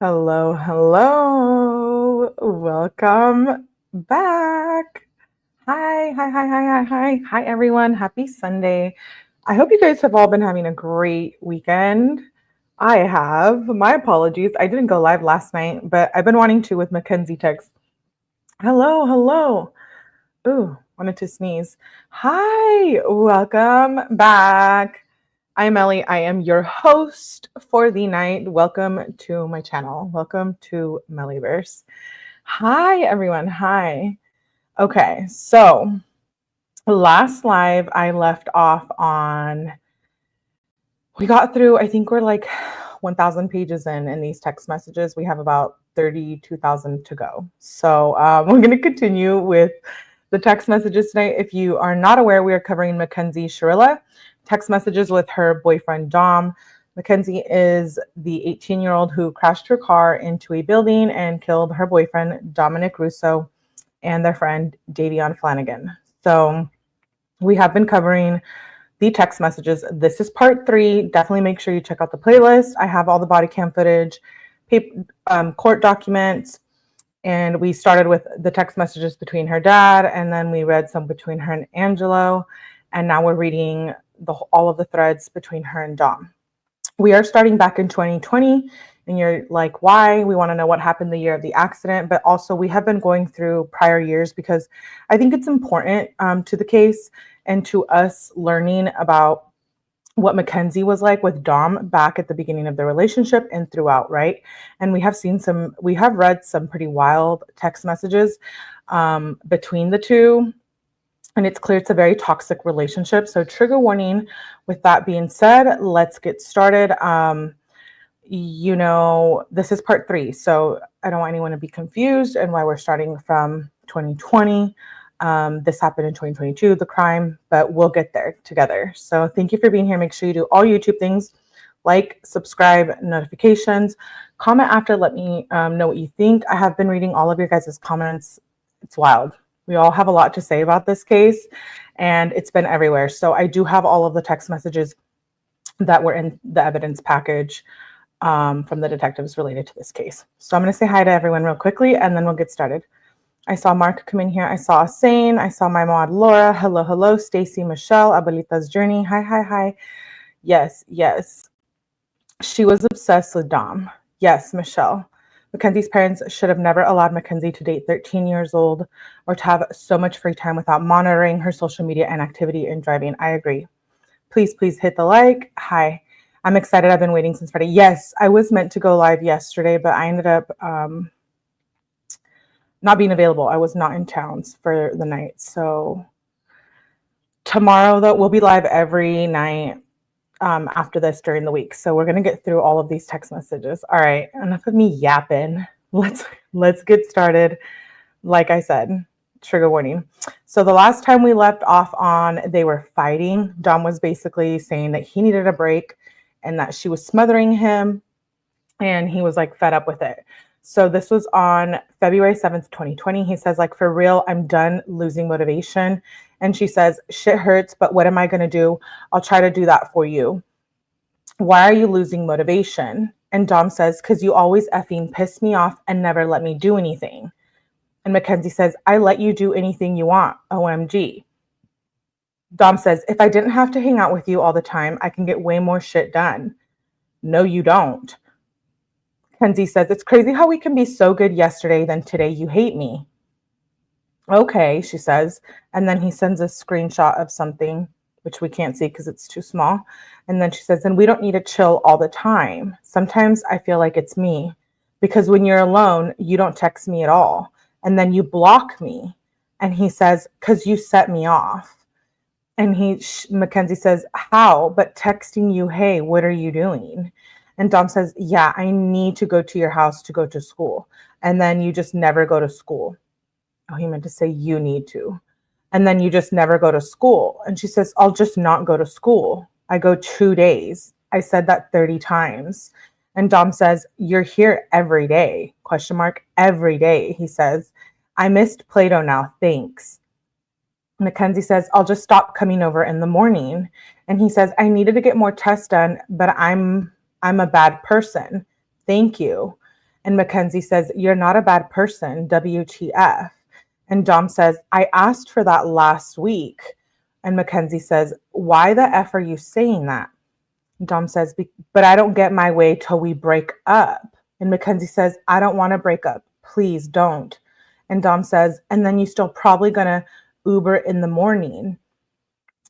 Hello, hello. Welcome back. Hi, everyone. Happy Sunday. I hope you guys have all been having a great weekend. I have. My apologies. I didn't go live last night, but I've been wanting to with Mackenzie text. Hello, hello. Ooh, wanted to sneeze. Hi, welcome back. I'm Ellie. I am your host for the night. Welcome to my channel. Welcome to Mellyverse. Hi, everyone. Hi. Okay, so last live I left off on, we got through, I think we're like 1,000 pages in these text messages. We have about 32,000 to go. So we're going to continue with the text messages tonight. If you are not aware, we are covering Mackenzie Shirilla, text messages with her boyfriend Dom. Mackenzie is the 18-year-old who crashed her car into a building and killed her boyfriend Dominic Russo and their friend Davion Flanagan. So we have been covering the text messages. This is part 3. Definitely make sure you check out the playlist. I have all the body cam footage, court documents, and we started with the text messages between her dad, and then we read some between her and Angelo, and now we're reading all of the threads between her and Dom. We are starting back in 2020, and you're like, why? We want to know what happened the year of the accident, but also we have been going through prior years because I think it's important to the case and to us learning about what Mackenzie was like with Dom back at the beginning of the relationship and throughout, right? And we have read some pretty wild text messages between the two. And it's clear it's a very toxic relationship. So trigger warning. With that being said, let's get started. This is part 3. So I don't want anyone to be confused and why we're starting from 2020. This happened in 2022, the crime, but we'll get there together. So thank you for being here. Make sure you do all YouTube things, like, subscribe, notifications, comment after, let me know what you think. I have been reading all of your guys' comments. It's wild. We all have a lot to say about this case, and it's been everywhere. So I do have all of the text messages that were in the evidence package from the detectives related to this case. So I'm going to say hi to everyone real quickly, and then we'll get started. I saw Mark come in here. I saw Asane. I saw my mod Laura. Hello, hello. Stacy, Michelle, Abuelita's Journey. Hi. Yes. She was obsessed with Dom. Yes, Michelle. Mackenzie's parents should have never allowed Mackenzie to date 13 years old or to have so much free time without monitoring her social media and activity and driving. I agree. Please hit the like. Hi. I'm excited. I've been waiting since Friday. Yes, I was meant to go live yesterday, but I ended up not being available. I was not in town for the night. So tomorrow, though, we'll be live every night after this during the week. So we're going to get through all of these text messages. All right, enough of me yapping. Let's get started. Like I said, trigger warning. So the last time we left off on, they were fighting. Dom was basically saying that he needed a break and that she was smothering him, and he was like fed up with it. So this was on February 7th, 2020. He says, like, for real, I'm done losing motivation. And she says, shit hurts, but what am I going to do? I'll try to do that for you. Why are you losing motivation? And Dom says, because you always effing piss me off and never let me do anything. And Mackenzie says, I let you do anything you want. OMG. Dom says, if I didn't have to hang out with you all the time, I can get way more shit done. No, you don't. Mackenzie says, it's crazy how we can be so good yesterday, then today you hate me. Okay, she says. And then he sends a screenshot of something, which we can't see because it's too small. And then she says, and we don't need to chill all the time. Sometimes I feel like it's me, because when you're alone, you don't text me at all. And then you block me. And he says, because you set me off. And Mackenzie says, how? But texting you, hey, what are you doing? And Dom says, yeah, I need to go to your house to go to school. And then you just never go to school. Oh, he meant to say you need to. And then you just never go to school. And she says, I'll just not go to school. I go 2 days. I said that 30 times. And Dom says, you're here every day. ? Every day. He says, I missed Play-Doh now. Thanks. Mackenzie says, I'll just stop coming over in the morning. And he says, I needed to get more tests done, but I'm a bad person. Thank you. And Mackenzie says, you're not a bad person, WTF. And Dom says, I asked for that last week. And Mackenzie says, why the F are you saying that? Dom says, but I don't get my way till we break up. And Mackenzie says, I don't want to break up. Please don't. And Dom says, and then you still probably gonna Uber in the morning.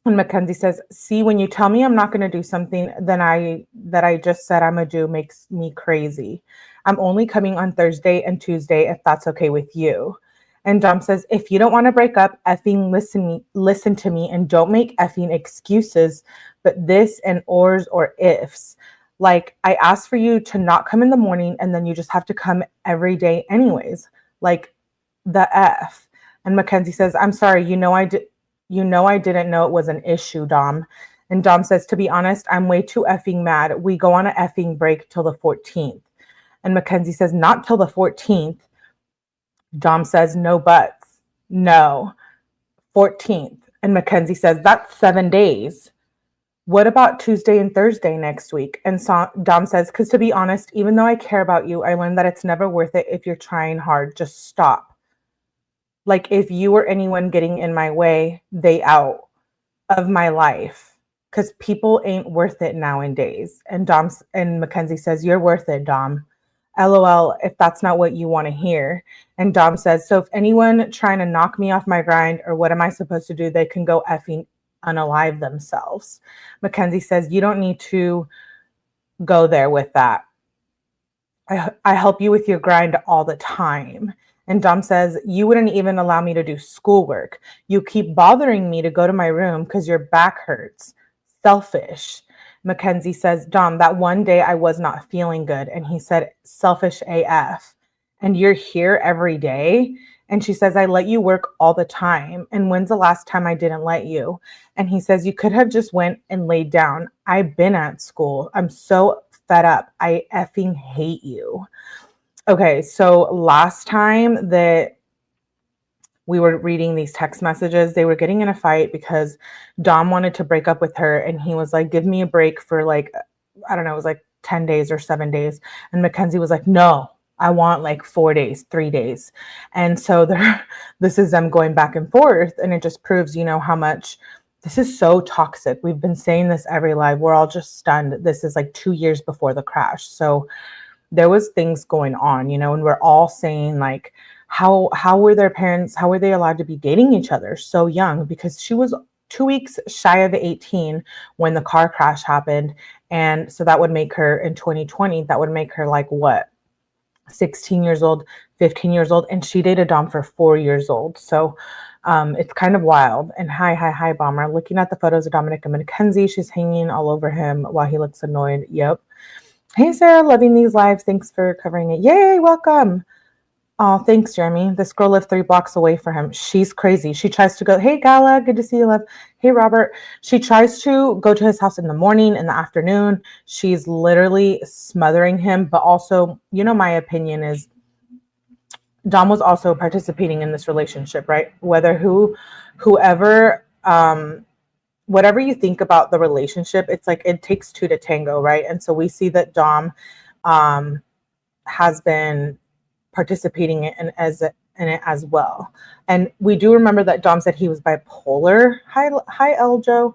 And Mackenzie says, see, when you tell me I'm not going to do something that I just said I'm going to do makes me crazy. I'm only coming on Thursday and Tuesday if that's okay with you. And Dom says, if you don't want to break up, effing listen to me and don't make effing excuses, but this and ors or ifs. Like, I asked for you to not come in the morning and then you just have to come every day anyways. Like, the F. And Mackenzie says, I'm sorry, I didn't know it was an issue, Dom. And Dom says, to be honest, I'm way too effing mad. We go on an effing break till the 14th. And Mackenzie says, not till the 14th. Dom says, no buts. No. 14th. And Mackenzie says, that's 7 days. What about Tuesday and Thursday next week? And Dom says, because to be honest, even though I care about you, I learned that it's never worth it if you're trying hard. Just stop. Like, if you or anyone getting in my way, they out of my life. Because people ain't worth it nowadays. And Mackenzie says, you're worth it, Dom. LOL, if that's not what you want to hear. And Dom says, so if anyone trying to knock me off my grind, or what am I supposed to do? They can go effing unalive themselves. Mackenzie says, you don't need to go there with that. I help you with your grind all the time. And Dom says, you wouldn't even allow me to do schoolwork. You keep bothering me to go to my room because your back hurts. Selfish. Mackenzie says, Dom, that one day I was not feeling good. And he said, selfish AF. And you're here every day? And she says, I let you work all the time. And when's the last time I didn't let you? And he says, you could have just went and laid down. I've been at school. I'm so fed up. I effing hate you. Okay, so last time that we were reading these text messages, they were getting in a fight because Dom wanted to break up with her. And he was like, give me a break for like, I don't know, it was like 10 days or 7 days. And Mackenzie was like, no, I want like 4 days, 3 days. And so this is them going back and forth. And it just proves, how much this is so toxic. We've been saying this every live. We're all just stunned. This is like 2 years before the crash. So there was things going on, and we're all saying like, how were their parents, how were they allowed to be dating each other so young? Because she was 2 weeks shy of 18 when the car crash happened. And so that would make her in 2020, that would make her like what? 16 years old, 15 years old. And she dated Dom for 4 years old. So it's kind of wild. And hi, Bomber. Looking at the photos of Dominic and Mackenzie, she's hanging all over him while he looks annoyed. Yep. Hey, Sarah, loving these lives. Thanks for covering it. Yay, welcome. Oh, thanks, Jeremy. This girl lived 3 blocks away from him. She's crazy. She tries to go, hey, Gala, good to see you, love. Hey, Robert. She tries to go to his house in the morning, in the afternoon. She's literally smothering him. But also, my opinion is Dom was also participating in this relationship, right? Whoever, whatever you think about the relationship, it's like it takes two to tango, right? And so we see that Dom has been participating in it as well. And we do remember that Dom said he was bipolar. Hi Eljo.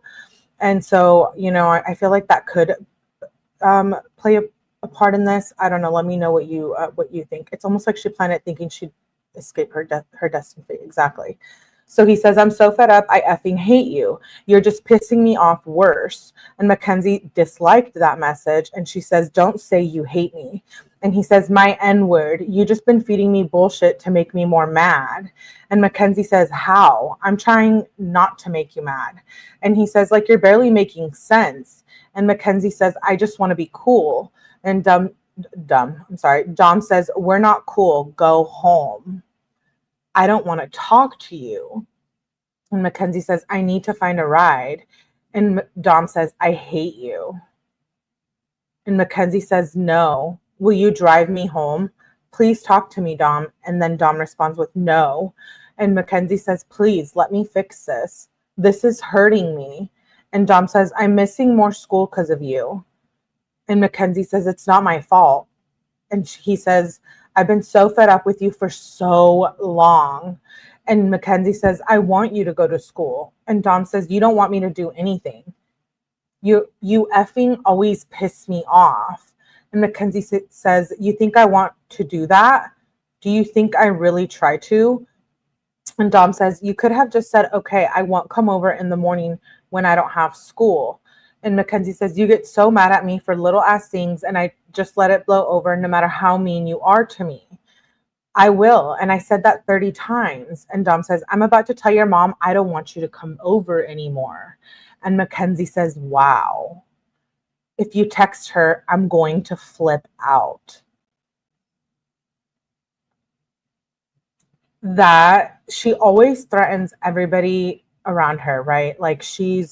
And so, I feel like that could play a part in this. I don't know. Let me know what you think. It's almost like she planned it thinking she'd escape her destined fate. Exactly. So he says, I'm so fed up. I effing hate you. You're just pissing me off worse. And Mackenzie disliked that message. And she says, don't say you hate me. And he says, my N-word. You just been feeding me bullshit to make me more mad. And Mackenzie says, how? I'm trying not to make you mad. And he says, like, you're barely making sense. And Mackenzie says, I just want to be cool. And Dom says, we're not cool. Go home. I don't want to talk to you. And Mackenzie says, I need to find a ride. And Dom says, I hate you. And Mackenzie says, no. Will you drive me home? Please talk to me, Dom. And then Dom responds with no. And Mackenzie says, please let me fix this. This is hurting me. And Dom says, I'm missing more school because of you. And Mackenzie says, it's not my fault. And he says, I've been so fed up with you for so long. And Mackenzie says, I want you to go to school. And Dom says, you don't want me to do anything. You effing always piss me off. And Mackenzie says, you think I want to do that? Do you think I really try to? And Dom says, you could have just said, okay, I won't come over in the morning when I don't have school. And Mackenzie says, you get so mad at me for little ass things and I just let it blow over no matter how mean you are to me. I will. And I said that 30 times. And Dom says, I'm about to tell your mom I don't want you to come over anymore. And Mackenzie says, wow. If you text her, I'm going to flip out. That she always threatens everybody around her, right? Like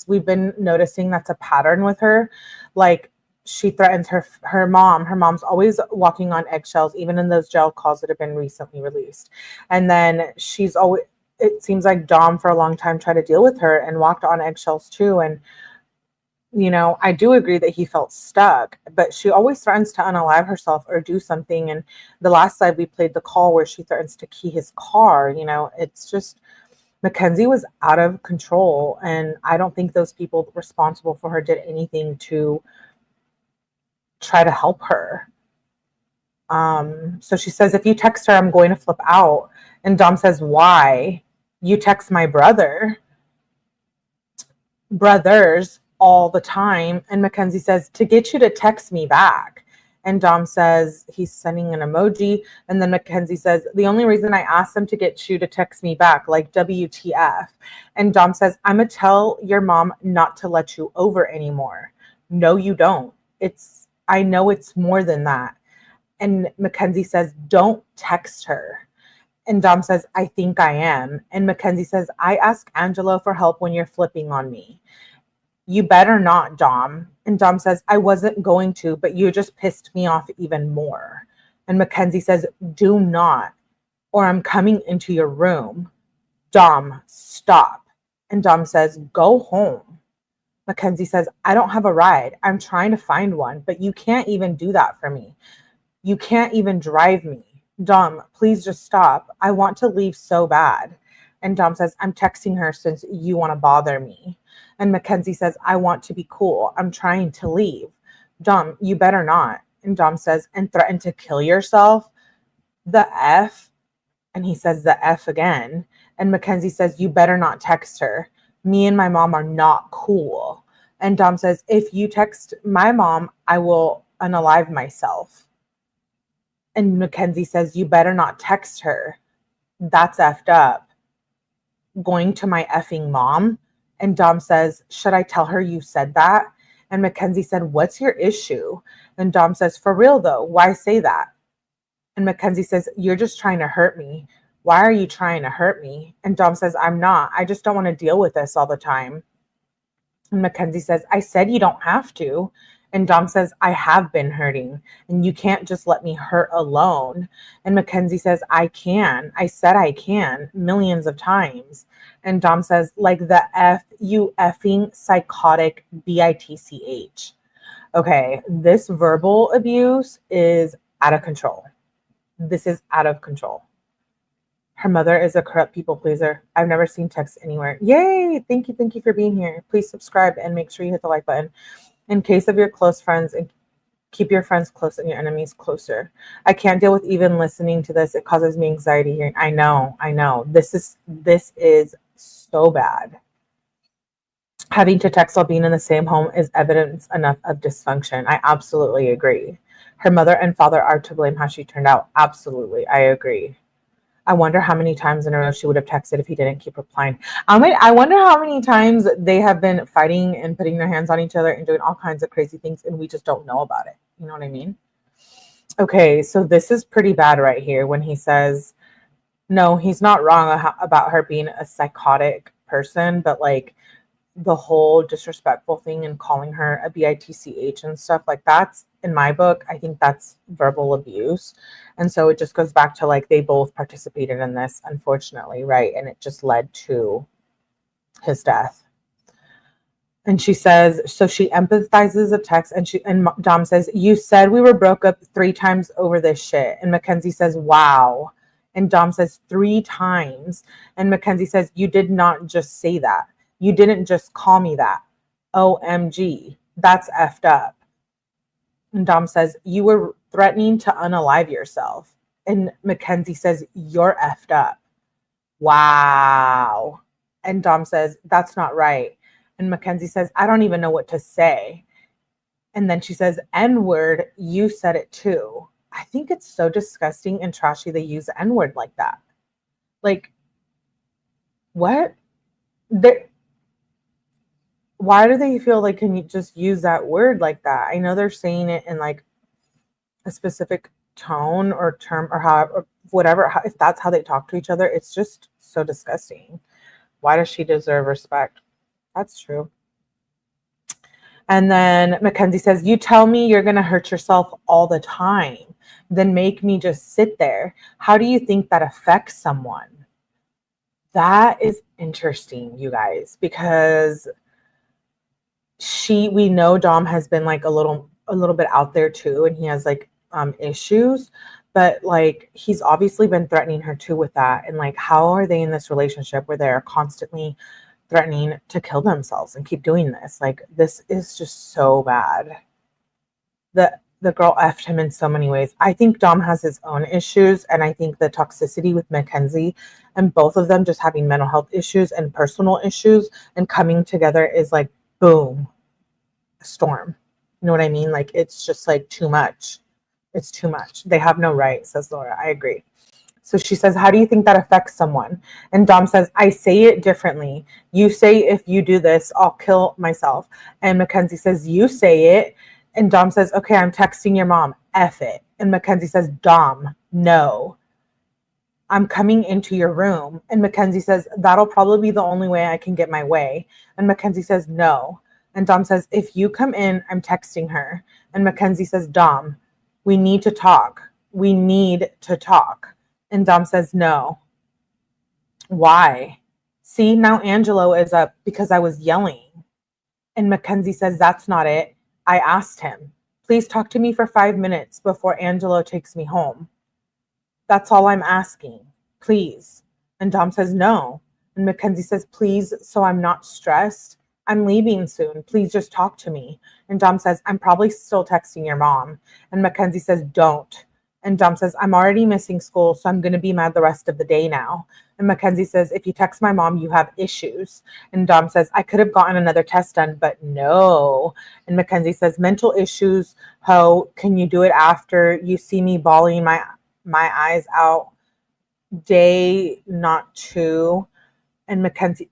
we've been noticing that's a pattern with her. Like she threatens her mom. Her mom's always walking on eggshells, even in those jail calls that have been recently released. And then it seems like Dom for a long time tried to deal with her and walked on eggshells too. And I do agree that he felt stuck, but she always threatens to unalive herself or do something. And the last slide we played the call where she threatens to key his car. It's just, Mackenzie was out of control. And I don't think those people responsible for her did anything to try to help her. So she says, if you text her, I'm going to flip out. And Dom says, why? You text my brothers all the time. And Mackenzie says, to get you to text me back. And Dom says he's sending an emoji. And then Mackenzie says, the only reason I asked them to get you to text me back, like WTF. And Dom says, I'm going to tell your mom not to let you over anymore. No, you don't. I know it's more than that. And Mackenzie says, don't text her. And Dom says, I think I am. And Mackenzie says, I ask Angelo for help when you're flipping on me. You better not, Dom. And Dom says, I wasn't going to, but you just pissed me off even more. And Mackenzie says, do not, or I'm coming into your room. Dom, stop. And Dom says, go home. Mackenzie says, I don't have a ride. I'm trying to find one, but you can't even do that for me. You can't even drive me. Dom, please just stop. I want to leave so bad. And Dom says, I'm texting her since you want to bother me. And Mackenzie says, I want to be cool. I'm trying to leave. Dom, you better not. And Dom says, and threaten to kill yourself? The F? And he says the F again. And Mackenzie says, you better not text her. Me and my mom are not cool. And Dom says, if you text my mom, I will unalive myself. And Mackenzie says, you better not text her. That's effed up. Going to my effing mom? And Dom says, should I tell her you said that? And Mackenzie said, what's your issue? And Dom says, for real though, why say that? And Mackenzie says, you're just trying to hurt me. Why are you trying to hurt me? And Dom says, I'm not. I just don't want to deal with this all the time. And Mackenzie says, I said you don't have to. And Dom says, I have been hurting and you can't just let me hurt alone. And Mackenzie says, I can. I said I can millions of times. And Dom says, like the F, you effing psychotic bitch. Okay, this verbal abuse is out of control. This is out of control. Her mother is a corrupt people pleaser. I've never seen text anywhere. Yay! Thank you for being here. Please subscribe and make sure you hit the like button. In case of your close friends, and keep your friends close and your enemies closer. I can't deal with even listening to this. It causes me anxiety hearing. I know. This is so bad. Having to text while being in the same home is evidence enough of dysfunction. I absolutely agree. Her mother and father are to blame how she turned out. Absolutely. I agree. I wonder how many times in a row she would have texted if he didn't keep replying. I wonder how many times they have been fighting and putting their hands on each other and doing all kinds of crazy things, and we just don't know about it. You know what I mean? Okay, so this is pretty bad right here when he says, no, he's not wrong about her being a psychotic person, but like the whole disrespectful thing and calling her a bitch and stuff like that's, in my book, I think that's verbal abuse. And so it just goes back to like they both participated in this, unfortunately, right? And it just led to his death. And she says, so she empathizes the text, and Dom says, you said we were broke up 3 times over this shit. And Mackenzie says, wow. And Dom says, 3 times. And Mackenzie says, you did not just say that. You didn't just call me that. OMG. That's effed up. And Dom says, you were threatening to unalive yourself. And Mackenzie says, you're effed up. Wow. And Dom says, that's not right. And Mackenzie says, I don't even know what to say. And then she says, N-word, you said it too. I think it's so disgusting and trashy they use the N-word like that. Like, what? Why do they feel like, can you just use that word like that? I know they're saying it in like a specific tone or term or however, or whatever, if that's how they talk to each other. It's just so disgusting. Why does she deserve respect? That's true. And then Mackenzie says, you tell me you're going to hurt yourself all the time, then make me just sit there. How do you think that affects someone? That is interesting, you guys, because we know Dom has been like a little bit out there too, and he has like issues, but like he's obviously been threatening her too with that. And like, how are they in this relationship where they're constantly threatening to kill themselves and keep doing this? Like, this is just so bad. The girl effed him in so many ways. I think Dom has his own issues, and I think the toxicity with Mackenzie and both of them just having mental health issues and personal issues and coming together is like, boom, a storm. You know what I mean? Like, it's just like too much. It's too much. They have no right, says Laura. I agree. So she says, how do you think that affects someone? And Dom says, I say it differently. You say, if you do this, I'll kill myself. And Mackenzie says, you say it. And Dom says, okay, I'm texting your mom. F it. And Mackenzie says, Dom, no. I'm coming into your room. And Mackenzie says, that'll probably be the only way I can get my way. And Mackenzie says, no. And Dom says, if you come in, I'm texting her. And Mackenzie says, Dom, we need to talk. We need to talk. And Dom says, no. Why? See, now Angelo is up because I was yelling. And Mackenzie says, that's not it. I asked him, please talk to me for 5 minutes before Angelo takes me home. That's all I'm asking. Please. And Dom says, no. And Mackenzie says, please, so I'm not stressed. I'm leaving soon. Please just talk to me. And Dom says, I'm probably still texting your mom. And Mackenzie says, don't. And Dom says, I'm already missing school, so I'm going to be mad the rest of the day now. And Mackenzie says, if you text my mom, you have issues. And Dom says, I could have gotten another test done, but no. And Mackenzie says, mental issues, ho, can you do it after you see me bawling my eyes out? Day, not 2. And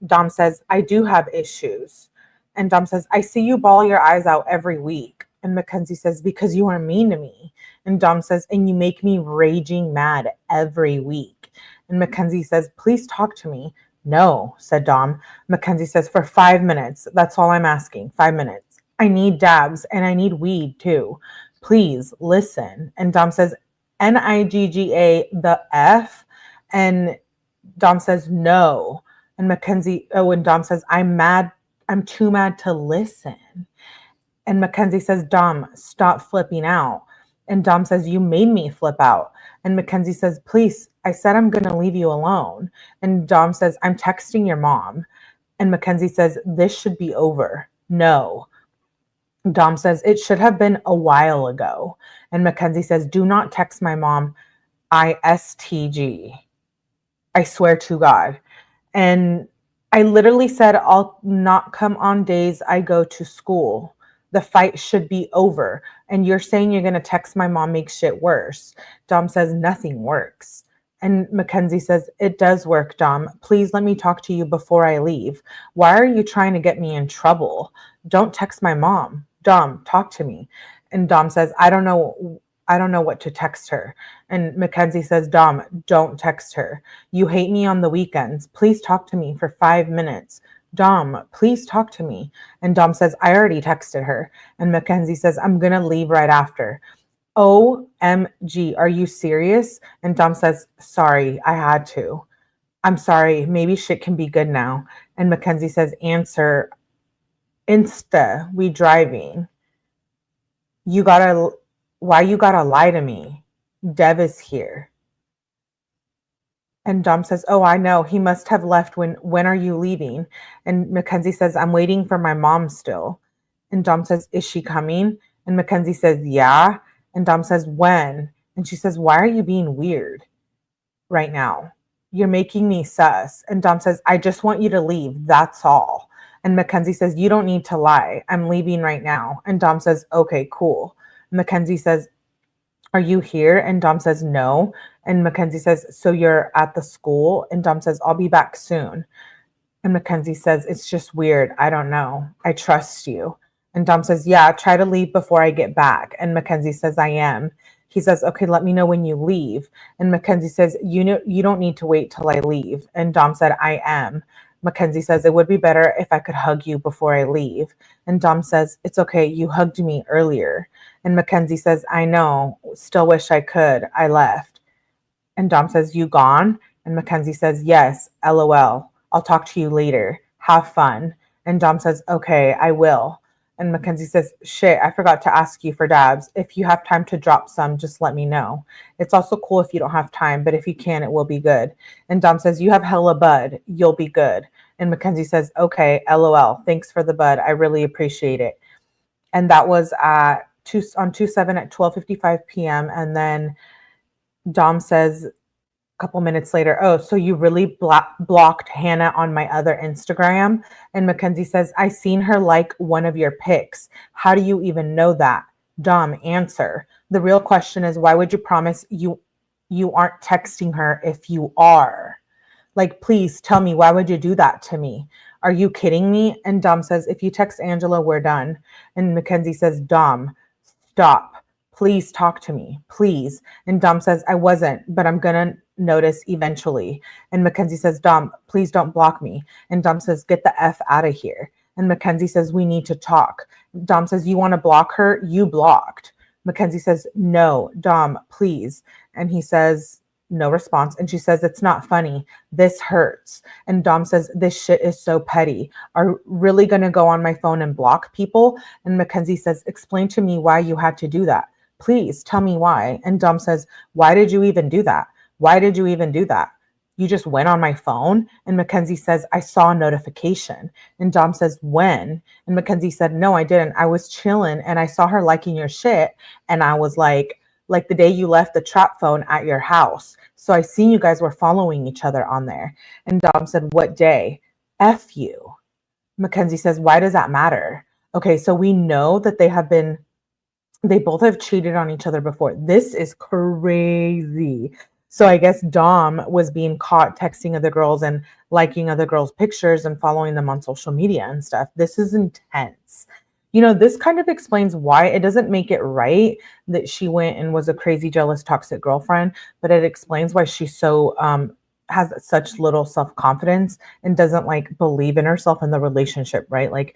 Dom says, I do have issues. And Dom says, I see you bawl your eyes out every week. And Mackenzie says, because you are mean to me. And Dom says, and you make me raging mad every week. And Mackenzie says, please talk to me. No, said Dom. Mackenzie says, for 5 minutes. That's all I'm asking. 5 minutes. I need dabs and I need weed too. Please listen. And Dom says, Nigga the F. And Dom says, no. And and Dom says, I'm mad. I'm too mad to listen. And Mackenzie says, Dom, stop flipping out. And Dom says, you made me flip out. And Mackenzie says, please, I said I'm going to leave you alone. And Dom says, I'm texting your mom. And Mackenzie says, this should be over. No. Dom says, it should have been a while ago. And Mackenzie says, do not text my mom. ISTG. I swear to God. And I literally said, I'll not come on days I go to school. The fight should be over. And you're saying you're going to text my mom makes shit worse. Dom says, nothing works. And Mackenzie says, it does work, Dom. Please let me talk to you before I leave. Why are you trying to get me in trouble? Don't text my mom. Dom, talk to me. And Dom says, I don't know what to text her. And Mackenzie says, Dom, don't text her. You hate me on the weekends. Please talk to me for 5 minutes. Dom, please talk to me. And Dom says, I already texted her. And Mackenzie says, I'm going to leave right after. OMG, are you serious? And Dom says, sorry, I had to. I'm sorry, maybe shit can be good now. And Mackenzie says, answer. Insta, we driving. Why you gotta lie to me? Dev is here. And Dom says, oh, I know. He must have left. When are you leaving? And Mackenzie says, I'm waiting for my mom still. And Dom says, is she coming? And Mackenzie says, yeah. And Dom says, when? And she says, why are you being weird right now? You're making me sus. And Dom says, I just want you to leave. That's all. And Mackenzie says, you don't need to lie. I'm leaving right now. And Dom says, okay, cool. Mackenzie says, are you here? And Dom says, no. And Mackenzie says, so you're at the school? And Dom says, I'll be back soon. And Mackenzie says, it's just weird. I don't know. I trust you. And Dom says, yeah, try to leave before I get back. And Mackenzie says, I am. He says, okay, let me know when you leave. And Mackenzie says, you don't need to wait till I leave. And Dom said, I am. Mackenzie says, it would be better if I could hug you before I leave. And Dom says, it's okay. You hugged me earlier. And Mackenzie says, I know. Still wish I could. I left. And Dom says, you gone? And Mackenzie says, yes, LOL. I'll talk to you later. Have fun. And Dom says, okay, I will. And Mackenzie says, shit, I forgot to ask you for dabs. If you have time to drop some, just let me know. It's also cool if you don't have time, but if you can, it will be good. And Dom says, you have hella bud. You'll be good. And Mackenzie says, okay, LOL. Thanks for the bud. I really appreciate it. And that was on 2/7 at 12:55 p.m. And then Dom says, couple minutes later, oh, so you really blocked Hannah on my other Instagram? And Mackenzie says, I seen her like one of your pics. How do you even know that? Dom, answer. The real question is, why would you promise you aren't texting her if you are? Like, please tell me, why would you do that to me? Are you kidding me? And Dom says, if you text Angela, we're done. And Mackenzie says, Dom, stop. Please talk to me, please. And Dom says, I wasn't, but I'm going to notice eventually. And Mackenzie says, Dom, please don't block me. And Dom says, get the F out of here. And Mackenzie says, we need to talk. Dom says, you want to block her? You blocked. Mackenzie says, no, Dom, please. And he says, no response. And she says, it's not funny. This hurts. And Dom says, this shit is so petty. Are really going to go on my phone and block people? And Mackenzie says, explain to me why you had to do that. Please tell me why. And Dom says, why did you even do that? Why did you even do that? You just went on my phone? And Mackenzie says, I saw a notification. And Dom says, when? And Mackenzie said, no, I didn't. I was chilling and I saw her liking your shit. And I was like the day you left the trap phone at your house. So I seen you guys were following each other on there. And Dom said, what day? F you. Mackenzie says, why does that matter? Okay, so we know that they both have cheated on each other before. This is crazy. So I guess Dom was being caught texting other girls and liking other girls' pictures and following them on social media and stuff. This is intense. You know, this kind of explains why it doesn't make it right that she went and was a crazy, jealous, toxic girlfriend, but it explains why she's so has such little self-confidence and doesn't like believe in herself in the relationship, right? Like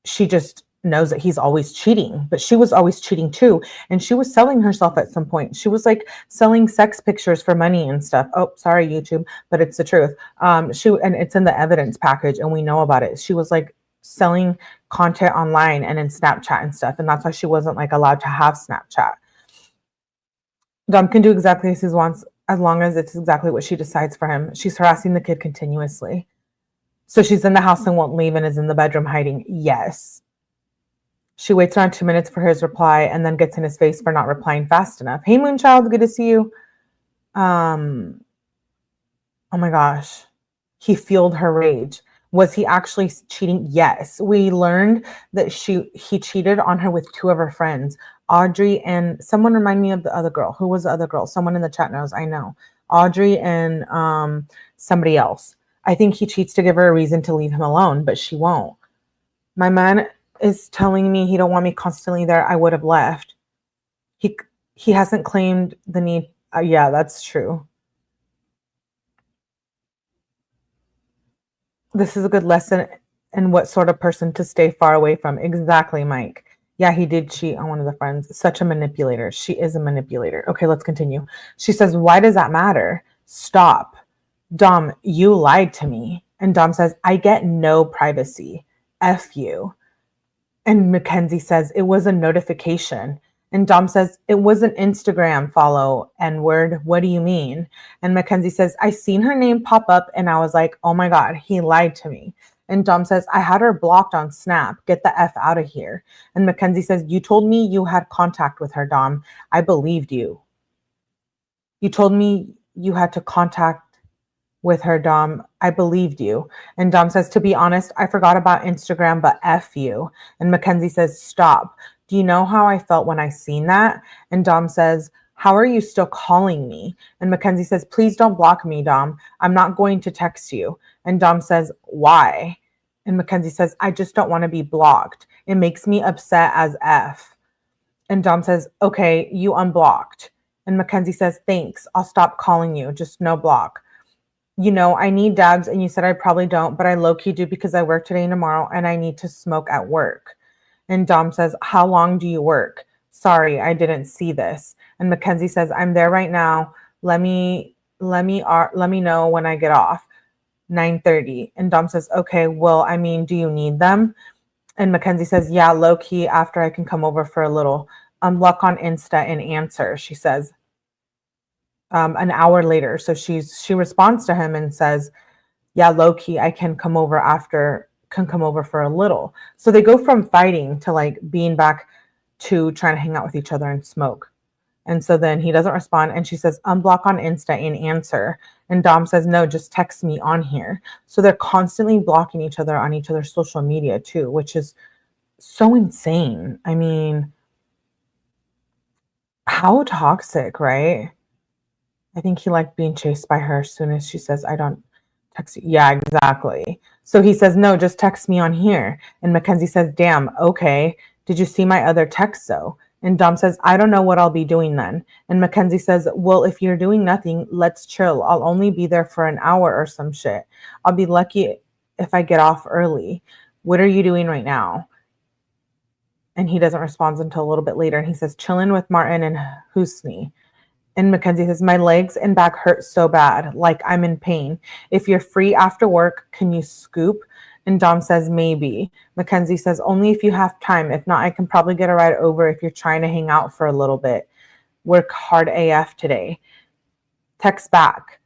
she just knows that he's always cheating, but she was always cheating too. And she was selling herself at some point. She was like selling sex pictures for money and stuff. Oh, sorry, YouTube, but it's the truth. And it's in the evidence package and we know about it. She was like selling content online and in Snapchat and stuff. And that's why she wasn't like allowed to have Snapchat. Dom can do exactly as he wants as long as it's exactly what she decides for him. She's harassing the kid continuously. So she's in the house and won't leave and is in the bedroom hiding. Yes. She waits around 2 minutes for his reply and then gets in his face for not replying fast enough. Hey, Moonchild, good to see you. Oh my gosh. He fueled her rage. Was he actually cheating? Yes. We learned that he cheated on her with two of her friends, Audrey and someone remind me of the other girl. Who was the other girl? Someone in the chat knows. I know. Audrey and somebody else. I think he cheats to give her a reason to leave him alone, but she won't. My man is telling me he don't want me constantly there. I would have left. He hasn't claimed the need. Yeah, that's true. This is a good lesson in what sort of person to stay far away from. Exactly, Mike. Yeah, he did cheat on one of the friends. Such a manipulator. She is a manipulator. Okay, let's continue. She says, why does that matter? Stop. Dom, you lied to me. And Dom says, I get no privacy. F you. And Mackenzie says, it was a notification. And Dom says, it was an Instagram follow, N-word. What do you mean? And Mackenzie says, I seen her name pop up and I was like, oh my God, he lied to me. And Dom says, I had her blocked on Snap. Get the F out of here. And Mackenzie says, you told me you had contact with her, Dom. I believed you. You told me you had to contact with her, Dom. I believed you. And Dom says, to be honest, I forgot about Instagram, but F you. And Mackenzie says, stop. Do you know how I felt when I seen that? And Dom says, how are you still calling me? And Mackenzie says, please don't block me, Dom. I'm not going to text you. And Dom says, why? And Mackenzie says, I just don't want to be blocked. It makes me upset as F. And Dom says, okay, you unblocked. And Mackenzie says, thanks. I'll stop calling you. Just no block. You know, I need dabs, and you said I probably don't, but I low-key do because I work today and tomorrow, and I need to smoke at work. And Dom says, how long do you work? Sorry, I didn't see this. And Mackenzie says, I'm there right now. Let me know when I get off. 9:30. And Dom says, okay, well, I mean, do you need them? And Mackenzie says, yeah, low-key, after I can come over for a little. Unblock on Insta and answer, she says. An hour later. So she responds to him and says, yeah, low-key, I can come over for a little. So they go from fighting to like being back to trying to hang out with each other and smoke. And so then he doesn't respond. And she says, unblock on Insta and answer. And Dom says, no, just text me on here. So they're constantly blocking each other on each other's social media too, which is so insane. I mean, how toxic, right? I think he liked being chased by her as soon as she says, I don't text you. Yeah, exactly. So he says, no, just text me on here. And Mackenzie says, damn, okay. Did you see my other text though? And Dom says, I don't know what I'll be doing then. And Mackenzie says, well, if you're doing nothing, let's chill. I'll only be there for an hour or some shit. I'll be lucky if I get off early. What are you doing right now? And he doesn't respond until a little bit later. And he says, chilling with Martin and Husni. And Mackenzie says, my legs and back hurt so bad, like I'm in pain. If you're free after work, can you scoop? And Dom says, maybe. Mackenzie says, only if you have time. If not, I can probably get a ride over if you're trying to hang out for a little bit. Work hard AF today. Text back.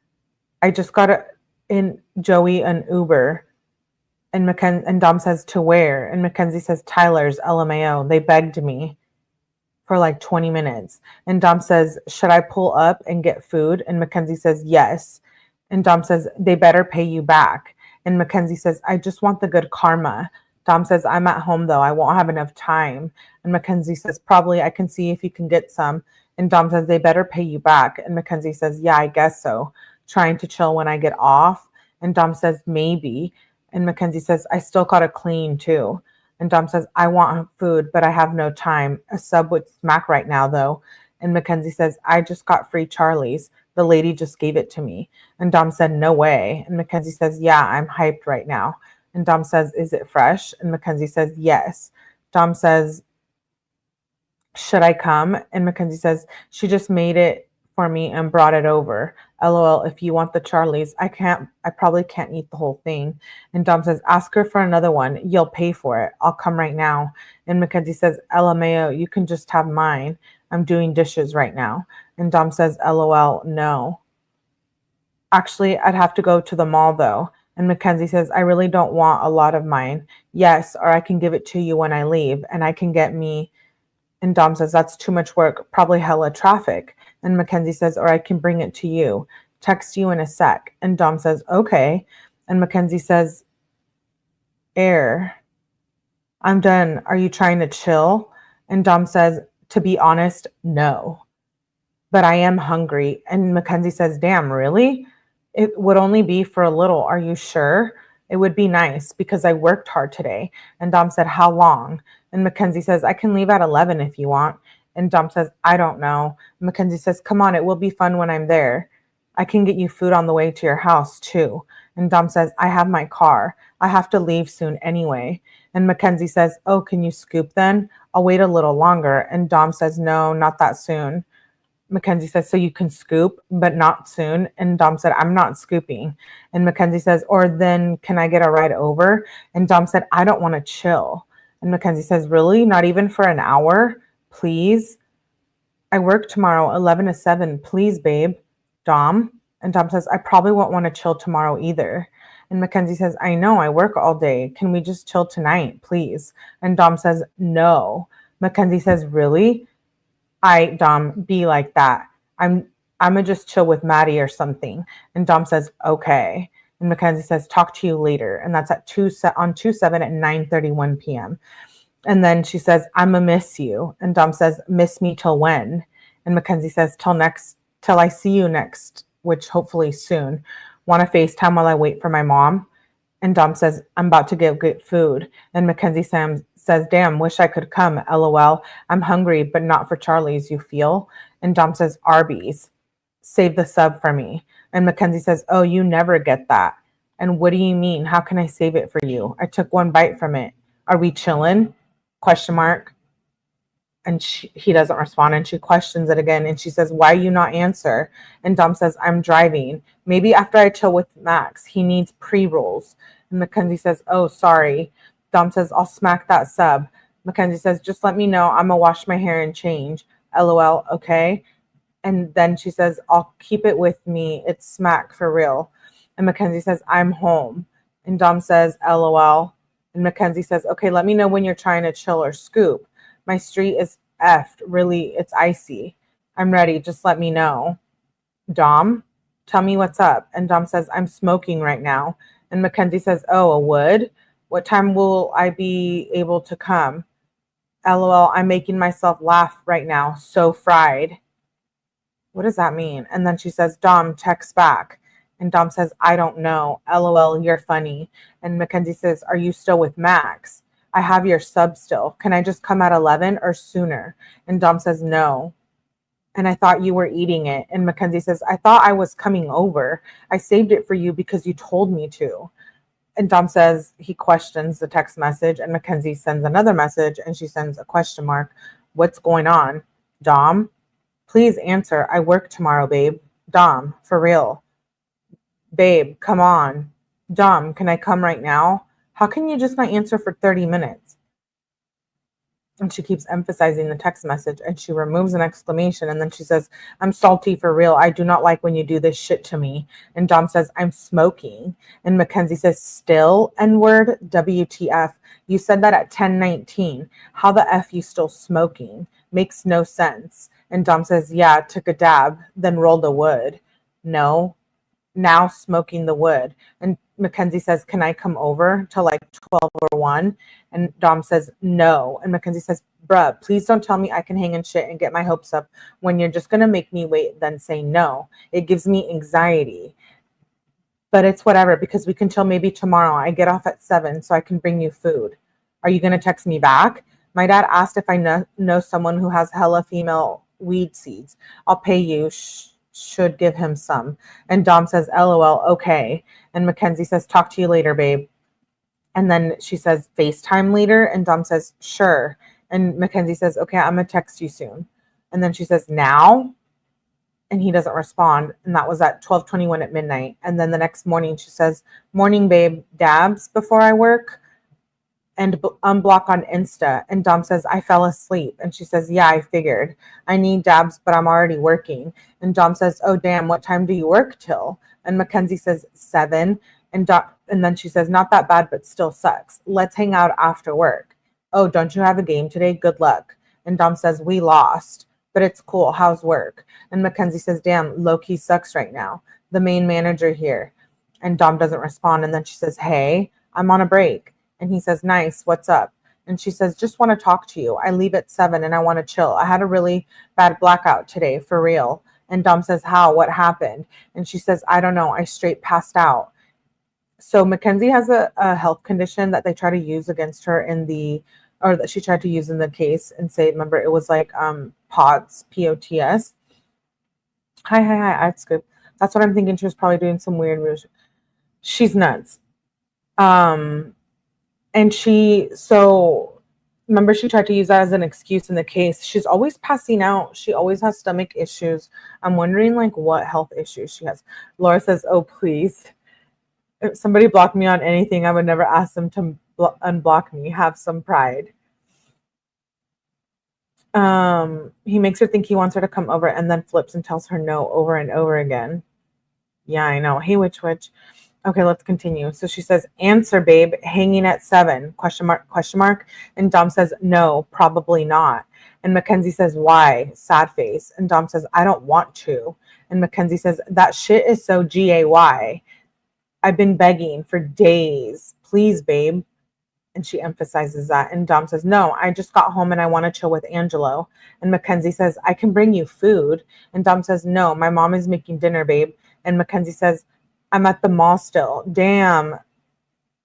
I just got in Joey an Uber. And Dom says, to where? And Mackenzie says, Tyler's, LMAO. They begged me for like 20 minutes. And Dom says, should I pull up and get food? And Mackenzie says, yes. And Dom says, they better pay you back. And Mackenzie says, I just want the good karma. Dom says, I'm at home though. I won't have enough time. And Mackenzie says, probably I can see if you can get some. And Dom says, they better pay you back. And Mackenzie says, yeah, I guess so. Trying to chill when I get off. And Dom says, maybe. And Mackenzie says, I still gotta clean too. And Dom says, I want food, but I have no time. A sub would smack right now, though. And Mackenzie says, I just got free Charlie's. The lady just gave it to me. And Dom said, no way. And Mackenzie says, yeah, I'm hyped right now. And Dom says, is it fresh? And Mackenzie says, yes. Dom says, should I come? And Mackenzie says, she just made it for me and brought it over. LOL, if you want the Charlie's, I probably can't eat the whole thing. And Dom says, ask her for another one. You'll pay for it. I'll come right now. And Mackenzie says, LMAO, you can just have mine. I'm doing dishes right now. And Dom says, LOL, no. Actually, I'd have to go to the mall though. And Mackenzie says, I really don't want a lot of mine. Yes, or I can give it to you when I leave and I can get me. And Dom says, that's too much work, probably hella traffic. And Mackenzie says, or I can bring it to you. Text you in a sec. And Dom says, okay. And Mackenzie says, I'm done. Are you trying to chill? And Dom says, to be honest, no. But I am hungry. And Mackenzie says, damn, really? It would only be for a little. Are you sure? It would be nice because I worked hard today. And Dom said, how long? And Mackenzie says, I can leave at 11 if you want. And Dom says, I don't know. Mackenzie says, come on, it will be fun when I'm there. I can get you food on the way to your house too. And Dom says, I have my car. I have to leave soon anyway. And Mackenzie says, oh, can you scoop then? I'll wait a little longer. And Dom says, no, not that soon. Mackenzie says, so you can scoop, but not soon. And Dom said, I'm not scooping. And Mackenzie says, or then can I get a ride over? And Dom said, I don't want to chill. And Mackenzie says, really? Not even for an hour? Please? I work tomorrow, 11 to 7. Please, babe. Dom? And Dom says, I probably won't want to chill tomorrow either. And Mackenzie says, I know, I work all day. Can we just chill tonight, please? And Dom says, no. Mackenzie says, really? Dom, be like that. I'm gonna just chill with Maddie or something. And Dom says, okay. And Mackenzie says, talk to you later. And that's at 2/7 at 9:31 p.m. And then she says, I'm gonna miss you. And Dom says, miss me till when? And Mackenzie says, till I see you next, which hopefully soon. Want to FaceTime while I wait for my mom? And Dom says, I'm about to get food. And Mackenzie says, damn, wish I could come. LOL. I'm hungry, but not for Charlie's, you feel? And Dom says, Arby's. Save the sub for me. And Mackenzie says, oh, you never get that. And what do you mean? How can I save it for you? I took one bite from it. Are we chilling? ? And he doesn't respond, and she questions it again, and she says, why you not answer? And Dom says, I'm driving. Maybe after I chill with Max. He needs pre-rolls. And Mackenzie says, oh, sorry. Dom says, I'll smack that sub. Mackenzie says, just let me know. I'm gonna wash my hair and change. LOL, okay? And then she says, I'll keep it with me. It's smack for real. And Mackenzie says, I'm home. And Dom says, LOL. And Mackenzie says, okay, let me know when you're trying to chill or scoop. My street is effed. Really, it's icy. I'm ready. Just let me know. Dom, tell me what's up. And Dom says, I'm smoking right now. And Mackenzie says, oh, a wood? What time will I be able to come? LOL, I'm making myself laugh right now. So fried. What does that mean? And then she says, Dom, text back. And Dom says, I don't know. LOL, you're funny. And Mackenzie says, are you still with Max? I have your sub still. Can I just come at 11 or sooner? And Dom says, no. And I thought you were eating it. And Mackenzie says, I thought I was coming over. I saved it for you because you told me to. And Dom says, he questions the text message, and Mackenzie sends another message, and she sends a question mark. What's going on? Dom, please answer. I work tomorrow, babe. Dom, for real. Babe, come on. Dom, can I come right now? How can you just not answer for 30 minutes? And she keeps emphasizing the text message, and she removes an exclamation, and then she says, I'm salty for real. I do not like when you do this shit to me. And Dom says, I'm smoking. And Mackenzie says, still N-word? WTF. You said that at 10:19. How the F you still smoking? Makes no sense. And Dom says, yeah, took a dab, then rolled a wood. No. Now smoking the wood. And Mackenzie says, can I come over till like 12 or 1? And Dom says, no. And Mackenzie says, bruh, please don't tell me I can hang and shit and get my hopes up when you're just going to make me wait, then say no. It gives me anxiety. But it's whatever, because we can chill maybe tomorrow. I get off at 7 so I can bring you food. Are you going to text me back? My dad asked if I know someone who has hella female weed seeds. I'll pay you. Should give him some. And Dom says, LOL, okay. And Mackenzie says, talk to you later, babe. And then she says, FaceTime later. And Dom says, sure. And Mackenzie says, okay, I'm going to text you soon. And then she says, now? And he doesn't respond. And that was at 12:21 at midnight. And then the next morning she says, morning, babe, dabs before I work? And unblock on Insta. And Dom says, I fell asleep. And she says, yeah, I figured. I need dabs, but I'm already working. And Dom says, oh, damn, what time do you work till? And Mackenzie says, 7. And then she says, not that bad, but still sucks. Let's hang out after work. Oh, don't you have a game today? Good luck. And Dom says, we lost, but it's cool. How's work? And Mackenzie says, damn, low-key sucks right now. The main manager here. And Dom doesn't respond. And then she says, hey, I'm on a break. And he says, nice, what's up? And she says, just want to talk to you. I leave at 7 and I want to chill. I had a really bad blackout today, for real. And Dom says, how? What happened? And she says, I don't know. I straight passed out. So Mackenzie has a health condition that they try to use against her or that she tried to use in the case and say, remember, it was like POTS, P-O-T-S. Hi, I'd scoop. That's what I'm thinking. She was probably doing some weird moves. She's nuts. And so Remember, she tried to use that as an excuse in the case. She's always passing out. She always has stomach issues. I'm wondering, like, what health issues she has. Laura says, oh, please. If somebody blocked me on anything, I would never ask them to unblock me. Have some pride. He makes her think he wants her to come over and then flips and tells her no over and over again. Yeah, I know. Hey, witch. Okay, let's continue. So she says, answer, babe, hanging at 7, question mark. And Dom says, no, probably not. And Mackenzie says, why? Sad face. And Dom says, I don't want to. And Mackenzie says, that shit is so gay. I've been begging for days. Please, babe. And she emphasizes that. And Dom says, no, I just got home and I want to chill with Angelo. And Mackenzie says, I can bring you food. And Dom says, no, my mom is making dinner, babe. And Mackenzie says, I'm at the mall still. Damn,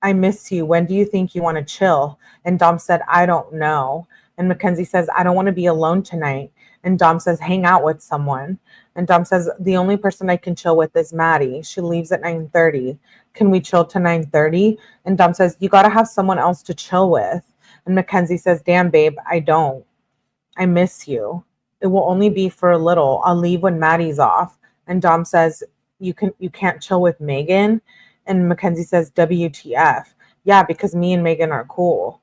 I miss you. When do you think you want to chill? And Dom said, I don't know. And Mackenzie says, I don't want to be alone tonight. And Dom says, hang out with someone. And Dom says, the only person I can chill with is Maddie. She leaves at 9:30. Can we chill to 9:30? And Dom says, you got to have someone else to chill with. And Mackenzie says, damn, babe, I don't. I miss you. It will only be for a little. I'll leave when Maddie's off. And Dom says, you can't chill with Megan? And Mackenzie says, WTF. Yeah, because me and Megan are cool.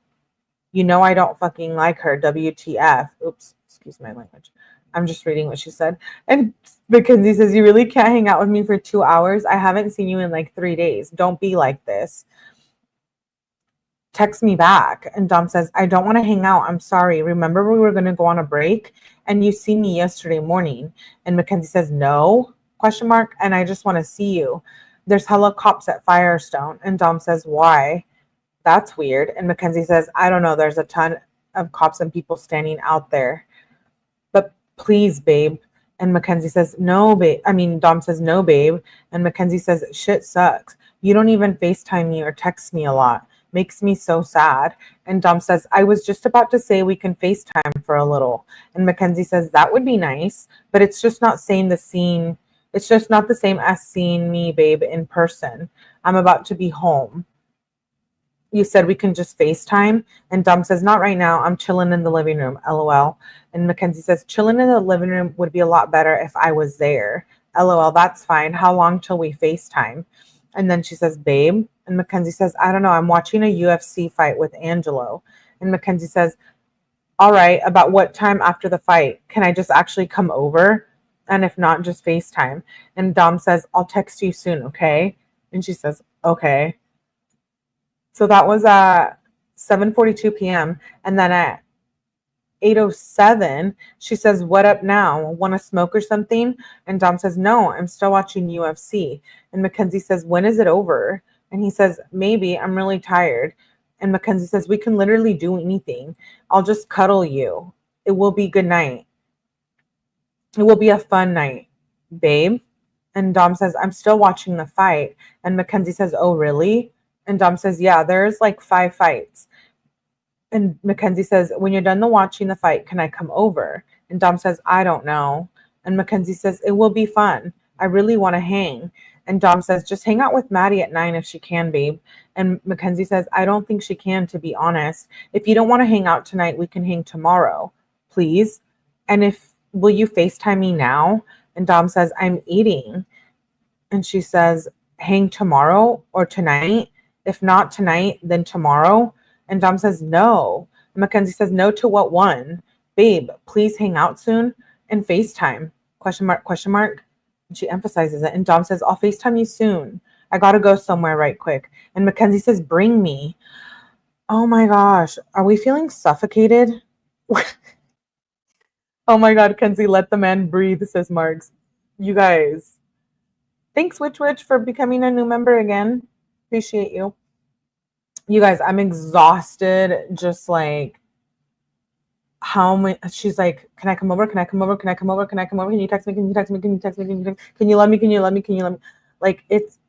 You know I don't fucking like her. WTF. Oops, excuse my language. I'm just reading what she said. And Mackenzie says, you really can't hang out with me for 2 hours? I haven't seen you in like 3 days. Don't be like this. Text me back. And Dom says, I don't want to hang out. I'm sorry. Remember we were going to go on a break? And you see me yesterday morning. And Mackenzie says, no? Question mark. And I just want to see you. There's hella cops at Firestone. And Dom says, why? That's weird. And Mackenzie says, I don't know. There's a ton of cops and people standing out there. But please, babe. And Mackenzie says, no, babe. Dom says, no, babe. And Mackenzie says, shit sucks. You don't even FaceTime me or text me a lot. Makes me so sad. And Dom says, I was just about to say we can FaceTime for a little. And Mackenzie says, that would be nice, but it's just not saying the scene. It's just not the same as seeing me, babe, in person. I'm about to be home. You said we can just FaceTime? And Dom says, not right now. I'm chilling in the living room, LOL. And Mackenzie says, chilling in the living room would be a lot better if I was there. LOL, that's fine. How long till we FaceTime? And then she says, babe. And Mackenzie says, I don't know. I'm watching a UFC fight with Angelo. And Mackenzie says, all right, about what time after the fight? Can I just actually come over? And if not, just FaceTime. And Dom says, I'll text you soon, okay? And she says, okay. So that was at 7:42 p.m. And then at 8:07, she says, what up now? Want to smoke or something? And Dom says, no, I'm still watching UFC. And Mackenzie says, when is it over? And he says, maybe. I'm really tired. And Mackenzie says, we can literally do anything. I'll just cuddle you. It will be good night. It will be a fun night, babe. And Dom says, I'm still watching the fight. And Mackenzie says, oh, really? And Dom says, yeah, there's like 5 fights. And Mackenzie says, when you're done watching the fight, can I come over? And Dom says, I don't know. And Mackenzie says, it will be fun. I really want to hang. And Dom says, just hang out with Maddie at 9 if she can, babe. And Mackenzie says, I don't think she can, to be honest. If you don't want to hang out tonight, we can hang tomorrow, please. And will you FaceTime me now? And Dom says, I'm eating. And she says, hang tomorrow or tonight? If not tonight, then tomorrow. And Dom says, no. And Mackenzie says, no to what one? Babe, please hang out soon and FaceTime, question mark. And she emphasizes it. And Dom says, I'll FaceTime you soon. I got to go somewhere right quick. And Mackenzie says, bring me. Oh my gosh. Are we feeling suffocated? Oh my God, Kenzie, let the man breathe, says Marks. You guys. Thanks, Witch, for becoming a new member again. Appreciate you. You guys, I'm exhausted. Just like, how many? She's like, can I come over? Can I come over? Can I come over? Can I come over? Can you text me? Can you text me? Can you text me? Can you love me? Can you love me? Can you love me? Like, it's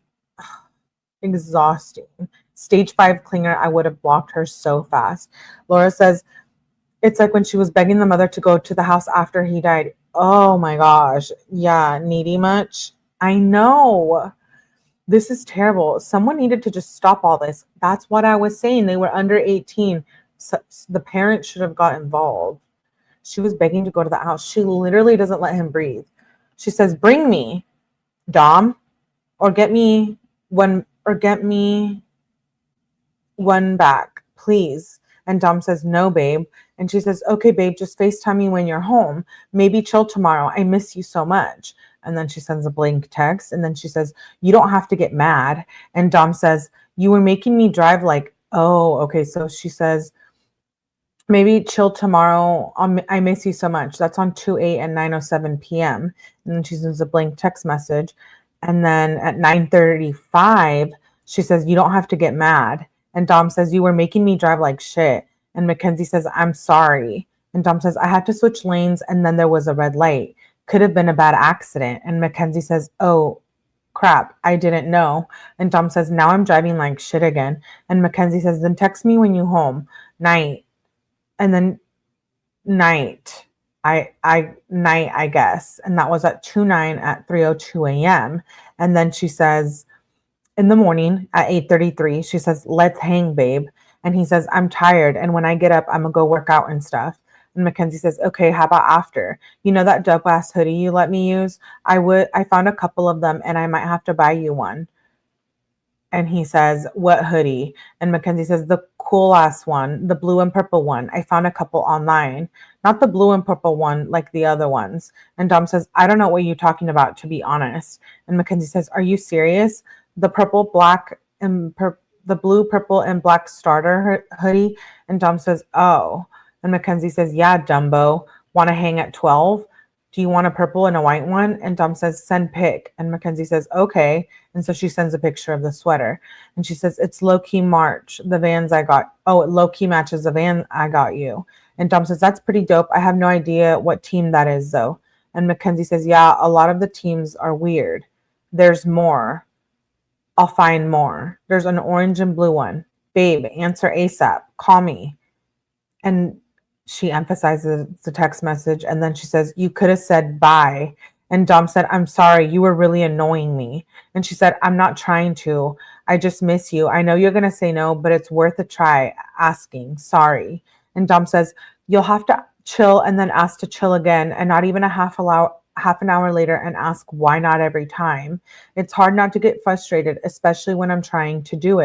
exhausting. Stage 5 clinger, I would have blocked her so fast. Laura says, it's like when she was begging the mother to go to the house after he died. Oh my gosh. Yeah, needy much? I know. This is terrible. Someone needed to just stop all this. That's what I was saying. They were under 18. So the parents should have got involved. She was begging to go to the house. She literally doesn't let him breathe. She says, bring me, Dom, or get me one back, please. And Dom says, no, babe. And she says, okay, babe, just FaceTime me when you're home. Maybe chill tomorrow. I miss you so much. And then she sends a blank text. And then she says, you don't have to get mad. And Dom says, you were making me drive like, oh, okay. So she says, maybe chill tomorrow. I miss you so much. That's on 2/8 and 9:07 p.m. And then she sends a blank text message. And then at 9:35, she says, you don't have to get mad. And Dom says, you were making me drive like shit. And Mackenzie says, I'm sorry. And Dom says, I had to switch lanes and then there was a red light. Could have been a bad accident. And Mackenzie says, oh, crap, I didn't know. And Dom says, now I'm driving like shit again. And Mackenzie says, then text me when you home. Night. And then night. Night, I guess. And that was at 2/9 at 3:02 a.m. And then she says, in the morning at 8:33, she says, let's hang, babe. And he says, I'm tired. And when I get up, I'm going to go work out and stuff. And Mackenzie says, okay, how about after? You know that dope ass hoodie you let me use? I found a couple of them and I might have to buy you one. And he says, what hoodie? And Mackenzie says, the cool ass one, the blue and purple one. I found a couple online, not the blue and purple one like the other ones. And Dom says, I don't know what you're talking about, to be honest. And Mackenzie says, are you serious? The purple, black, and the blue, purple, and black starter hoodie. And Dom says, oh. And Mackenzie says, yeah, Dumbo. Want to hang at 12? Do you want a purple and a white one? And Dom says, send pic. And Mackenzie says, okay. And so she sends a picture of the sweater. And she says, it's low-key March, the Vans I got. Oh, it low-key matches the van I got you. And Dom says, that's pretty dope. I have no idea what team that is, though. And Mackenzie says, yeah, a lot of the teams are weird. There's more. I'll find more. There's an orange and blue one. Babe, answer ASAP. Call me. And she emphasizes the text message. And then she says, you could have said bye. And Dom said, I'm sorry. You were really annoying me. And she said, I'm not trying to. I just miss you. I know you're going to say no, but it's worth a try asking. Sorry. And Dom says, you'll have to chill and then ask to chill again. And not even a half an hour later and ask why not every time. It's hard not to get frustrated, especially when I'm trying to do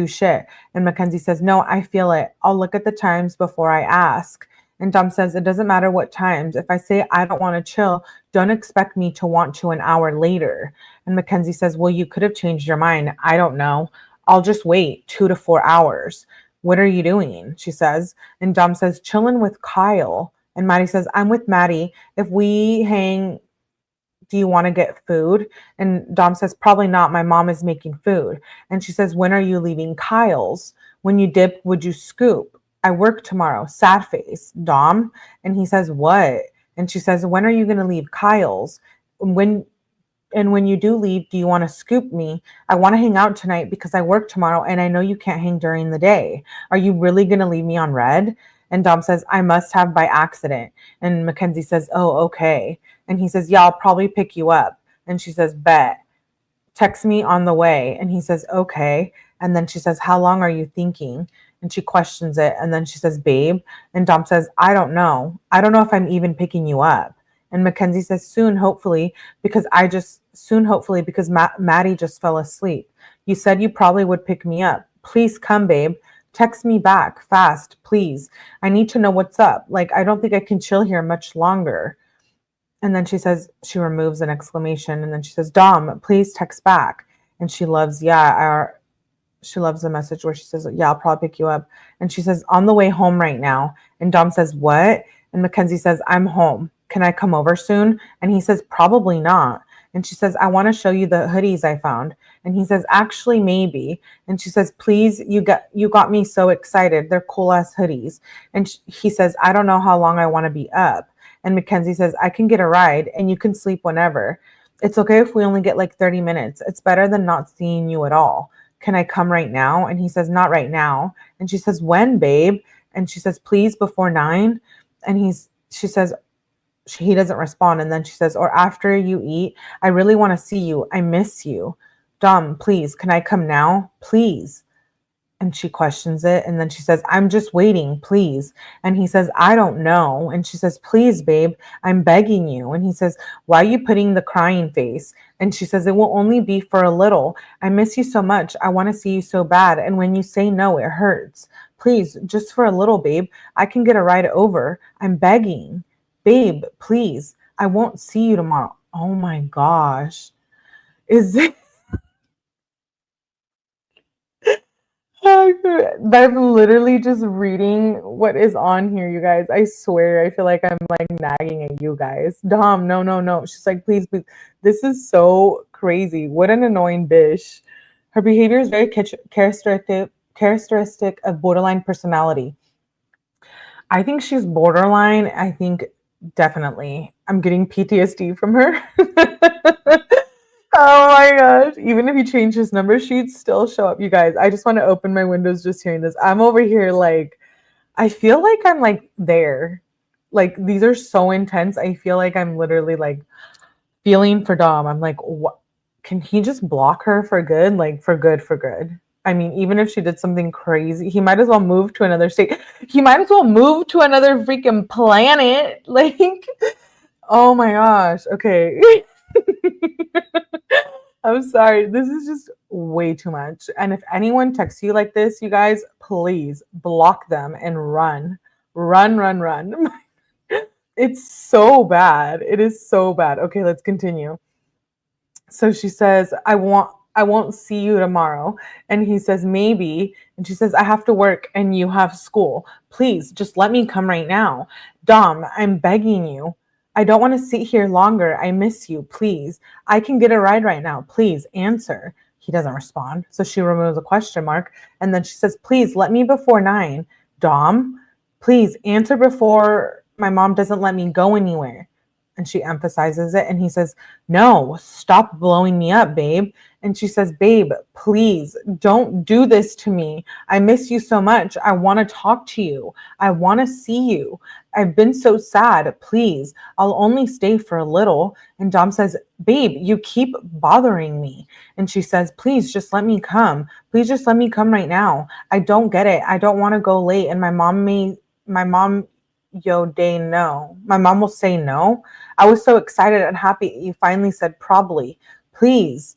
shit. And Mackenzie says, no, I feel it. I'll look at the times before I ask. And Dom says, it doesn't matter what times. If I say I don't want to chill, don't expect me to want to an hour later. And Mackenzie says, well, you could have changed your mind. I don't know. I'll just wait 2 to 4 hours. What are you doing? She says. And Dom says, chilling with Kyle. And Maddie says, I'm with Maddie. If we hang, do you want to get food? And Dom says, probably not. My mom is making food. And she says, when are you leaving Kyle's? When you dip, would you scoop? I work tomorrow. Sad face. Dom? And he says, what? And she says, when are you going to leave Kyle's? When you do leave, do you want to scoop me? I want to hang out tonight because I work tomorrow and I know you can't hang during the day. Are you really going to leave me on red? And Dom says, I must have by accident. And Mackenzie says, oh, okay. And he says, yeah, I'll probably pick you up. And she says, bet. Text me on the way. And he says, okay. And then she says, how long are you thinking? And she questions it. And then she says, babe. And Dom says, I don't know. I don't know if I'm even picking you up. And Mackenzie says, soon, hopefully, because Maddie just fell asleep. You said you probably would pick me up. Please come, babe. Text me back fast, please. I need to know what's up. Like, I don't think I can chill here much longer. And then she says, she removes an exclamation. And then she says, Dom, please text back. And she loves the message where she says, yeah, I'll probably pick you up. And she says, on the way home right now. And Dom says, what? And Mackenzie says, I'm home. Can I come over soon? And he says, probably not. And she says, I want to show you the hoodies I found. And he says, actually, maybe. And she says, please, you got me so excited. They're cool ass hoodies. And he says, I don't know how long I want to be up. And Mackenzie says, I can get a ride and you can sleep whenever. It's okay if we only get like 30 minutes. It's better than not seeing you at all. Can I come right now? And he says, not right now. And she says, when, babe? And she says, please, before 9. And he doesn't respond. And then she says, or after you eat. I really want to see you. I miss you. Dom, please, can I come now? Please. And she questions it. And then she says, I'm just waiting, please. And he says, I don't know. And she says, please, babe, I'm begging you. And he says, why are you putting the crying face? And she says, it will only be for a little. I miss you so much. I want to see you so bad. And when you say no, it hurts. Please, just for a little, babe. I can get a ride over. I'm begging. Babe, please. I won't see you tomorrow. Oh my gosh. Is it? I'm literally just reading what is on here, you guys. I swear, I feel like I'm like nagging at you guys. Dom, no, no, no. She's like, please, please. This is so crazy. What an annoying bitch. Her behavior is very characteristic of borderline personality. I think she's borderline. I think definitely I'm getting PTSD from her. Oh my gosh. Even if you change his number, she'd still show up. You guys, I just want to open my windows just hearing this. I'm over here like, I feel like I'm like there. Like, these are so intense. I feel like I'm literally like feeling for Dom. I'm like, what? Can he just block her for good? Like, for good, for good. I mean, even if she did something crazy, he might as well move to another state. He might as well move to another freaking planet. Like, oh my gosh. Okay. I'm sorry. This is just way too much. And if anyone texts you like this, you guys, please block them and run. Run, run, run. It's so bad. It is so bad. Okay, let's continue. So she says, I won't see you tomorrow. And he says, maybe. And she says, I have to work and you have school. Please, just let me come right now. Dom, I'm begging you. I don't want to sit here longer. I miss you. Please. I can get a ride right now. Please answer. He doesn't respond. So she removes a question mark. And then she says, please let me before 9. Dom, please answer before my mom doesn't let me go anywhere. And she emphasizes it. And he says, no, stop blowing me up, babe. And she says, babe, please don't do this to me. I miss you so much. I want to talk to you. I want to see you. I've been so sad. Please, I'll only stay for a little. And Dom says, babe, you keep bothering me. And she says, please just let me come. Please just let me come right now. I don't get it. I don't want to go late. And my mom, no. My mom will say no. I was so excited and happy. You finally said probably. Please.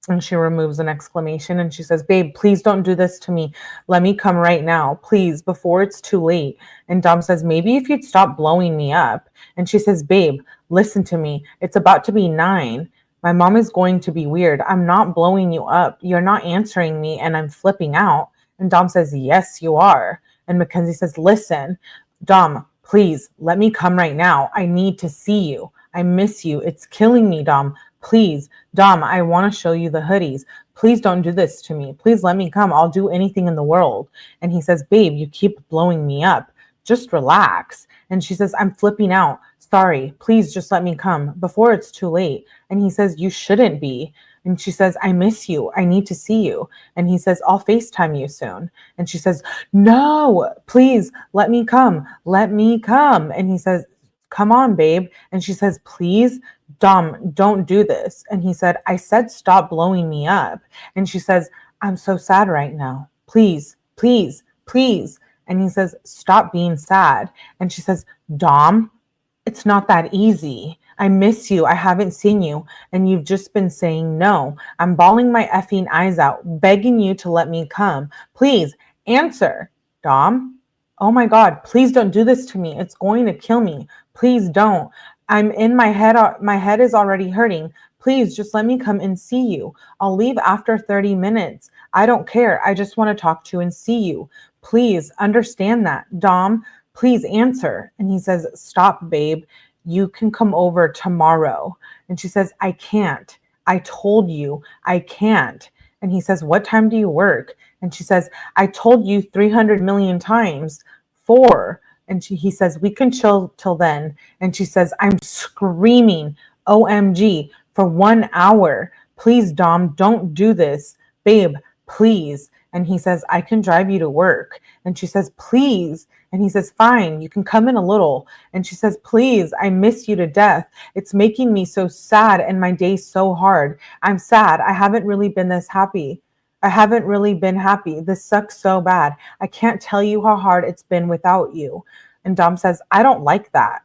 And she removes an exclamation and she says, babe, please don't do this to me. Let me come right now, please, before it's too late. And Dom says, maybe if you'd stop blowing me up. And she says, babe, listen to me. It's about to be 9. My mom is going to be weird. I'm not blowing you up. You're not answering me and I'm flipping out. And Dom says, yes, you are. And Mackenzie says, listen, Dom, please let me come right now. I need to see you. I miss you. It's killing me, Dom. Please, Dom, I want to show you the hoodies. Please don't do this to me. Please let me come. I'll do anything in the world. And he says, babe, you keep blowing me up. Just relax. And she says, I'm flipping out. Sorry. Please just let me come before it's too late. And he says, you shouldn't be. And she says, I miss you. I need to see you. And he says, I'll FaceTime you soon. And she says, no, please let me come. Let me come. And he says, come on, babe. And she says, please, Dom, don't do this. And he said, I said, stop blowing me up. And she says, I'm so sad right now. Please, please, please. And he says, stop being sad. And she says, Dom, it's not that easy. I miss you. I haven't seen you. And you've just been saying no. I'm bawling my effing eyes out, begging you to let me come. Please answer, Dom. Oh my God, please don't do this to me. It's going to kill me. Please don't. I'm in my head. My head is already hurting. Please just let me come and see you. I'll leave after 30 minutes. I don't care. I just want to talk to you and see you. Please understand that. Dom, please answer. And he says, stop, babe. You can come over tomorrow. And she says, I can't. I told you I can't. And he says, what time do you work? And she says, I told you 300 million times. 4. And he says, we can chill till then. And she says, I'm screaming, OMG, for 1 hour. Please, Dom, don't do this. Babe, please. And he says, I can drive you to work. And she says, please. And he says, fine, you can come in a little. And she says, please, I miss you to death. It's making me so sad and my day's so hard. I'm sad. I haven't really been this happy. I haven't really been happy. This sucks so bad. I can't tell you how hard it's been without you. And Dom says, I don't like that.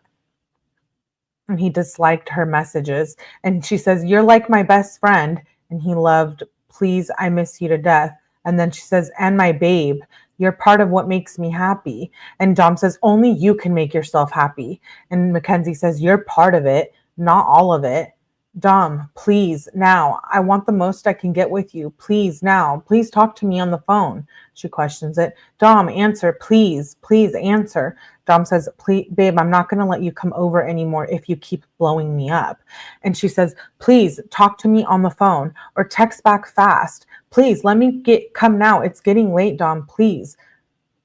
And he disliked her messages. And she says, you're like my best friend. And he loved, please, I miss you to death. And then she says, and my babe, you're part of what makes me happy. And Dom says, only you can make yourself happy. And Mackenzie says, you're part of it, not all of it. Dom, please, now. I want the most I can get with you. Please, now. Please talk to me on the phone. She questions it. Dom, answer, please. Please answer. Dom says, please, babe, I'm not going to let you come over anymore if you keep blowing me up. And she says, please talk to me on the phone or text back fast. Please let me come now. It's getting late, Dom. Please.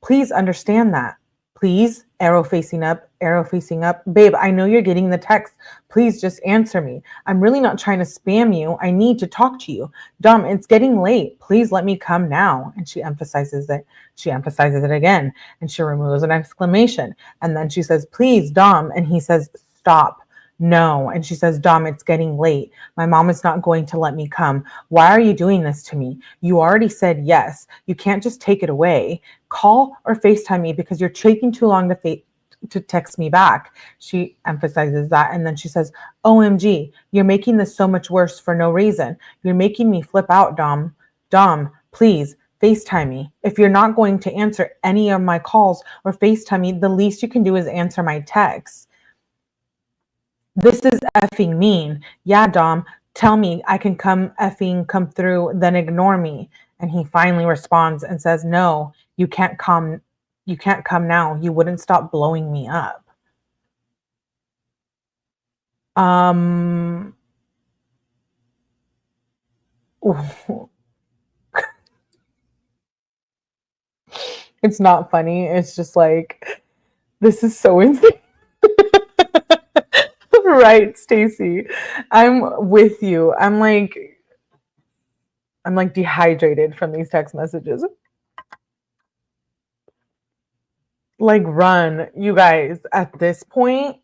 Please understand that. Please, arrow facing up, arrow facing up. Babe, I know you're getting the text. Please just answer me. I'm really not trying to spam you. I need to talk to you. Dom, it's getting late. Please let me come now. And she emphasizes it. She emphasizes it again. And she removes an exclamation. And then she says, please, Dom. And he says, stop. No. And she says, Dom, it's getting late. My mom is not going to let me come. Why are you doing this to me? You already said yes. You can't just take it away. Call or FaceTime me because you're taking too long to text me back. She emphasizes that. And then she says, OMG, you're making this so much worse for no reason. You're making me flip out, Dom. Dom, please. FaceTime me. If you're not going to answer any of my calls or FaceTime me, the least you can do is answer my texts. This is effing mean. Yeah, Dom, tell me I can come through, then ignore me. And he finally responds and says, no, you can't come. You can't come now. You wouldn't stop blowing me up. It's not funny. It's just like, this is so insane. Right, Stacy. I'm with you. I'm like dehydrated from these text messages. Like, run, you guys. At this point,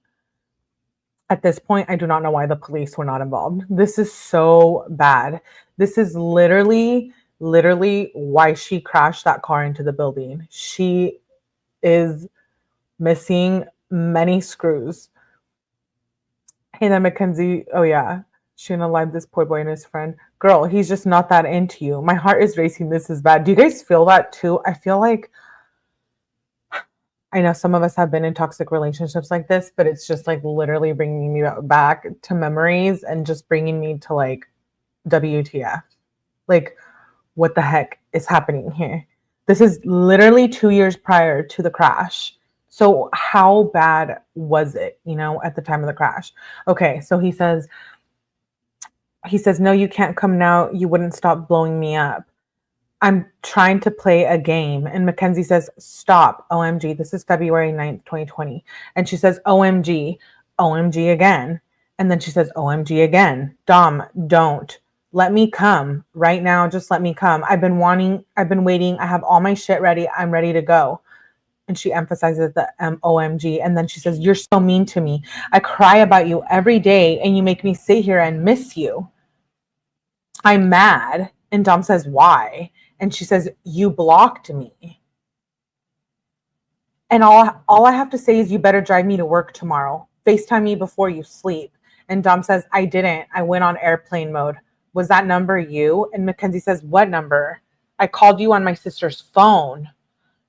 I do not know why the police were not involved. This is so bad. This is literally why she crashed that car into the building. She is missing many screws. Hey there, Mackenzie. Oh yeah. She unalived this poor boy and his friend. Girl, he's just not that into you. My heart is racing. This is bad. Do you guys feel that too? I feel like, I know some of us have been in toxic relationships like this, but it's just like literally bringing me back to memories and just bringing me to like WTF. Like, what the heck is happening here? This is literally 2 years prior to the crash. So how bad was it, at the time of the crash? Okay, so he says, no, you can't come now. You wouldn't stop blowing me up. I'm trying to play a game. And Mackenzie says, stop, OMG. This is February 9th, 2020. And she says, OMG, OMG again. And then she says, OMG again. Dom, don't. Let me come right now. Just let me come. I've been waiting. I have all my shit ready. I'm ready to go. And she emphasizes the OMG. And then she says, you're so mean to me. I cry about you every day and you make me sit here and miss you. I'm mad. And Dom says, why? And she says, you blocked me. And all I have to say is you better drive me to work tomorrow. FaceTime me before you sleep. And Dom says, I didn't. I went on airplane mode. Was that number you? And Mackenzie says, what number? I called you on my sister's phone.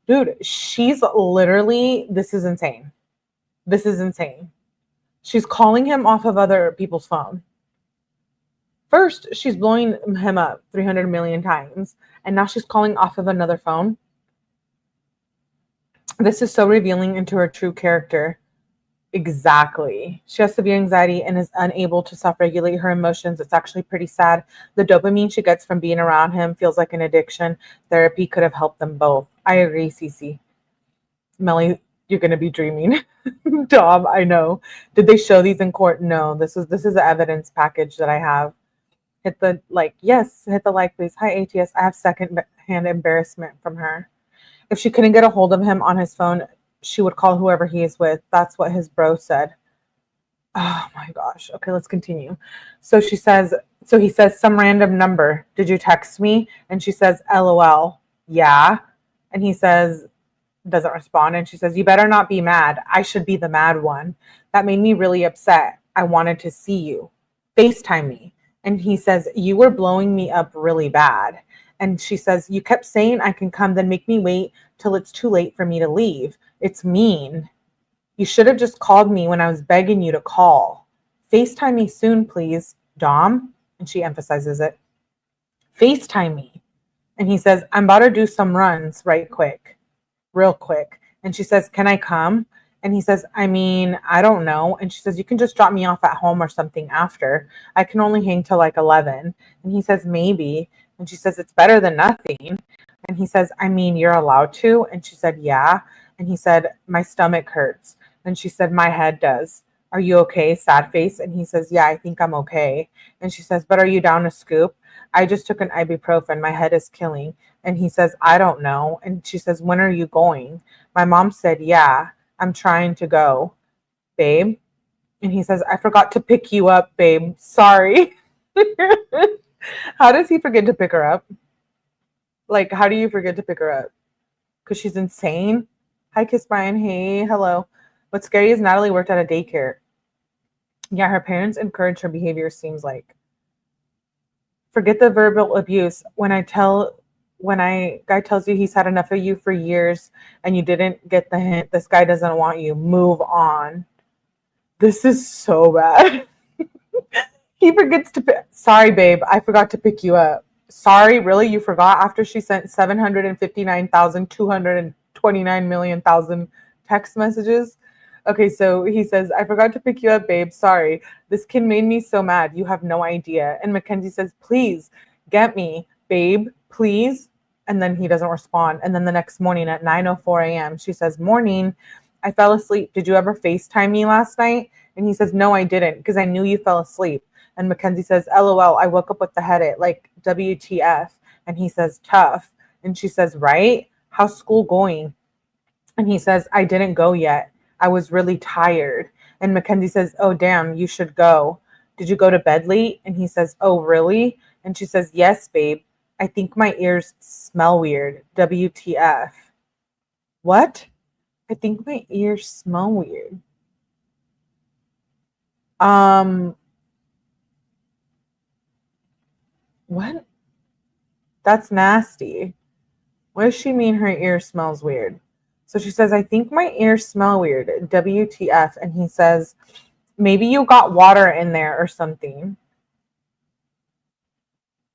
Dude, she's literally, this is insane. This is insane. She's calling him off of other people's phone. First, she's blowing him up 300 million times. And now she's calling off of another phone. This is so revealing into her true character. Exactly. She has severe anxiety and is unable to self-regulate her emotions. It's actually pretty sad. The dopamine she gets from being around him feels like an addiction. Therapy could have helped them both. I agree, Cece. Melly, you're going to be dreaming. Dom, I know. Did they show these in court? No. This is the evidence package that I have. Hit the like. Yes, hit the like, please. Hi, ATS. I have second-hand embarrassment from her. If she couldn't get a hold of him on his phone, she would call whoever he is with. That's what his bro said. Oh my gosh. Okay, let's continue. So she says, So he says, some random number. Did you text me? And she says, LOL. Yeah. And he says, doesn't respond. And she says, you better not be mad. I should be the mad one. That made me really upset. I wanted to see you. FaceTime me. And he says, you were blowing me up really bad. And she says, you kept saying I can come, then make me wait till it's too late for me to leave. It's mean. You should have just called me when I was begging you to call. FaceTime me soon, please, Dom. And she emphasizes it. FaceTime me. And he says, I'm about to do some runs real quick. And she says, can I come? And he says, I mean, I don't know. And she says, you can just drop me off at home or something after. I can only hang till like 11. And he says, maybe. And she says, it's better than nothing. And he says, I mean, you're allowed to? And she said, yeah. And he said, my stomach hurts. And she said, my head does. Are you okay? Sad face. And he says, yeah, I think I'm okay. And she says, but are you down to scoop? I just took an ibuprofen. My head is killing. And he says, I don't know. And she says, when are you going? My mom said, yeah, I'm trying to go, babe. And he says, I forgot to pick you up, babe. Sorry. How does he forget to pick her up? Like, how do you forget to pick her up? Because she's insane. Hi, Kiss Brian. Hey, hello. What's scary is Natalie worked at a daycare. Yeah, her parents encourage her behavior, seems like. Forget the verbal abuse. When a guy tells you he's had enough of you for years and you didn't get the hint, this guy doesn't want you, move on. This is so bad. He forgets to sorry, babe, I forgot to pick you up. Sorry, really? You forgot after she sent 759,229 million text messages? Okay, so he says, I forgot to pick you up, babe. Sorry. This kid made me so mad. You have no idea. And Mackenzie says, please get me, babe, please. And then he doesn't respond. And then the next morning at 9:04 a.m., she says, morning, I fell asleep. Did you ever FaceTime me last night? And he says, no, I didn't, because I knew you fell asleep. And Mackenzie says, LOL, I woke up with the headache, like WTF. And he says, tough. And she says, right? How's school going? And he says, I didn't go yet. I was really tired. And Mackenzie says, oh, damn, you should go. Did you go to bed late? And he says, oh, really? And she says, yes, babe. I think my ears smell weird. WTF. What? I think my ears smell weird. What? That's nasty. What does she mean her ear smells weird? So she says, I think my ears smell weird. WTF. And he says, maybe you got water in there or something.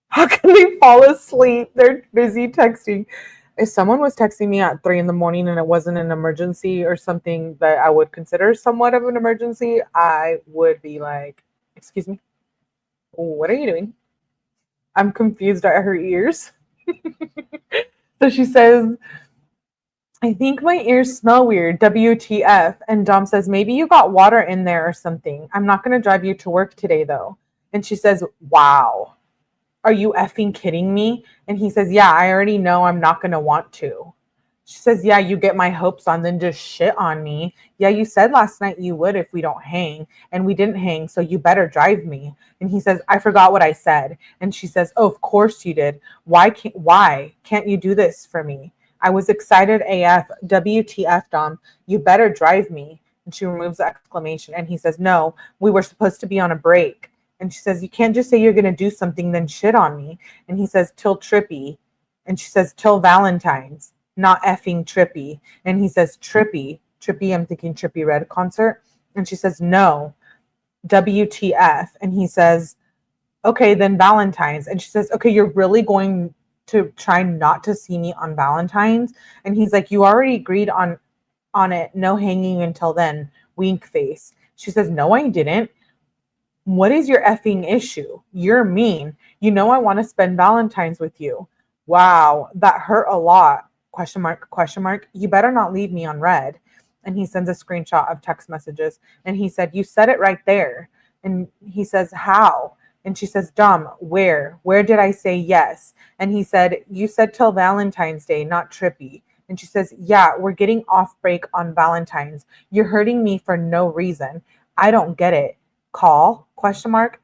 How can they fall asleep? They're busy texting. If someone was texting me at 3 a.m. and it wasn't an emergency or something that I would consider somewhat of an emergency, I would be like, excuse me, what are you doing? I'm confused at her ears. So she says, I think my ears smell weird. WTF. And Dom says, maybe you got water in there or something. I'm not going to drive you to work today, though. And she says, wow. Are you effing kidding me? And he says, yeah, I already know I'm not going to want to. She says, yeah, you get my hopes on, then just shit on me. Yeah, you said last night you would if we don't hang, and we didn't hang, so you better drive me. And he says, I forgot what I said. And she says, oh, of course you did. Why can't you do this for me? I was excited AF. WTF, Dom. You better drive me. And she removes the exclamation. And he says, no, we were supposed to be on a break. And she says, you can't just say you're going to do something, then shit on me. And he says, till Trippy. And she says, till Valentine's, not effing Trippy. And he says, Trippy. Trippy, I'm thinking Trippy Red concert. And she says, no, WTF. And he says, okay, then Valentine's. And she says, okay, you're really going to try not to see me on Valentine's? And he's like, you already agreed on it. No hanging until then. Wink face. She says, no, I didn't. What is your effing issue? You're mean. You know I want to spend Valentine's with you. Wow, that hurt a lot. Question mark, question mark. You better not leave me on red. And he sends a screenshot of text messages. And he said, you said it right there. And he says, how? And she says, Dom, where? Where did I say yes? And he said, you said till Valentine's Day, not Trippy. And she says, yeah, we're getting off break on Valentine's. You're hurting me for no reason. I don't get it. call, ?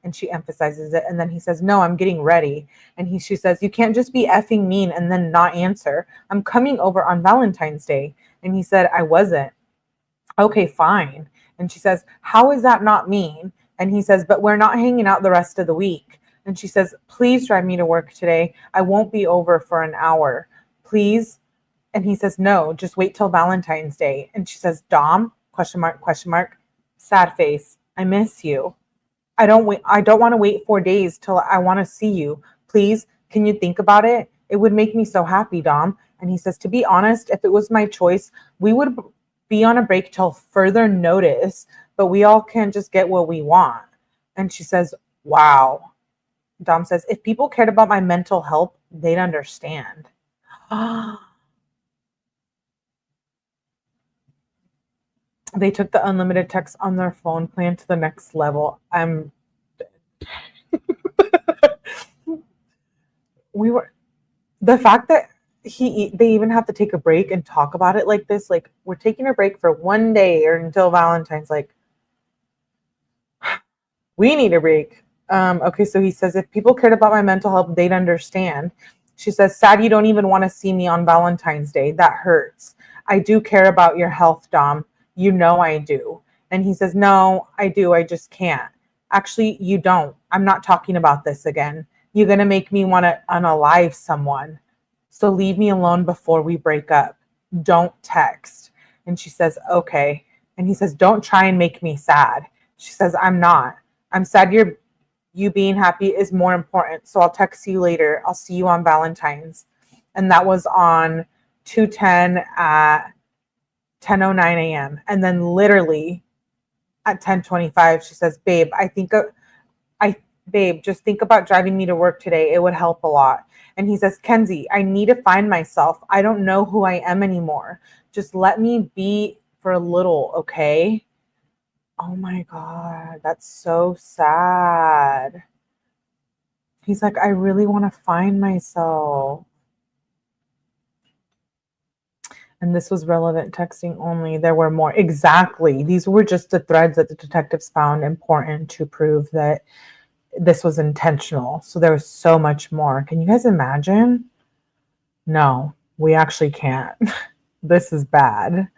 And she emphasizes it. And then he says, no, I'm getting ready. And she says, you can't just be effing mean and then not answer. I'm coming over on Valentine's Day. And he said, I wasn't. Okay, fine. And she says, how is that not mean? And he says, but we're not hanging out the rest of the week. And she says, please drive me to work today. I won't be over for an hour. Please. And he says, no, just wait till Valentine's Day. And she says, Dom, ? Sad face. I miss you. I don't want to wait 4 days till I want to see you. Please, can you think about it? It would make me so happy, Dom. And he says, to be honest, if it was my choice, we would be on a break till further notice, but we all can't just get what we want. And she says, wow. Dom says, if people cared about my mental health, they'd understand. They took the unlimited text on their phone plan to the next level. The fact that they even have to take a break and talk about it like this, like we're taking a break for 1 day or until Valentine's, like we need a break. Okay, so he says, if people cared about my mental health, they'd understand. She says, sad you don't even want to see me on Valentine's Day. That hurts. I do care about your health, Dom. You know I do. And he says, no, I do. I just can't. Actually, you don't. I'm not talking about this again. You're going to make me want to unalive someone. So leave me alone before we break up. Don't text. And she says, okay. And he says, don't try and make me sad. She says, I'm not. I'm sad you being happy is more important. So I'll text you later. I'll see you on Valentine's. And that was on 2/10 at 10:09 a.m. And then literally at 10:25, she says, babe, babe, just think about driving me to work today. It would help a lot. And he says, Kenzie, I need to find myself. I don't know who I am anymore. Just let me be for a little, okay? Oh my God, that's so sad. He's like, I really want to find myself. And this was relevant texting only. There were more. Exactly. These were just the threads that the detectives found important to prove that this was intentional. So there was so much more. Can you guys imagine? No, we actually can't. This is bad.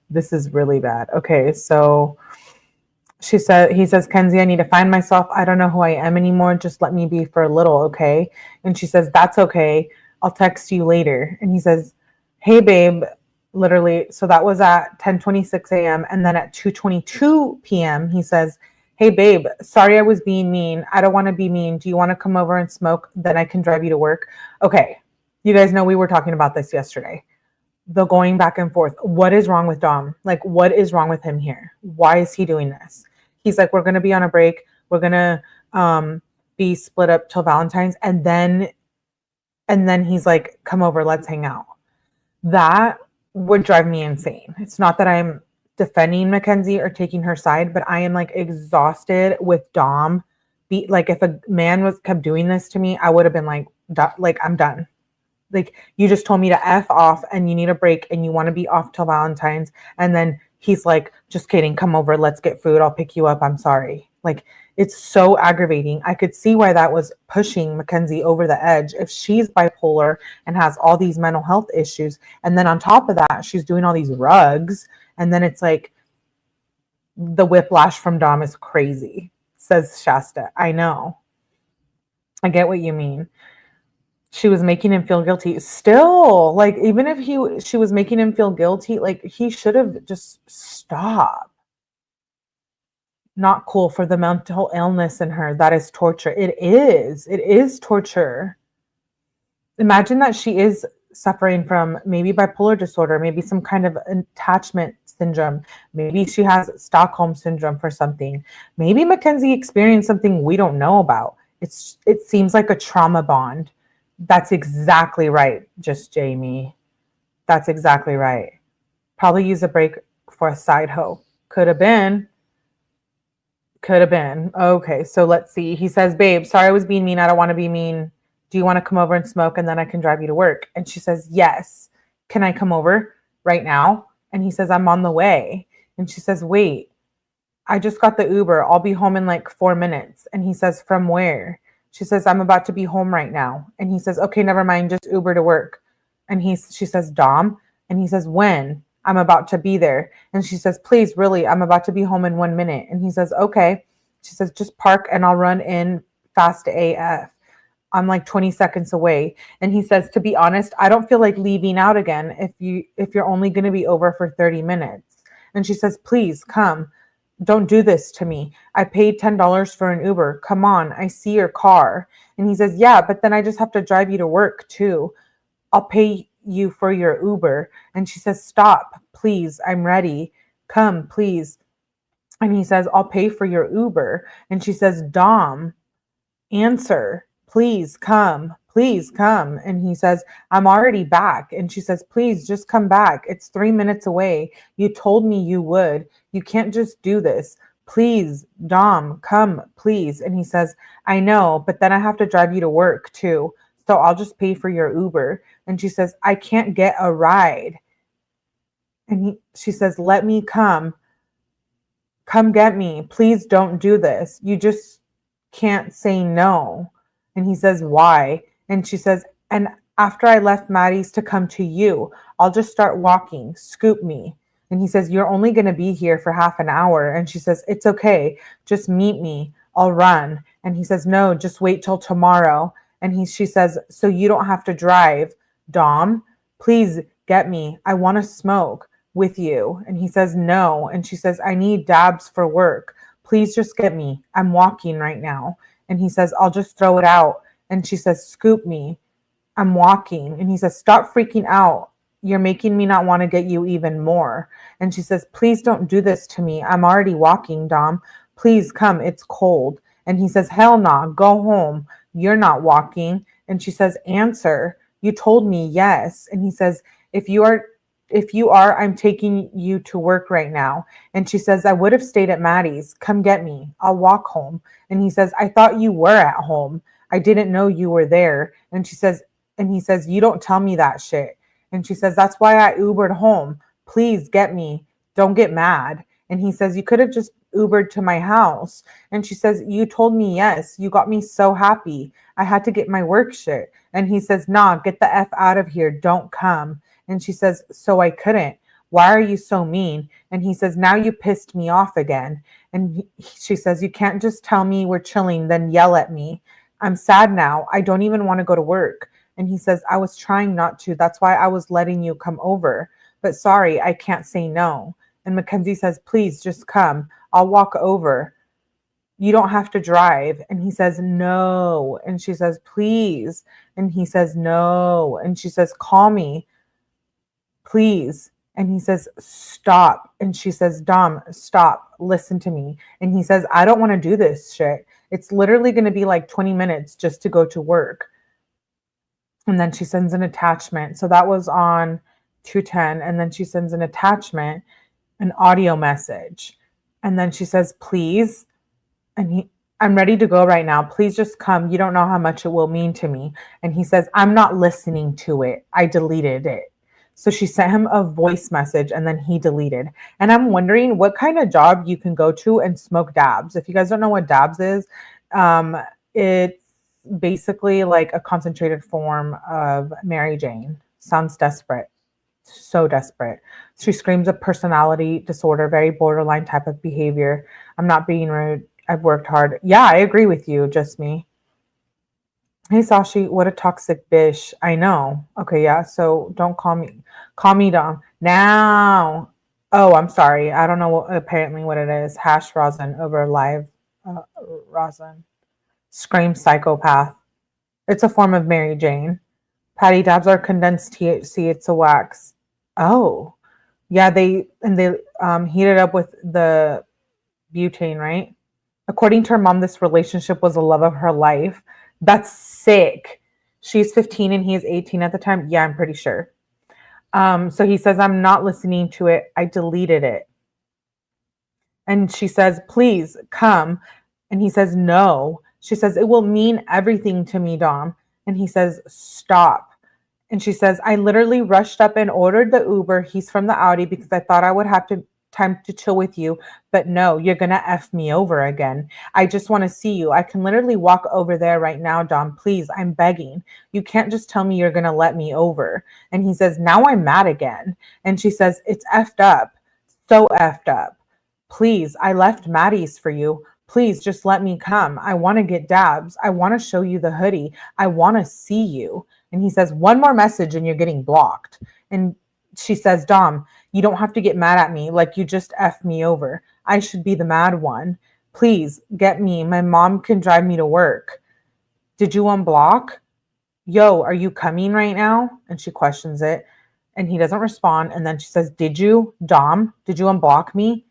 This is really bad. Okay, so he says, Kenzie, I need to find myself. I don't know who I am anymore. Just let me be for a little, okay? And she says, that's okay. I'll text you later. And he says, hey, babe. Literally, so that was at 10:26 a.m. And then at 2:22 p.m. he says, hey babe, sorry I was being mean. I don't want to be mean. Do you want to come over and smoke? Then I can drive you to work. Okay, you guys know we were talking about this yesterday. The going back and forth. What is wrong with Dom? Like, what is wrong with him here? Why is he doing this? He's like, we're going to be on a break. We're going to be split up till Valentine's. And then he's like, come over, let's hang out. That would drive me insane. It's not that I'm defending Mackenzie or taking her side, but I am like exhausted with Dom. Like if a man kept doing this to me, I would have been like I'm done. Like you just told me to F off and you need a break and you want to be off till Valentine's. And then he's like, just kidding, come over, let's get food. I'll pick you up. I'm sorry. Like it's so aggravating. I could see why that was pushing Mackenzie over the edge. If she's bipolar and has all these mental health issues, and then on top of that, she's doing all these rugs, and then it's like the whiplash from Dom is crazy, says Shasta. I know. I get what you mean. She was making him feel guilty. Still, like even if she was making him feel guilty, like he should have just stopped. Not cool for the mental illness in her. That is torture. It is torture. Imagine that she is suffering from maybe bipolar disorder, maybe some kind of attachment syndrome. Maybe she has Stockholm syndrome for something. Maybe Mackenzie experienced something we don't know about. It seems like a trauma bond. That's exactly right, just Jamie. That's exactly right. Probably use a break for a side hoe. Could have been. Okay, so let's see. He says, babe, sorry I was being mean. I don't want to be mean. Do you want to come over and smoke and then I can drive you to work? And she says, yes. Can I come over right now? And he says, I'm on the way. And she says, wait, I just got the Uber. I'll be home in like 4 minutes. And he says, from where? She says, I'm about to be home right now. And he says, okay, never mind, just Uber to work. And she says, Dom? And he says, when? I'm about to be there. And she says, please, really, I'm about to be home in 1 minute. And he says, okay. She says, just park and I'll run in fast AF. I'm like 20 seconds away. And he says, to be honest, I don't feel like leaving out again if you're only going to be over for 30 minutes. And she says, please come. Don't do this to me. I paid $10 for an Uber. Come on, I see your car. And he says, yeah, but then I just have to drive you to work too. I'll pay you for your Uber. And she says, stop, please. I'm ready. Come, please. And he says, I'll pay for your Uber. And she says, Dom, answer. Please come. Please come. And he says, I'm already back. And she says, please just come back. It's 3 minutes away. You told me you would. You can't just do this. Please, Dom, come, please. And he says, I know, but then I have to drive you to work too. So I'll just pay for your Uber. And she says, I can't get a ride. And she says, let me come. Come get me. Please don't do this. You just can't say no. And he says, why? And she says, and after I left Maddie's to come to you, I'll just start walking. Scoop me. And he says, you're only going to be here for half an hour. And she says, it's okay. Just meet me. I'll run. And he says, no, just wait till tomorrow. And she says, so you don't have to drive. Dom, please get me. I want to smoke with you. And he says, no. And she says, I need dabs for work. Please just get me. I'm walking right now. And he says, I'll just throw it out. And she says, scoop me. I'm walking. And he says, stop freaking out. You're making me not want to get you even more. And she says, please don't do this to me. I'm already walking, Dom. Please come. It's cold. And he says, hell nah, go home. You're not walking. And she says, answer. You told me yes. And he says, if you are, I'm taking you to work right now. And she says, I would have stayed at Maddie's. Come get me. I'll walk home. And he says, I thought you were at home. I didn't know you were there. And he says, you don't tell me that shit. And she says, that's why I Ubered home. Please get me. Don't get mad. And he says, you could have just Ubered to my house. And she says, you told me yes. You got me so happy. I had to get my work shit. And he says, nah, get the F out of here. Don't come. And she says, so I couldn't. Why are you so mean? And he says, now you pissed me off again. And she says, you can't just tell me we're chilling, then yell at me. I'm sad now. I don't even want to go to work. And he says, I was trying not to. That's why I was letting you come over. But sorry, I can't say no. And Mackenzie says, please just come. I'll walk over. You don't have to drive. And he says, no. And she says, please. And he says, no. And she says, call me, please. And he says, stop. And she says, Dom, stop. Listen to me. And he says, I don't want to do this shit. It's literally going to be like 20 minutes just to go to work. And then she sends an attachment. So that was on 210. And then she sends an attachment, an audio message. And then she says, please. And I'm ready to go right now. Please just come. You don't know how much it will mean to me. And he says, I'm not listening to it. I deleted it. So she sent him a voice message and then he deleted. And I'm wondering what kind of job you can go to and smoke dabs. If you guys don't know what dabs is, it's basically like a concentrated form of Mary Jane. Sounds desperate. So desperate. She screams a personality disorder, very borderline type of behavior. I'm not being rude. I've worked hard. Yeah, I agree with you, just me. Hey, Sashi, what a toxic bitch. I know. Okay, yeah, so don't call me. Call me Dom. Now. Oh, I'm sorry. I don't know apparently what it is. Hash rosin over live rosin. Scream psychopath. It's a form of Mary Jane. Patty dabs are condensed THC. It's a wax. Oh. Yeah, they heat it up with the butane, right? According to her mom, this relationship was the love of her life. That's sick. She's 15 and he is 18 at the time. Yeah, I'm pretty sure. So he says, I'm not listening to it. I deleted it. And she says, please come. And he says, no. She says, it will mean everything to me, Dom. And he says, stop. And she says, I literally rushed up and ordered the Uber. He's from the Audi because I thought I would have to time to chill with you, but no, you're gonna F me over again. I just want to see you. I can literally walk over there right now, Dom. Please, I'm begging. You can't just tell me you're gonna let me over. And he says, now I'm mad again. And she says, it's effed up. So effed up. Please, I left Maddie's for you. Please just let me come. I want to get dabs. I want to show you the hoodie. I want to see you. And he says, one more message and you're getting blocked. And she says, Dom, you don't have to get mad at me like you just F me over. I should be the mad one. Please get me. My mom can drive me to work. Did you unblock? Yo, are you coming right now? And she questions it. And he doesn't respond. And then she says, did you, Dom? Did you unblock me?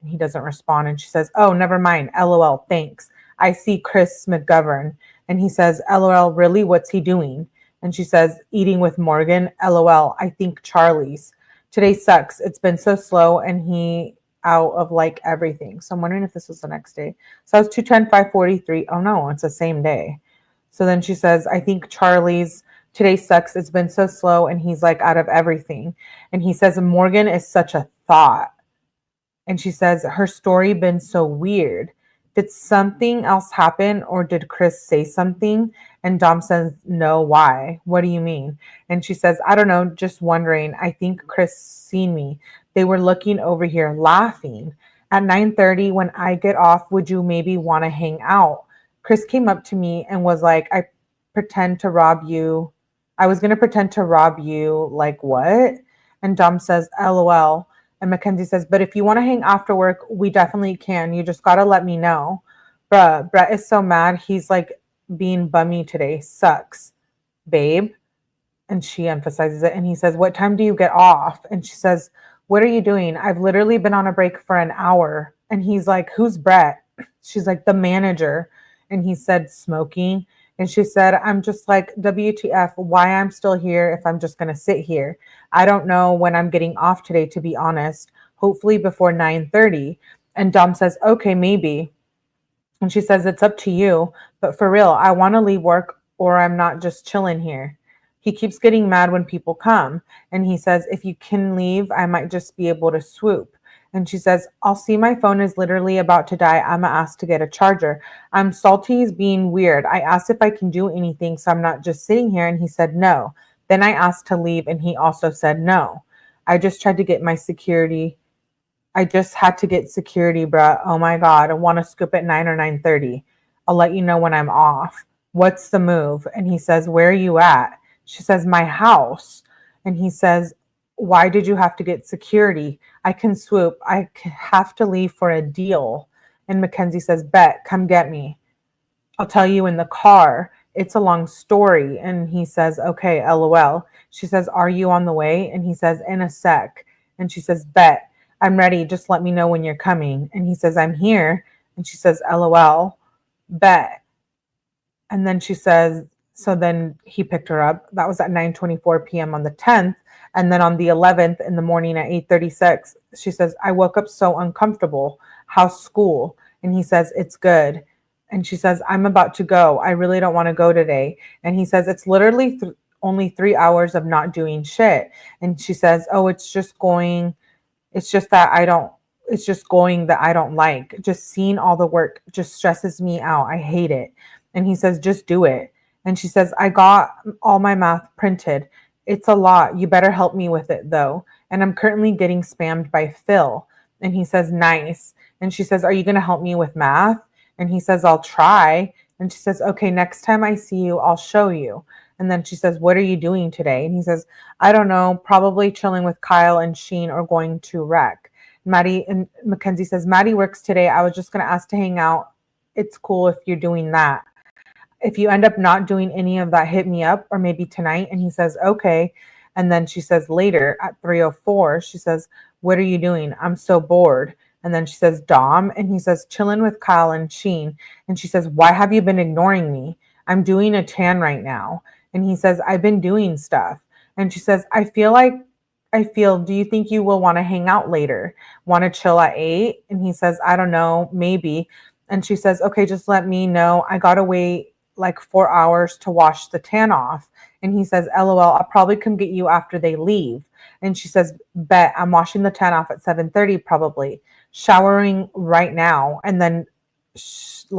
And he doesn't respond. And she says, oh, never mind. LOL, thanks. I see Chris McGovern. And he says, LOL, really? What's he doing? And she says, eating with Morgan. LOL, I think Charlie's. Today sucks. It's been so slow and he out of like everything. So I'm wondering if this was the next day. So I was 210-543. Oh no, it's the same day. So then she says, I think Charlie's. Today sucks. It's been so slow and he's like out of everything. And he says, Morgan is such a thought. And she says, her story been so weird. Did something else happen or did Chris say something? And Dom says, no, why? What do you mean? And she says, I don't know, just wondering. I think Chris seen me. They were looking over here laughing. At 9:30 when I get off, would you maybe want to hang out? Chris came up to me and was like, I was going to pretend to rob you. Like what? And Dom says, LOL. And Mackenzie says, but if you want to hang after work, we definitely can. You just got to let me know. Bruh, Brett is so mad. He's like being bummy today. Sucks. Babe. And she emphasizes it. And he says, what time do you get off? And she says, what are you doing? I've literally been on a break for an hour. And he's like, who's Brett? She's like, the manager. And he said, smoking. And she said, I'm just like, WTF, why I'm still here if I'm just going to sit here. I don't know when I'm getting off today, to be honest. Hopefully before 9:30. And Dom says, okay, maybe. And she says, it's up to you. But for real, I want to leave work or I'm not just chilling here. He keeps getting mad when people come. And he says, if you can leave, I might just be able to swoop. And she says, I'll see my phone is literally about to die. I'm asked to get a charger. I'm salty. He's being weird. I asked if I can do anything so I'm not just sitting here. And he said no. Then I asked to leave and he also said no. I just had to get security, bruh. Oh my God. I want to scoop at 9 or 9:30. I'll let you know when I'm off. What's the move? And he says, where are you at? She says, my house. And he says, why did you have to get security? I can swoop. I have to leave for a deal. And Mackenzie says, bet, come get me. I'll tell you in the car. It's a long story. And he says, okay, LOL. She says, are you on the way? And he says, in a sec. And she says, bet, I'm ready. Just let me know when you're coming. And he says, I'm here. And she says, LOL, bet. And then she says, so then he picked her up. That was at 9:24 p.m. on the 10th. And then on the 11th in the morning at 8:36, she says, I woke up so uncomfortable. How's school? And he says, it's good. And she says, I'm about to go. I really don't want to go today. And he says, it's literally only 3 hours of not doing shit. And she says, oh, it's just going that I don't like. Just seeing all the work just stresses me out. I hate it. And he says, just do it. And she says, I got all my math printed. It's a lot. You better help me with it though. And I'm currently getting spammed by Phil. And he says, nice. And she says, are you going to help me with math? And he says, I'll try. And she says, okay, next time I see you, I'll show you. And then she says, what are you doing today? And he says, I don't know, probably chilling with Kyle and Sheen or going to rec. Maddie and Mackenzie says, Maddie works today. I was just going to ask to hang out. It's cool if you're doing that. If you end up not doing any of that, hit me up or maybe tonight. And he says, okay. And then she says later at 3:04, she says, what are you doing? I'm so bored. And then she says, Dom. And he says, chilling with Kyle and Sheen. And she says, why have you been ignoring me? I'm doing a tan right now. And he says, I've been doing stuff. And she says, do you think you will want to hang out later? Want to chill at 8? And he says, I don't know, maybe. And she says, okay, just let me know. I got to wait like 4 hours to wash the tan off. And he says, LOL, I'll probably come get you after they leave. And she says, bet, I'm washing the tan off at 7:30 probably, showering right now. And then so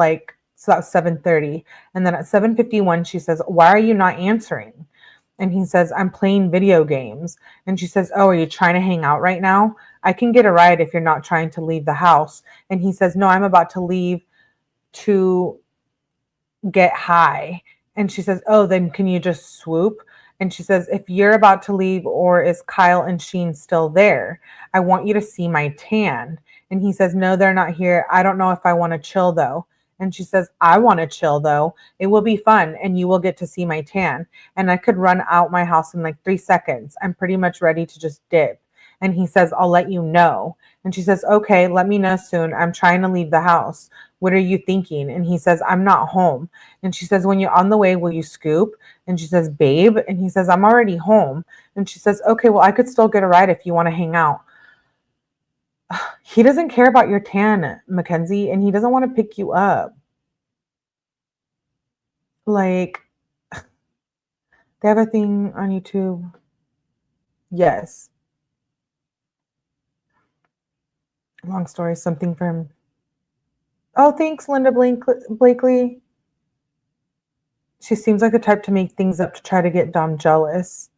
that's 7:30. And then at 7:51, she says, why are you not answering? And he says, I'm playing video games. And she says, oh, are you trying to hang out right now? I can get a ride if you're not trying to leave the house. And he says, no, I'm about to leave to get high. And she says, oh, then can you just swoop? And she says, if you're about to leave, or is Kyle and Sheen still there? I want you to see my tan. And he says, no, they're not here. I don't know if I want to chill though. And she says, I want to chill though. It will be fun and you will get to see my tan. And I could run out my house in like 3 seconds. I'm pretty much ready to just dip. And he says, I'll let you know. And she says, okay, let me know soon. I'm trying to leave the house. What are you thinking? And he says, I'm not home. And she says, when you're on the way, will you scoop? And she says, babe. And he says, I'm already home. And she says, okay, well, I could still get a ride if you want to hang out. He doesn't care about your tan, Mackenzie, and he doesn't want to pick you up. Like, they have a thing on YouTube. Yes. Long story, something from... Oh, thanks, Linda Blakely. She seems like the type to make things up to try to get Dom jealous.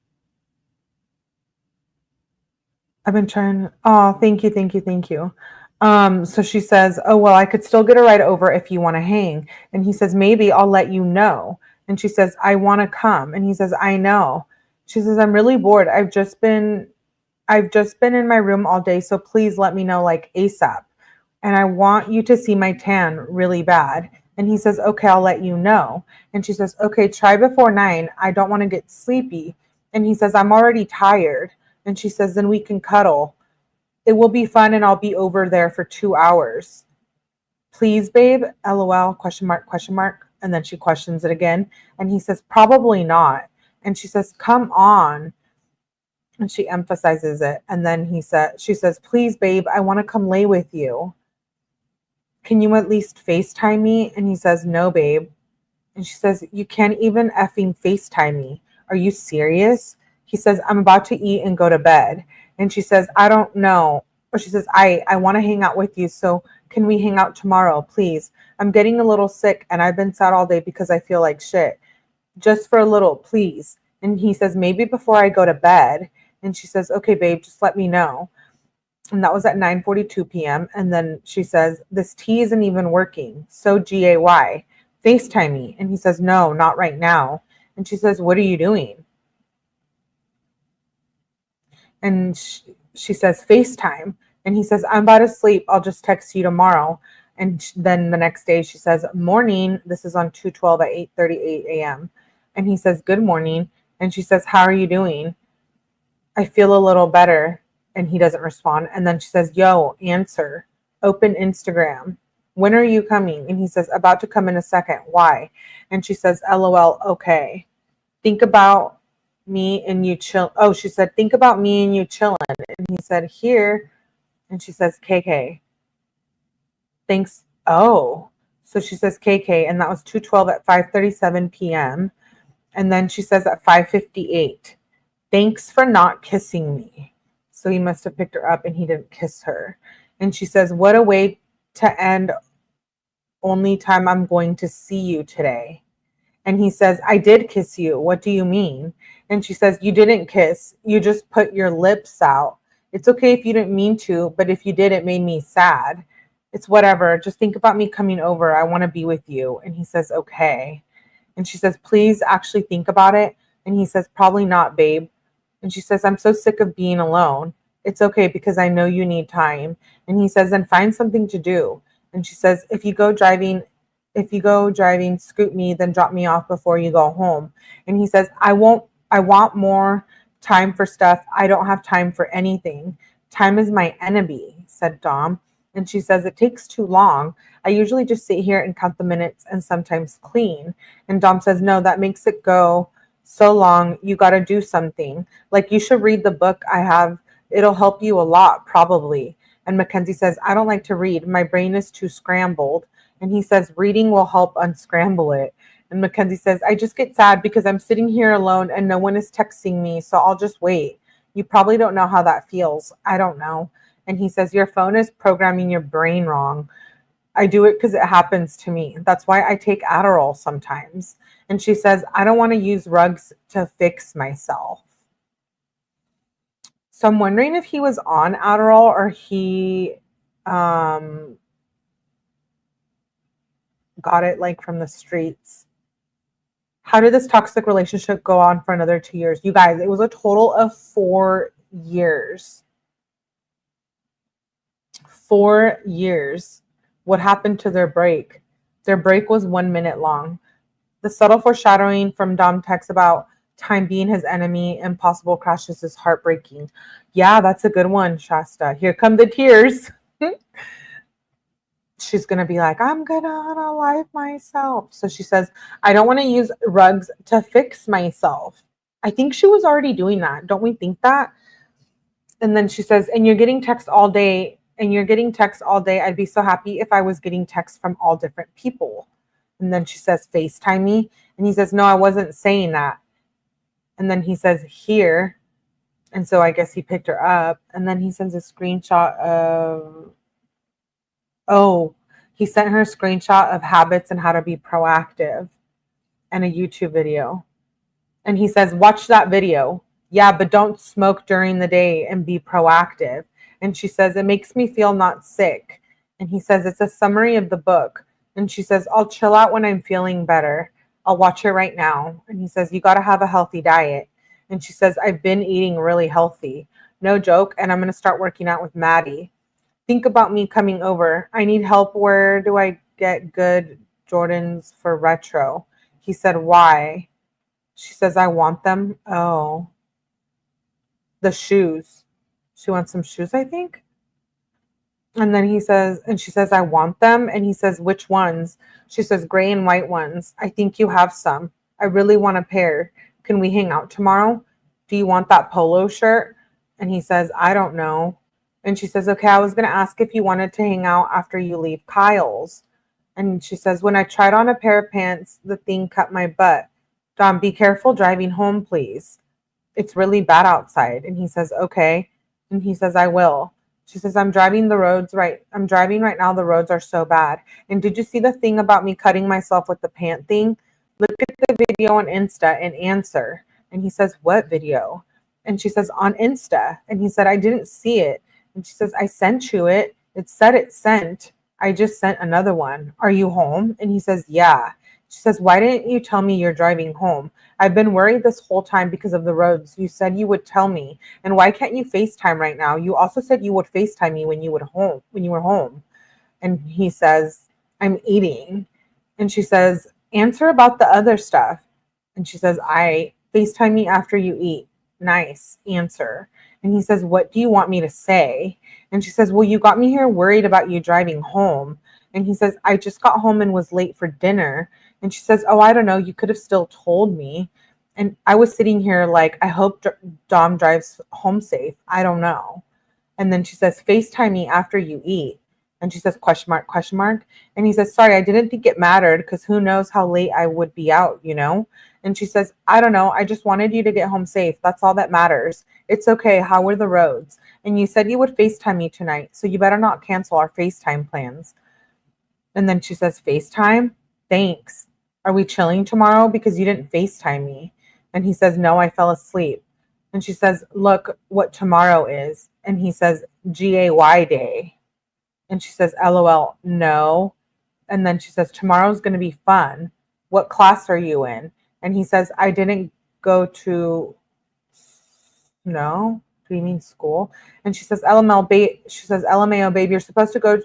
I've been trying... Oh, thank you. So she says, oh, well, I could still get a ride over if you want to hang. And he says, maybe I'll let you know. And she says, I want to come. And he says, I know. She says, I'm really bored. I've just been in my room all day. So please let me know like ASAP. And I want you to see my tan really bad. And he says, okay, I'll let you know. And she says, okay, try before 9. I don't want to get sleepy. And he says, I'm already tired. And she says, then we can cuddle. It will be fun and I'll be over there for 2 hours. Please, babe, LOL, question mark, question mark. And then she questions it again. And he says, probably not. And she says, come on. And she emphasizes it. And then she says, please, babe, I want to come lay with you. Can you at least FaceTime me? And he says, no, babe. And she says, you can't even effing FaceTime me. Are you serious? He says, I'm about to eat and go to bed. And she says, I don't know. Or she says, I want to hang out with you. So can we hang out tomorrow, please? I'm getting a little sick and I've been sad all day because I feel like shit. Just for a little, please. And he says, maybe before I go to bed. And she says, okay, babe, just let me know. And that was at 9:42 p.m. And then she says, this tea isn't even working. So GAY. FaceTime me. And he says, no, not right now. And she says, what are you doing? And she says, FaceTime. And he says, I'm about to sleep. I'll just text you tomorrow. And then the next day she says, morning. This is on 2/12 at 8:38 a.m. And he says, good morning. And she says, how are you doing? I feel a little better. And he doesn't respond. And then she says, yo, answer. Open Instagram. When are you coming? And he says, about to come in a second. Why? And she says, LOL, okay. Think about me and you chill. Oh, she said, think about me and you chilling. And he said, here. And she says, KK. Thanks. Oh. So she says, KK. And that was 2/12 at 5:37 p.m. And then she says at 5:58, thanks for not kissing me. So he must have picked her up and he didn't kiss her. And she says, what a way to end. Only time I'm going to see you today. And he says, I did kiss you. What do you mean? And she says, you didn't kiss. You just put your lips out. It's okay if you didn't mean to, but if you did, it made me sad. It's whatever. Just think about me coming over. I want to be with you. And he says, okay. And she says, please actually think about it. And he says, probably not, babe. And she says, I'm so sick of being alone. It's okay because I know you need time. And he says, then find something to do. And she says, if you go driving, scoot me, then drop me off before you go home. And he says, I want more time for stuff. I don't have time for anything. Time is my enemy, said Dom. And she says, it takes too long. I usually just sit here and count the minutes and sometimes clean. And Dom says, no, that makes it go so long. You got to do something. Like you should read the book I have. It'll help you a lot, probably. And Mackenzie says, I don't like to read. My brain is too scrambled. And he says, reading will help unscramble it. And Mackenzie says, I just get sad because I'm sitting here alone and no one is texting me, so I'll just wait. You probably don't know how that feels. I don't know. And he says, your phone is programming your brain wrong. I do it because it happens to me. That's why I take Adderall sometimes. And she says, I don't want to use rugs to fix myself. So I'm wondering if he was on Adderall or he got it like from the streets. How did this toxic relationship go on for another 2 years? You guys, it was a total of 4 years. 4 years. What happened to their break? Their break was 1 minute long. The subtle foreshadowing from Dom text about time being his enemy, impossible crashes is heartbreaking. Yeah, that's a good one, Shasta. Here come the tears. She's going to be like, I'm going to unalive myself. So she says, I don't want to use rugs to fix myself. I think she was already doing that. Don't we think that? And then she says, and you're getting texts all day. I'd be so happy if I was getting texts from all different people. And then she says, FaceTime me. And he says, no, I wasn't saying that. And then he says, here. And so I guess he picked her up. And then he sends a screenshot of, he sent her a screenshot of habits and how to be proactive and a YouTube video. And he says, watch that video. Yeah, but don't smoke during the day and be proactive. And she says, it makes me feel not sick. And he says, it's a summary of the book. And she says, I'll chill out when I'm feeling better. I'll watch it right now. And he says, you got to have a healthy diet. And she says, I've been eating really healthy. No joke. And I'm going to start working out with Maddie. Think about me coming over. I need help. Where do I get good Jordans for retro? He said, why? She says, I want them. Oh, the shoes. She wants some shoes, I think. And then he says, and she says, I want them. And he says, which ones? She says, gray and white ones. I think you have some. I really want a pair. Can we hang out tomorrow? Do you want that polo shirt? And he says, I don't know. And she says, okay, I was going to ask if you wanted to hang out after you leave Kyle's. And she says, when I tried on a pair of pants, the thing cut my butt. Dom, be careful driving home, please. It's really bad outside. And he says, okay. And he says, I will. She says, I'm driving right now. The roads are so bad. And did you see the thing about me cutting myself with the pant thing? Look at the video on Insta and answer. And he says, what video? And she says, on Insta. And he said, I didn't see it. And she says, I sent you it. It said it sent. I just sent another one. Are you home? And he says, yeah. She says, why didn't you tell me you're driving home? I've been worried this whole time because of the roads. You said you would tell me. And why can't you FaceTime right now? You also said you would FaceTime me when you were home. And he says, I'm eating. And she says, answer about the other stuff. And she says, I FaceTime me after you eat. Nice answer. And he says, what do you want me to say? And she says, well, you got me here worried about you driving home. And he says, I just got home and was late for dinner. And she says, oh, I don't know. You could have still told me. And I was sitting here like, I hope Dom drives home safe. I don't know. And then she says, FaceTime me after you eat. And she says, question mark, question mark. And he says, sorry, I didn't think it mattered because who knows how late I would be out, you know? And she says, I don't know. I just wanted you to get home safe. That's all that matters. It's okay. How were the roads? And you said you would FaceTime me tonight. So you better not cancel our FaceTime plans. And then she says, FaceTime? Thanks. Are we chilling tomorrow because you didn't FaceTime me? And he says, no, I fell asleep. And she says, look what tomorrow is. And he says, GAY day. And she says, LOL, no. And then she says, tomorrow's going to be fun. What class are you in? And he says, I didn't go to, no, do you mean school? And she says, LMAO, babe, you're supposed to go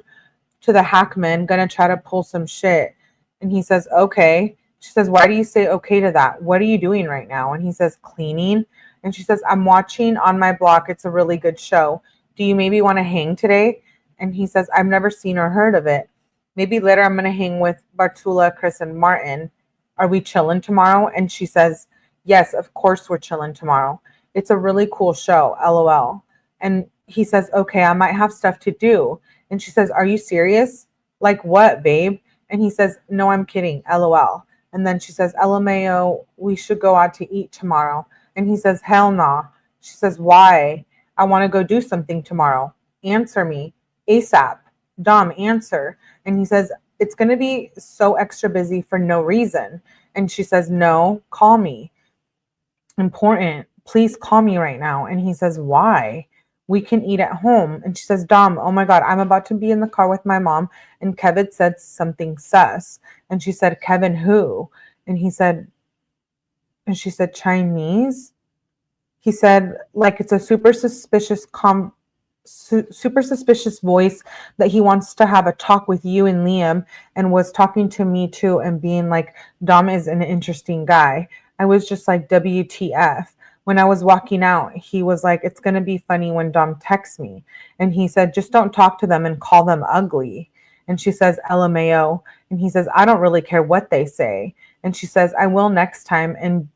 to the Hackman, gonna try to pull some shit. And he says, okay. She says, why do you say okay to that? What are you doing right now? And he says, cleaning. And she says, I'm watching On My Block. It's a really good show. Do you maybe want to hang today? And he says, I've never seen or heard of it. Maybe later I'm going to hang with Bartula, Chris, and Martin. Are we chilling tomorrow? And she says, yes, of course we're chilling tomorrow. It's a really cool show, LOL. And he says, okay, I might have stuff to do. And she says, are you serious? Like what, babe? And he says, no, I'm kidding, LOL. And then she says, LMAO, we should go out to eat tomorrow. And he says, hell nah. She says, why? I want to go do something tomorrow. Answer me. ASAP. Dom, answer. And he says, it's going to be so extra busy for no reason. And she says, no, call me. Important. Please call me right now. And he says, why? We can eat at home. And she says, Dom, oh my God, I'm about to be in the car with my mom. And Kevin said something sus. And she said, Kevin, who? And she said, Chinese? He said, like, it's a super suspicious voice that he wants to have a talk with you and Liam, and was talking to me too, and being like, Dom is an interesting guy. I was just like, WTF. When I was walking out, he was like, it's going to be funny when Dom texts me. And he said, just don't talk to them and call them ugly. And she says, LMAO. And he says, I don't really care what they say. And she says, I will next time. And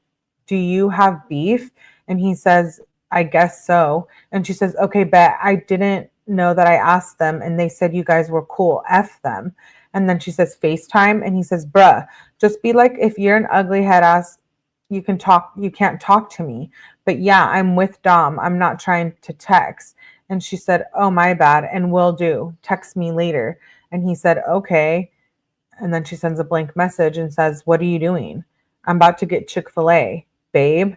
do you have beef? And he says, I guess so. And she says, okay, bet. I didn't know that I asked them and they said you guys were cool. F them. And then she says, FaceTime. And he says, bruh, just be like, if you're an ugly head ass, you can't talk to me. But yeah, I'm with Dom. I'm not trying to text. And she said, oh, my bad. And will do. Text me later. And he said, okay. And then she sends a blank message and says, what are you doing? I'm about to get Chick-fil-A. Babe,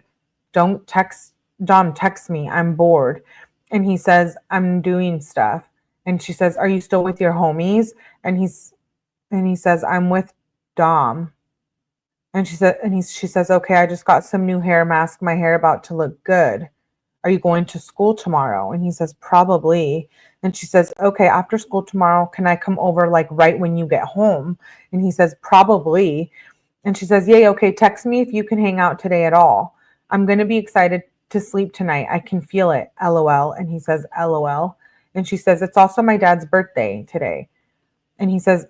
don't text Dom, text me. I'm bored. And he says, I'm doing stuff. And she says, are you still with your homies? And he says, I'm with Dom. And she says, okay, I just got some new hair mask. My hair about to look good. Are you going to school tomorrow? And he says, probably. And she says, okay, after school tomorrow, can I come over like right when you get home? And he says, probably. And she says, yay, okay, text me if you can hang out today at all. I'm going to be excited to sleep tonight. I can feel it. LOL. And he says, LOL. And she says, it's also my dad's birthday today. And he says,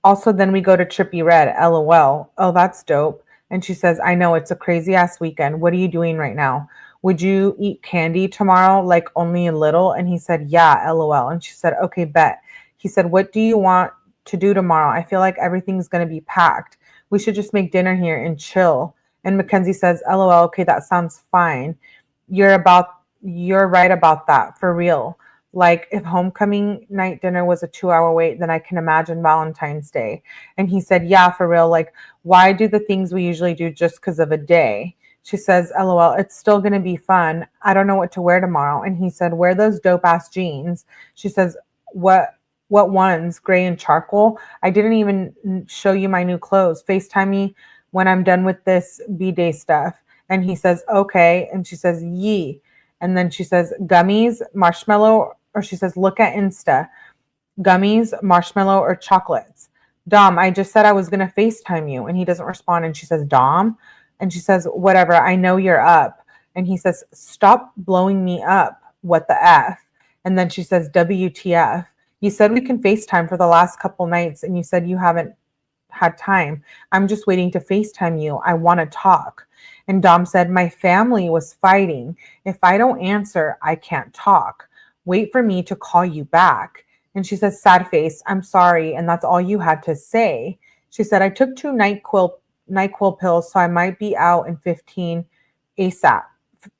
also, then we go to Trippy Red. LOL. Oh, that's dope. And she says, I know, it's a crazy ass weekend. What are you doing right now? Would you eat candy tomorrow? Like only a little? And he said, yeah, LOL. And she said, okay, bet. He said, what do you want to do tomorrow? I feel like everything's going to be packed. We should just make dinner here and chill. And Mackenzie says, LOL, okay, that sounds fine. You're right about that, for real. Like, if homecoming night dinner was a 2-hour wait, then I can imagine Valentine's Day. And he said, yeah, for real. Like, why do the things we usually do just because of a day? She says, LOL, it's still going to be fun. I don't know what to wear tomorrow. And he said, wear those dope ass jeans. She says, what ones? Gray and charcoal? I didn't even show you my new clothes. FaceTime me when I'm done with this B-Day stuff. And he says, okay. And she says, yee. And then she says, gummies, marshmallow, or she says, look at Insta. Gummies, marshmallow, or chocolates. Dom, I just said I was going to FaceTime you. And he doesn't respond. And she says, Dom? And she says, whatever, I know you're up. And he says, stop blowing me up. What the F? And then she says, WTF? You said we can FaceTime for the last couple nights, and you said you haven't had time. I'm just waiting to FaceTime you. I want to talk. And Dom said, my family was fighting. If I don't answer, I can't talk. Wait for me to call you back. And she says, sad face, I'm sorry. And that's all you had to say. She said, I took 2 NyQuil pills, so I might be out in 15 ASAP.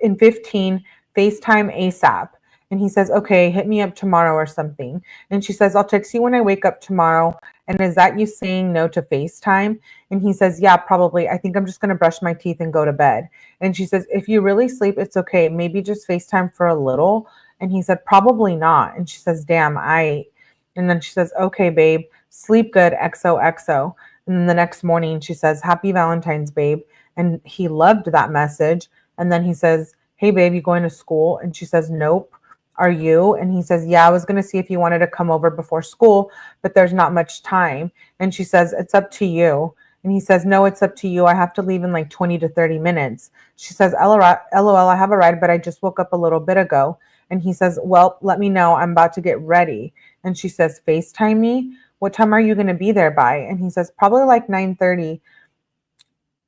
In 15, FaceTime ASAP. And he says, okay, hit me up tomorrow or something. And she says, I'll text you when I wake up tomorrow. And is that you saying no to FaceTime? And he says, yeah, probably. I think I'm just going to brush my teeth and go to bed. And she says, if you really sleep, it's okay. Maybe just FaceTime for a little. And he said, probably not. And she says, damn, And then she says, okay, babe, sleep good, XOXO. And then the next morning she says, happy Valentine's, babe. And he loved that message. And then he says, hey, babe, you going to school? And she says, nope. Are you? And he says, yeah, I was going to see if you wanted to come over before school, but there's not much time. And she says, it's up to you. And he says, no, it's up to you. I have to leave in like 20 to 30 minutes. She says, LOL, I have a ride, but I just woke up a little bit ago. And he says, well, let me know. I'm about to get ready. And she says, FaceTime me. What time are you going to be there by? And he says, probably like 9:30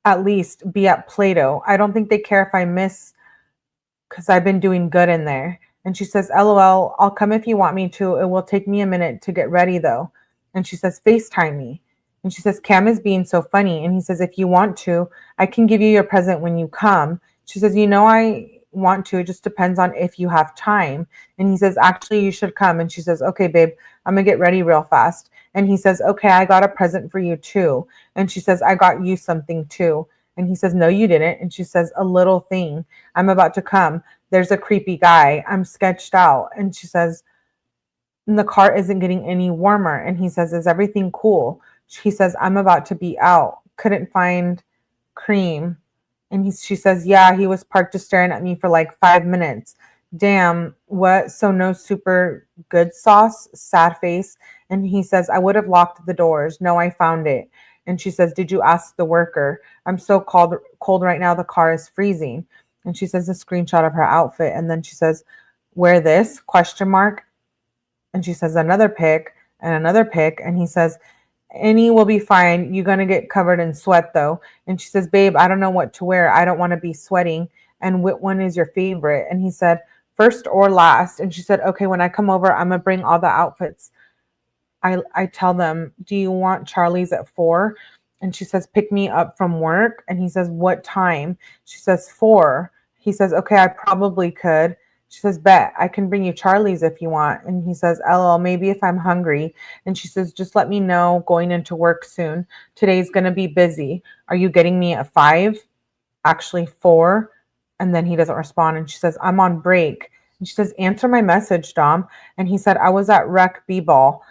at least, be at Play-Doh. I don't think they care if I miss because I've been doing good in there. And she says, LOL, I'll come if you want me to. It will take me a minute to get ready though. And she says, FaceTime me. And she says, Cam is being so funny. And he says, if you want to, I can give you your present when you come. She says, I want to. It just depends on if you have time. And he says, actually, you should come. And she says, okay, babe, I'm going to get ready real fast. And he says, okay, I got a present for you too. And she says, I got you something too. And he says, no, you didn't. And she says, a little thing. I'm about to come. There's a creepy guy. I'm sketched out. And she says, the car isn't getting any warmer. And he says, is everything cool? She says, I'm about to be out. Couldn't find cream. And she says, yeah, he was parked just staring at me for like 5 minutes. Damn, what? So no super good sauce? Sad face. And he says, I would have locked the doors. No, I found it. And she says, did you ask the worker? I'm so cold right now. The car is freezing. And she says a screenshot of her outfit. And then she says, wear this? Question mark. And she says another pic and another pic. And he says, any will be fine. You're going to get covered in sweat though. And she says, babe, I don't know what to wear. I don't want to be sweating. And what one is your favorite? And he said, first or last. And she said, okay, when I come over, I'm going to bring all the outfits. I tell them, do you want Charlie's at 4? And she says, pick me up from work. And he says, what time? She says, 4. He says, okay, I probably could. She says, bet, I can bring you Charlie's if you want. And he says, LOL, maybe if I'm hungry. And she says, just let me know going into work soon. Today's going to be busy. Are you getting me at 5? Actually 4. And then he doesn't respond. And she says, I'm on break. And she says, answer my message, Dom. And he said, I was at Rec B-Ball.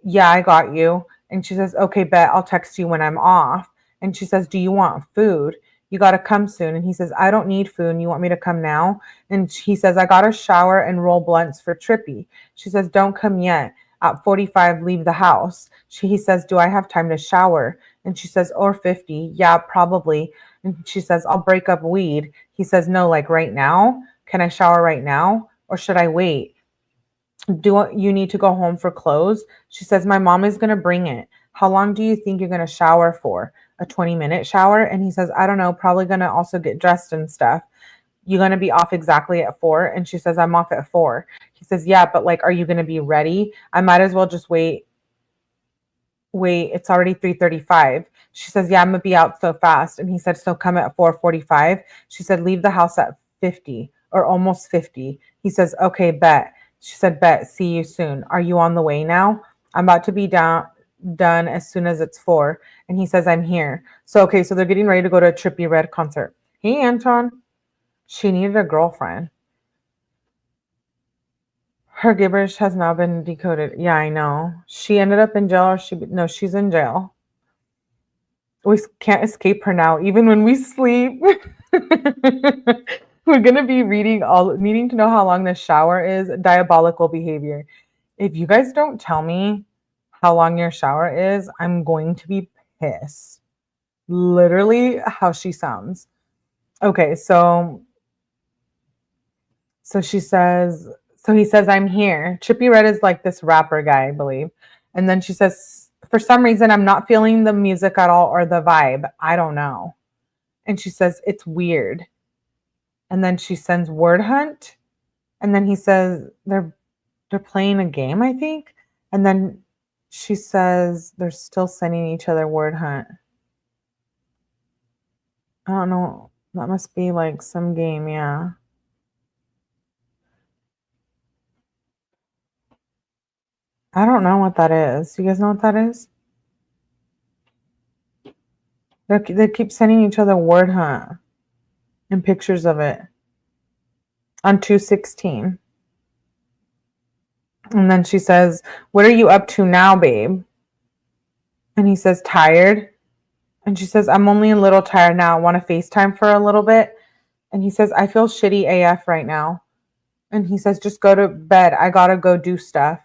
Yeah, I got you. And she says, okay, bet, I'll text you when I'm off. And she says, do you want food? You got to come soon. And he says, I don't need food. You want me to come now? And he says, I got to shower and roll blunts for Trippy. She says, don't come yet. At 45, leave the house. He says, do I have time to shower? And she says, or 50. Yeah, probably. And she says, I'll break up weed. He says, no, like right now? Can I shower right now? Or should I wait? Do you need to go home for clothes? She says, my mom is going to bring it. How long do you think you're going to shower for? A 20-minute shower? And he says, I don't know, probably going to also get dressed and stuff. You going to be off exactly at 4? And she says, I'm off at 4. He says, yeah, but like, are you going to be ready? I might as well just wait. It's already 3:35. She says, yeah, I'm going to be out so fast. And he said, so come at 4:45. She said, leave the house at 50 or almost 50. He says, okay, bet. She said, bet, see you soon. Are you on the way now? I'm about to be done as soon as it's 4. And he says, I'm here. So, okay, so they're getting ready to go to a Trippie Redd concert. Hey, Anton. She needed a girlfriend. Her gibberish has now been decoded. Yeah, I know. She ended up in jail no, she's in jail. We can't escape her now, even when we sleep. We're going to be needing to know how long the shower is. Diabolical behavior. If you guys don't tell me how long your shower is, I'm going to be pissed. Literally how she sounds. Okay, so he says, I'm here. Trippie Redd is like this rapper guy, I believe. And then she says, for some reason, I'm not feeling the music at all or the vibe. I don't know. And she says, it's weird. And then she sends word hunt. And then he says, they're playing a game, I think. And then she says, they're still sending each other word hunt. I don't know. That must be like some game, yeah. I don't know what that is. You guys know what that is? They keep sending each other word hunt and pictures of it on 2/16. And then she says, what are you up to now, babe? And he says, tired. And she says, I'm only a little tired now. Want to FaceTime for a little bit? And he says, I feel shitty AF right now. And he says, just go to bed. I got to go do stuff.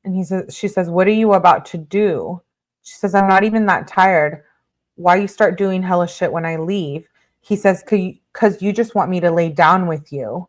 And she says, what are you about to do? She says, I'm not even that tired. Why you start doing hella shit when I leave? He says, because you just want me to lay down with you.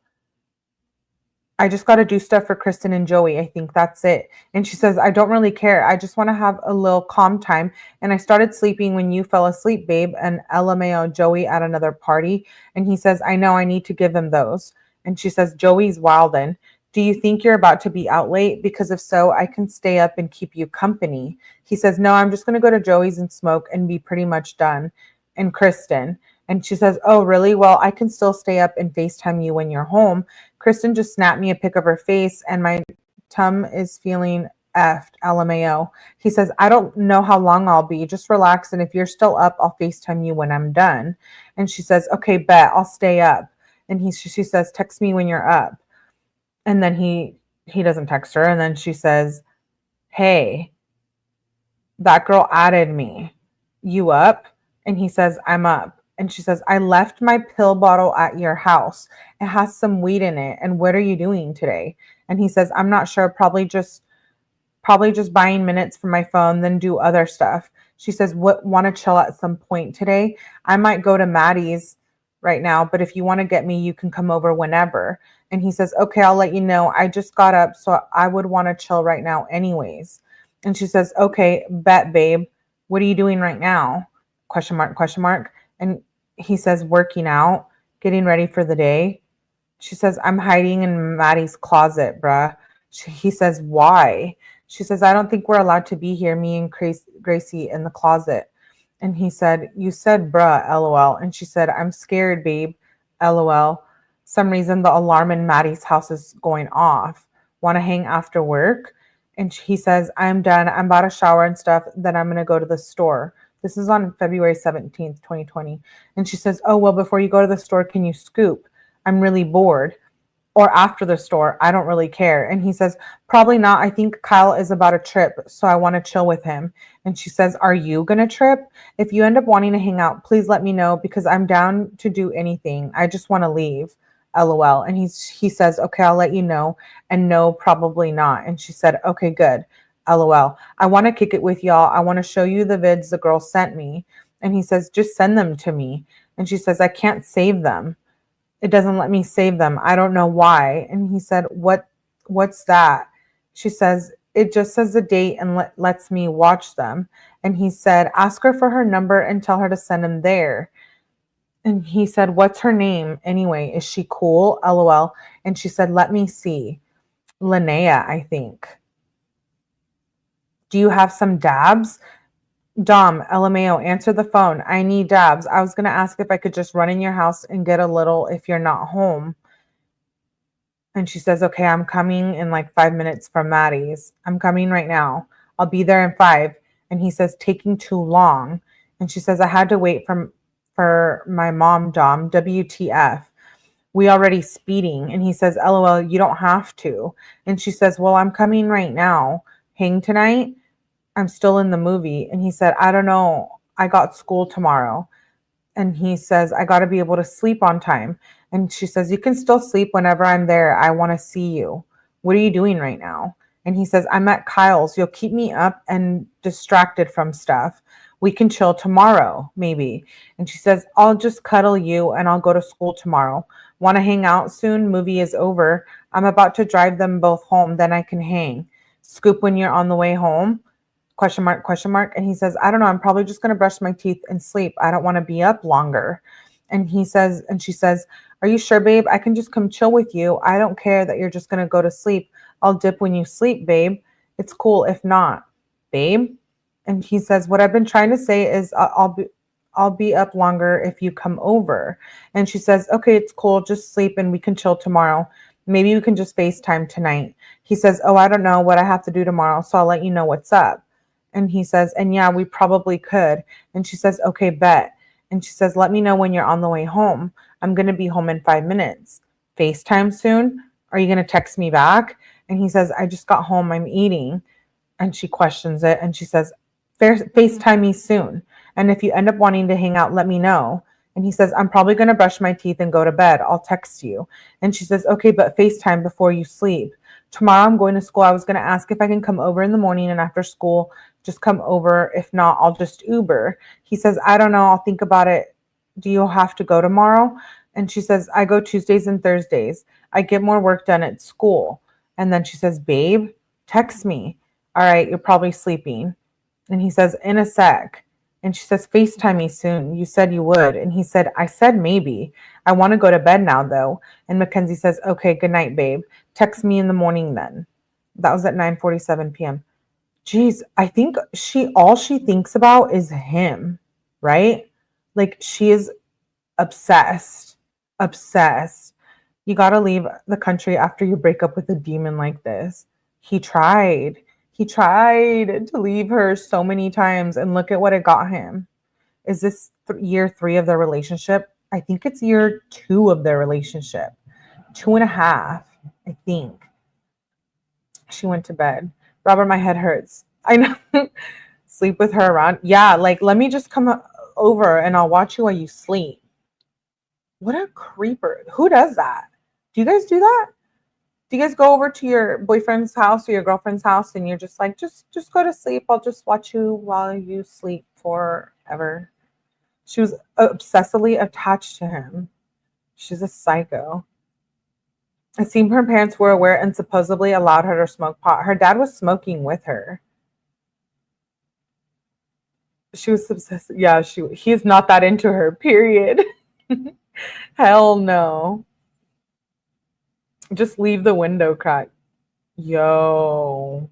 I just got to do stuff for Kristen and Joey. I think that's it. And she says, I don't really care. I just want to have a little calm time. And I started sleeping when you fell asleep, babe. And LMAO, Joey at another party. And he says, I know I need to give him those. And she says, Joey's wildin'. Do you think you're about to be out late? Because if so, I can stay up and keep you company. He says, no, I'm just going to go to Joey's and smoke and be pretty much done. And Kristen. And she says, oh, really? Well, I can still stay up and FaceTime you when you're home. Kristen just snapped me a pic of her face and my tum is feeling effed, LMAO. He says, I don't know how long I'll be. Just relax. And if you're still up, I'll FaceTime you when I'm done. And she says, okay, bet. I'll stay up. And she says, text me when you're up. And then he doesn't text her. And then she says, hey, that girl added me. You up? And he says, I'm up. And she says, I left my pill bottle at your house. It has some weed in it. And what are you doing today? And he says, I'm not sure. Probably just buying minutes from my phone, then do other stuff. She says, what, want to chill at some point today? I might go to Maddie's right now, but if you want to get me, you can come over whenever. And he says, okay, I'll let you know. I just got up, so I would want to chill right now anyways. And she says, okay, bet, babe. What are you doing right now? Question mark, question mark. And he says, working out, getting ready for the day. She says, I'm hiding in Maddie's closet, bruh. He says, why? She says, I don't think we're allowed to be here, me and Gracie in the closet. And he said, you said, bruh, LOL. And she said, I'm scared, babe, LOL. Some reason the alarm in Maddie's house is going off. Want to hang after work? And he says, I'm done. I'm about to shower and stuff. Then I'm going to go to the store. This is on February 17th, 2020. And she says, oh, well, before you go to the store, can you scoop? I'm really bored. Or after the store, I don't really care. And he says, probably not. I think Kyle is about a trip, so I want to chill with him. And she says, are you going to trip? If you end up wanting to hang out, please let me know because I'm down to do anything. I just want to leave, LOL. And he says, okay, I'll let you know. And no, probably not. And she said, okay, good, LOL. I want to kick it with y'all. I want to show you the vids the girl sent me. And he says, just send them to me. And she says, I can't save them. It doesn't let me save them. I don't know why. And he said, what's that? She says, it just says the date and lets me watch them. And he said, ask her for her number and tell her to send them there. And he said, what's her name anyway? Is she cool? LOL. And she said, let me see. Linnea, I think. Do you have some dabs? Dom, LMAO, answer the phone. I need dabs. I was going to ask if I could just run in your house and get a little if you're not home. And she says, okay, I'm coming in like 5 minutes from Maddie's. I'm coming right now. I'll be there in 5. And he says, taking too long. And she says, I had to wait for my mom, Dom, WTF. We already speeding. And he says, LOL, you don't have to. And she says, well, I'm coming right now. Hang tonight? I'm still in the movie. And he said, I don't know. I got school tomorrow. And he says, I got to be able to sleep on time. And she says, you can still sleep whenever I'm there. I want to see you. What are you doing right now? And he says, I'm at Kyle's. You'll keep me up and distracted from stuff. We can chill tomorrow, maybe. And she says, I'll just cuddle you and I'll go to school tomorrow. Want to hang out soon? Movie is over. I'm about to drive them both home. Then I can hang. Scoop when you're on the way home. Question mark, question mark. And he says, I don't know. I'm probably just going to brush my teeth and sleep. I don't want to be up longer. And she says, are you sure, babe? I can just come chill with you. I don't care that you're just going to go to sleep. I'll dip when you sleep, babe. It's cool if not, babe. And he says, what I've been trying to say is I'll be up longer if you come over. And she says, okay, it's cool. Just sleep and we can chill tomorrow. Maybe we can just FaceTime tonight. He says, oh, I don't know what I have to do tomorrow, so I'll let you know what's up. And he says, and yeah, we probably could. And she says, okay, bet. And she says, let me know when you're on the way home. I'm going to be home in 5 minutes. FaceTime soon? Are you going to text me back? And he says, I just got home. I'm eating. And she questions it. And she says, FaceTime me soon. And if you end up wanting to hang out, let me know. And he says, I'm probably going to brush my teeth and go to bed. I'll text you. And she says, okay, but FaceTime before you sleep. Tomorrow I'm going to school. I was going to ask if I can come over in the morning and after school, just come over. If not, I'll just Uber. He says, I don't know. I'll think about it. Do you have to go tomorrow? And she says, I go Tuesdays and Thursdays. I get more work done at school. And then she says, babe, text me. All right, you're probably sleeping. And he says, in a sec. And she says, FaceTime me soon. You said you would. And he said, I said maybe. I want to go to bed now, though. And Mackenzie says, okay, good night, babe. Text me in the morning then. That was at 9:47 p.m. Geez, I think all she thinks about is him, right? Like she is obsessed. Obsessed. You got to leave the country after you break up with a demon like this. He tried. He tried to leave her so many times, and look at what it got him. Is this year 3 of their relationship? I think it's year 2 of their relationship. 2.5, I think. She went to bed. Robert, my head hurts. I know. Sleep with her around. Yeah, like, let me just come over and I'll watch you while you sleep. What a creeper. Who does that? Do you guys do that? Do you guys go over to your boyfriend's house or your girlfriend's house and you're just like, just go to sleep. I'll just watch you while you sleep forever. She was obsessively attached to him. She's a psycho. It seemed her parents were aware and supposedly allowed her to smoke pot. Her dad was smoking with her. She was obsessed. Yeah, he's not that into her, period. Hell no. Just leave the window cracked. Yo.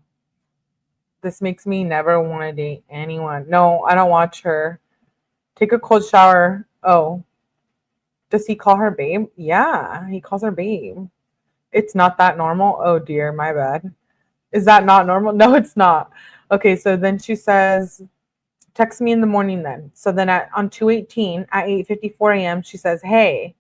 This makes me never want to date anyone. No, I don't watch her. Take a cold shower. Oh. Does he call her babe? Yeah, he calls her babe. It's not that normal? Oh dear, my bad. Is that not normal? No, it's not. Okay, so then she says, text me in the morning then. So then on 2/18 at 8:54 a.m., she says, hey,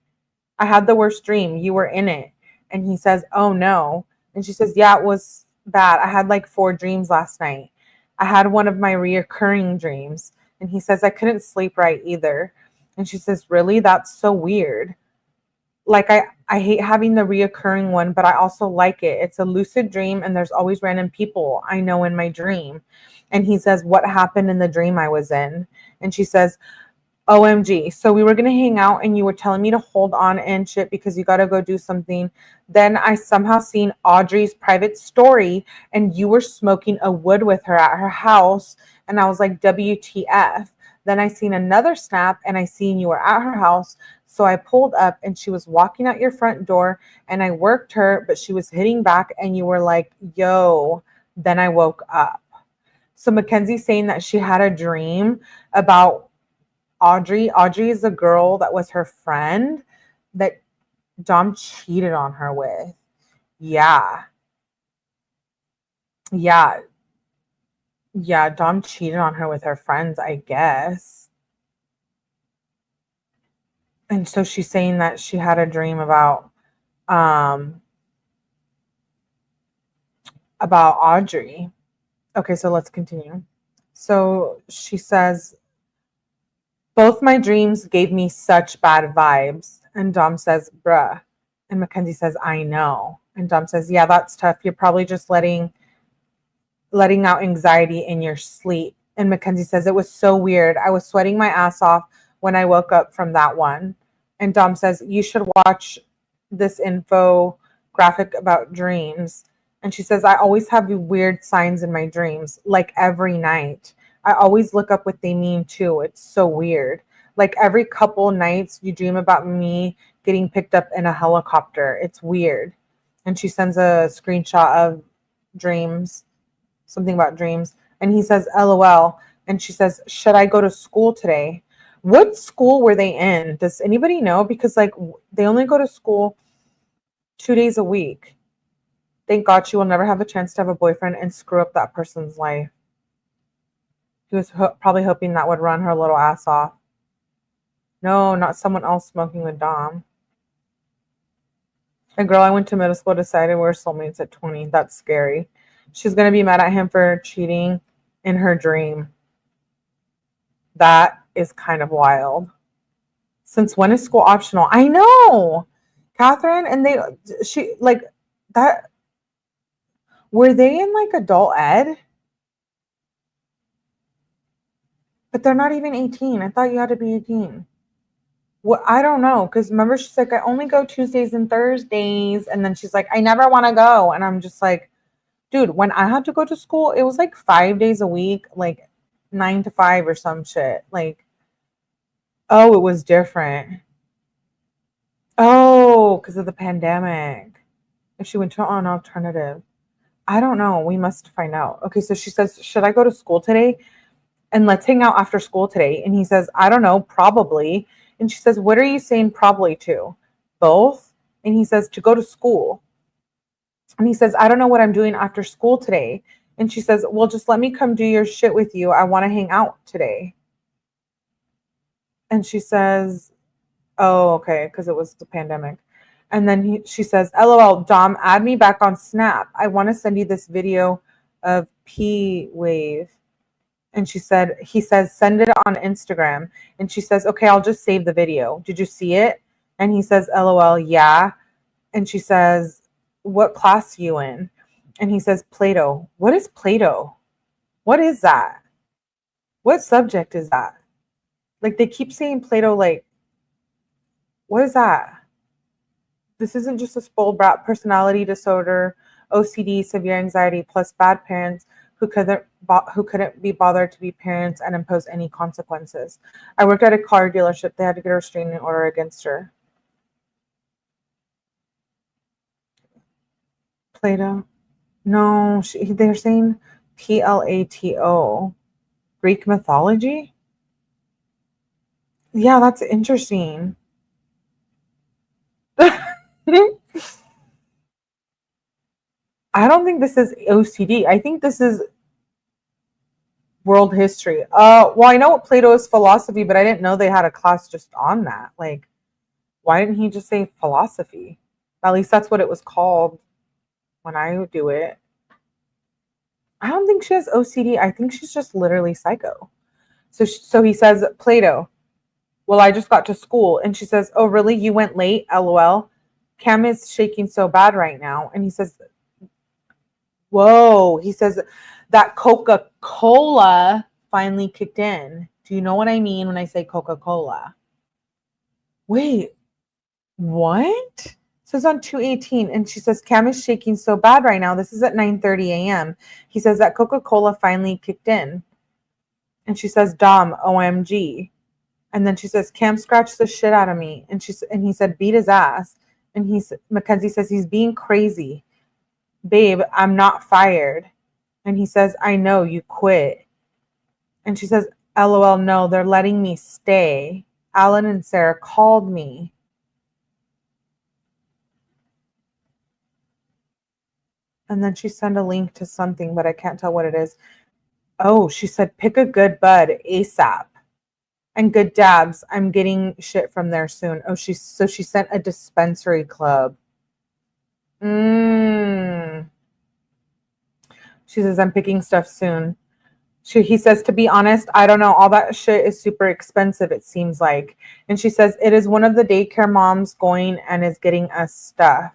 I had the worst dream. You were in it. And he says, oh no. And she says, yeah, it was bad. I had like 4 dreams last night. I had one of my recurring dreams. And he says, I couldn't sleep right either. And she says, really? That's so weird. Like, I hate having the reoccurring one, but I also like it. It's a lucid dream, and there's always random people I know in my dream. And he says, what happened in the dream I was in? And she says, OMG. So we were going to hang out, and you were telling me to hold on and shit because you got to go do something. Then I somehow seen Audrey's private story, and you were smoking a wood with her at her house. And I was like, WTF. Then I seen another snap, and I seen you were at her house. So I pulled up and she was walking out your front door and I worked her, but she was hitting back and you were like, yo, then I woke up. So Mackenzie's saying that she had a dream about Audrey. Audrey is the girl that was her friend that Dom cheated on her with. Yeah. Dom cheated on her with her friends, I guess. And so she's saying that she had a dream about Audrey. Okay, so let's continue. So she says, both my dreams gave me such bad vibes. And Dom says, bruh. And Mackenzie says, I know. And Dom says, yeah, that's tough. You're probably just letting out anxiety in your sleep. And Mackenzie says, it was so weird. I was sweating my ass off when I woke up from that one. And Dom says, you should watch this infographic about dreams. And she says, I always have weird signs in my dreams, like every night. I always look up what they mean too. It's so weird. Like every couple nights you dream about me getting picked up in a helicopter. It's weird. And she sends a screenshot of dreams, something about dreams. And he says, LOL. And she says, should I go to school today? What school were they in? Does anybody know? Because like they only go to school 2 days a week. Thank God she will never have a chance to have a boyfriend and screw up that person's life. He was probably hoping that would run her little ass off. No, not someone else smoking with Dom. A girl I went to middle school decided we're soulmates at 20. That's scary. She's going to be mad at him for cheating in her dream. That is kind of wild. Since when is school optional? I know, Catherine. And she like that. Were they in like adult ed? But they're not even 18. I thought you had to be 18. Well, I don't know. Because remember, she's like, I only go Tuesdays and Thursdays. And then she's like, I never want to go. And I'm just like, dude, when I had to go to school, it was like 5 days a week, like 9 to 5 or some shit. Like, oh, it was different. Oh, because of the pandemic. If she went to an alternative. I don't know. We must find out. Okay, so she says, should I go to school today? And let's hang out after school today. And he says, I don't know, probably. And she says, what are you saying probably to? Both? And he says, to go to school. And he says, I don't know what I'm doing after school today. And she says, well, just let me come do your shit with you. I want to hang out today. And she says, oh, okay, because it was the pandemic. And then she says, LOL, Dom, add me back on Snap. I want to send you this video of P Wave. And he says, send it on Instagram. And she says, okay, I'll just save the video. Did you see it? And he says, LOL, yeah. And she says, what class are you in? And he says, Play-Doh. What is Play-Doh? What is that? What subject is that? Like, they keep saying Play-Doh, like, what is that? This isn't just a spoiled brat personality disorder, OCD, severe anxiety, plus bad parents who couldn't be bothered to be parents and impose any consequences. I worked at a car dealership. They had to get a restraining order against her. Plato? No, they're saying Plato. Greek mythology? Yeah, that's interesting. I don't think this is OCD. I think this is world history. Well, I know what Plato is philosophy, but I didn't know they had a class just on that. Like, why didn't he just say philosophy? At least that's what it was called when I would do it. I don't think she has OCD. I think she's just literally psycho. So he says, Plato, well, I just got to school. And she says, oh, really? You went late? LOL. Cam is shaking so bad right now. And he says, whoa. He says, that Coca-Cola finally kicked in. Do you know what I mean when I say Coca-Cola? Wait, what? It says on 218. And she says, Cam is shaking so bad right now. This is at 9:30 a.m. He says that Coca-Cola finally kicked in. And she says, Dom, OMG. And then she says, Cam scratched the shit out of me. And he said, beat his ass. And Mackenzie says, he's being crazy. Babe, I'm not fired. And he says, I know, you quit. And she says, LOL, no, they're letting me stay. Alan and Sarah called me. And then she sent a link to something, but I can't tell what it is. Oh, she said, pick a good bud ASAP. And good dabs. I'm getting shit from there soon. Oh, she sent a dispensary club. She says, I'm picking stuff soon. He says, to be honest, I don't know. All that shit is super expensive, it seems like. And she says, it is one of the daycare moms going and is getting us stuff.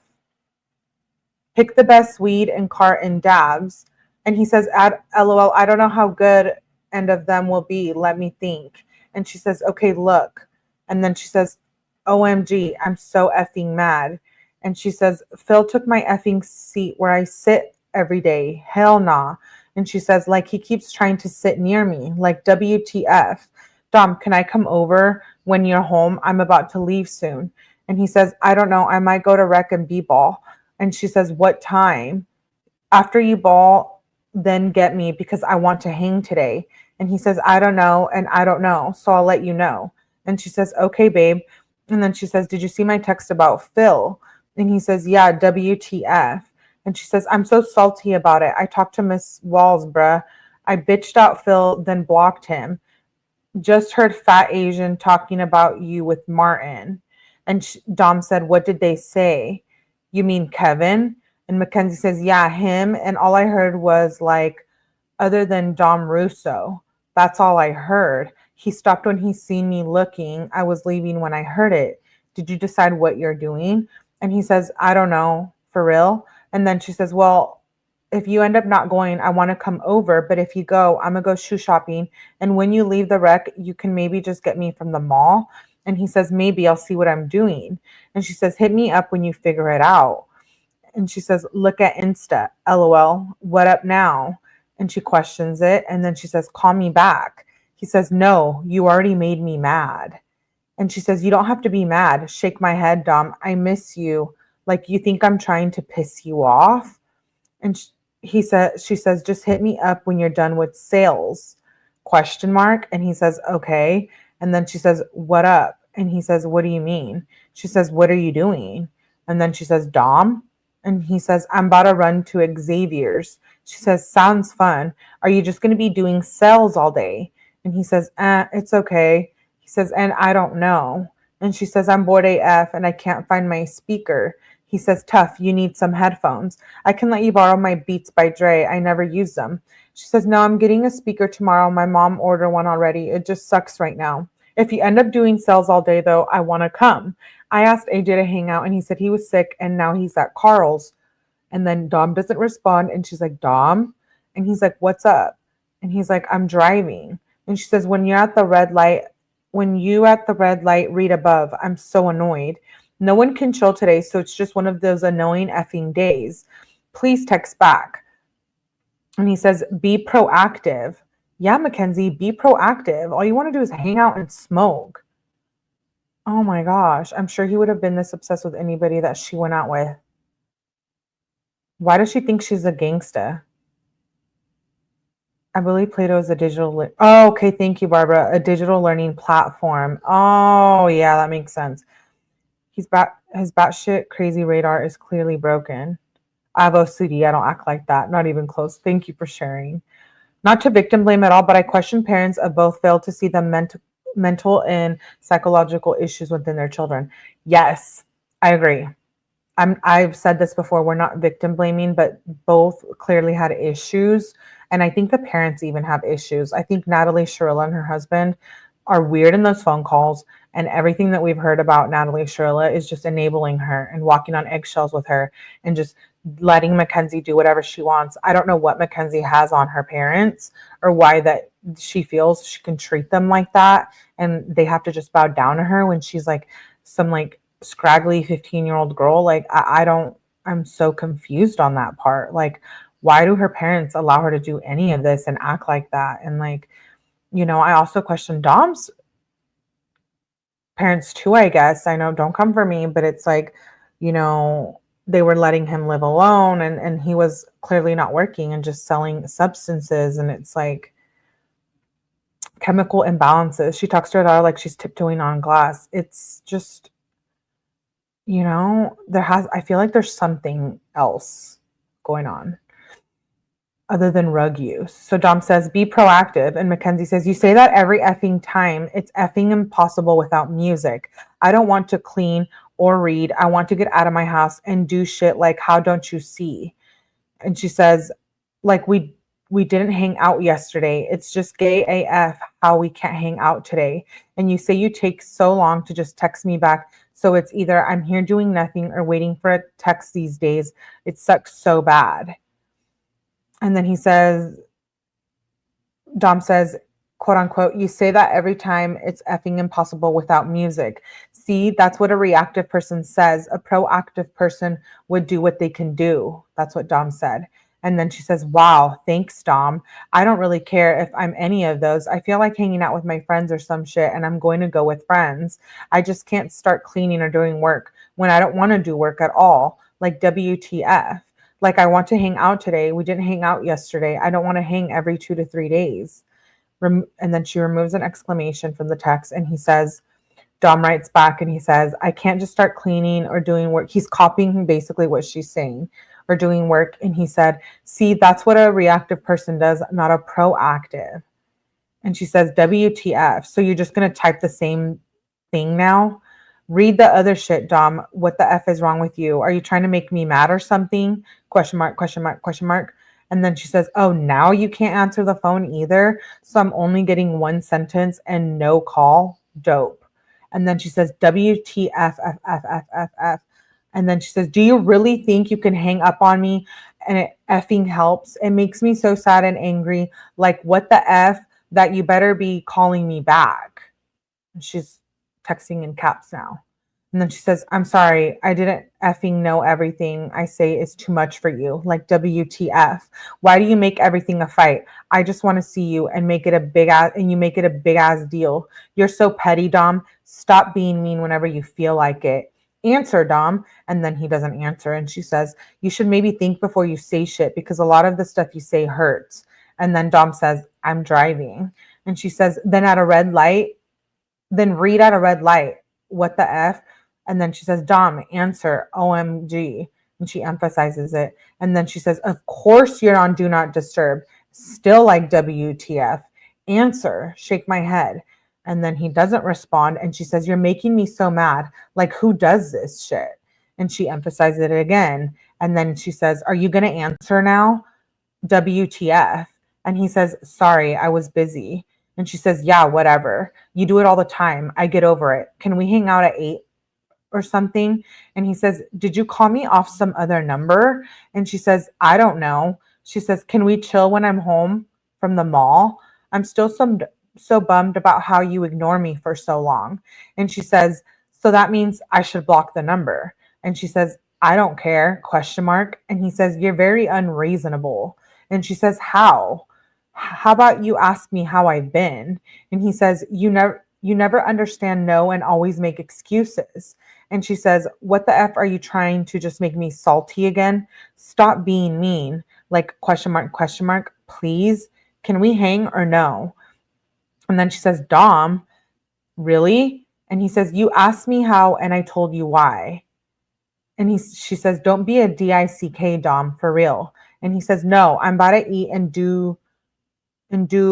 Pick the best weed and cart and dabs. And he says, LOL, I don't know how good end of them will be. Let me think. And she says, okay, look. And then she says, OMG, I'm so effing mad. And she says, Phil took my effing seat where I sit every day. Hell nah. And she says, like, he keeps trying to sit near me. Like, WTF. Dom, can I come over when you're home? I'm about to leave soon. And he says, I don't know. I might go to rec and b-ball. And she says, what time? After you ball, then get me because I want to hang today. And he says, I don't know. And I don't know. So I'll let you know. And she says, okay, babe. And then she says, did you see my text about Phil? And he says, yeah, WTF. And she says, I'm so salty about it. I talked to Miss Walls, bruh. I bitched out Phil, then blocked him. Just heard Fat Asian talking about you with Martin. And Dom said, what did they say? You mean Kevin? And Mackenzie says, yeah, him. And all I heard was like, other than Dom Russo. That's all I heard. He stopped when he seen me looking. I was leaving when I heard it. Did you decide what you're doing? And he says, I don't know. For real? And then she says, well, if you end up not going, I want to come over. But if you go, I'm going to go shoe shopping. And when you leave the rec, you can maybe just get me from the mall. And he says, maybe I'll see what I'm doing. And she says, hit me up when you figure it out. And she says, look at Insta. LOL. What up now? And she questions it. And then she says, call me back. He says, no, you already made me mad. And she says, you don't have to be mad. Shake my head, Dom. I miss you. Like, you think I'm trying to piss you off? And she says, just hit me up when you're done with sales, question mark. And he says, okay. And then she says, what up? And he says, what do you mean? She says, what are you doing? And then she says, Dom. And he says, I'm about to run to Xavier's. She says, sounds fun. Are you just going to be doing sales all day? And he says, it's okay. He says, and I don't know. And she says, I'm bored AF and I can't find my speaker. He says, tough, you need some headphones. I can let you borrow my Beats by Dre. I never use them. She says, no, I'm getting a speaker tomorrow. My mom ordered one already. It just sucks right now. If you end up doing sales all day, though, I want to come. I asked AJ to hang out, and he said he was sick, and now he's at Carl's. And then Dom doesn't respond, and she's like, Dom? And he's like, what's up? And he's like, I'm driving. And she says, when you at the red light, read above. I'm so annoyed. No one can chill today, so it's just one of those annoying effing days. Please text back. And he says, be proactive. Yeah, Mackenzie, be proactive. All you want to do is hang out and smoke. Oh my gosh. I'm sure he would have been this obsessed with anybody that she went out with. Why does she think she's a gangsta? I believe Play-Doh is a digital... Oh, okay. Thank you, Barbara. A digital learning platform. Oh, yeah, that makes sense. His batshit crazy radar is clearly broken. I have OCD. I don't act like that. Not even close. Thank you for sharing. Not to victim blame at all, but I question parents of both fail to see the mental and psychological issues within their children. Yes, I agree. I've said this before. We're not victim blaming, but both clearly had issues. And I think the parents even have issues. I think Natalie Shirilla and her husband are weird in those phone calls. And everything that we've heard about Natalie Shirilla is just enabling her and walking on eggshells with her and just letting Mackenzie do whatever she wants. I don't know what Mackenzie has on her parents or why that she feels she can treat them like that. And they have to just bow down to her when she's like some like scraggly 15-year-old girl. Like, I'm so confused on that part. Like, why do her parents allow her to do any of this and act like that? And like, you know, I also question Dom's parents too, I guess. I know, don't come for me, but it's like, you know, they were letting him live alone and he was clearly not working and just selling substances. And it's like chemical imbalances. She talks to her daughter like she's tiptoeing on glass. It's just, you know, I feel like there's something else going on other than rug use. So Dom says, be proactive. And Mackenzie says, you say that every effing time. It's effing impossible without music. I don't want to clean or read. I want to get out of my house and do shit like, how don't you see? And she says, like, we didn't hang out yesterday. It's just gay AF how we can't hang out today. And you say you take so long to just text me back. So it's either I'm here doing nothing or waiting for a text these days. It sucks so bad. And then he says, Dom says, quote unquote, you say that every time. It's effing impossible without music. See, that's what a reactive person says. A proactive person would do what they can do. That's what Dom said. And then she says, wow, thanks, Dom. I don't really care if I'm any of those. I feel like hanging out with my friends or some shit, and I'm going to go with friends. I just can't start cleaning or doing work when I don't want to do work at all. Like, WTF. Like, I want to hang out today. We didn't hang out yesterday. I don't want to hang every 2 to 3 days. And then she removes an exclamation from the text. And he says, Dom writes back and he says, I can't just start cleaning or doing work. He's copying basically what she's saying, or doing work. And he said, see, that's what a reactive person does, not a proactive. And she says, WTF. So you're just going to type the same thing now? Read the other shit, Dom. What the F is wrong with you? Are you trying to make me mad or something? Question mark, question mark, question mark. And then she says, oh, now you can't answer the phone either. So I'm only getting one sentence and no call. Dope. And then she says, WTF, F, F, F, F, F. And then she says, do you really think you can hang up on me and it effing helps? It makes me so sad and angry. Like, what the F? That you better be calling me back. And she's texting in caps now. And then she says, I'm sorry, I didn't effing know everything I say is too much for you. Like, WTF. Why do you make everything a fight? I just want to see you and make it a big ass, and you make it a big ass deal. You're so petty, Dom. Stop being mean whenever you feel like it. Answer, Dom. And then he doesn't answer. And she says, you should maybe think before you say shit because a lot of the stuff you say hurts. And then Dom says, I'm driving. And she says, then at a red light, then read at a red light. What the F? And then she says, Dom, answer, OMG. And she emphasizes it. And then she says, of course you're on Do Not Disturb. Still like WTF. Answer, shake my head. And then he doesn't respond. And she says, you're making me so mad. Like, who does this shit? And she emphasizes it again. And then she says, are you going to answer now? WTF. And he says, sorry, I was busy. And she says, yeah, whatever. You do it all the time. I get over it. Can we hang out at 8 or something? And he says, did you call me off some other number? And she says, I don't know. She says, can we chill when I'm home from the mall? I'm still so bummed about how you ignore me for so long. And she says, so that means I should block the number. And she says, I don't care, ? And he says, you're very unreasonable. And she says, how? How about you ask me how I've been? And he says, you never understand no and always make excuses. And she says, what the F are you trying to just make me salty again? Stop being mean. Like, ? Please, can we hang or no? And then she says, Dom, really? And he says, you asked me how and I told you why. And she says, don't be a DICK, Dom, for real. And he says, no, I'm about to eat and do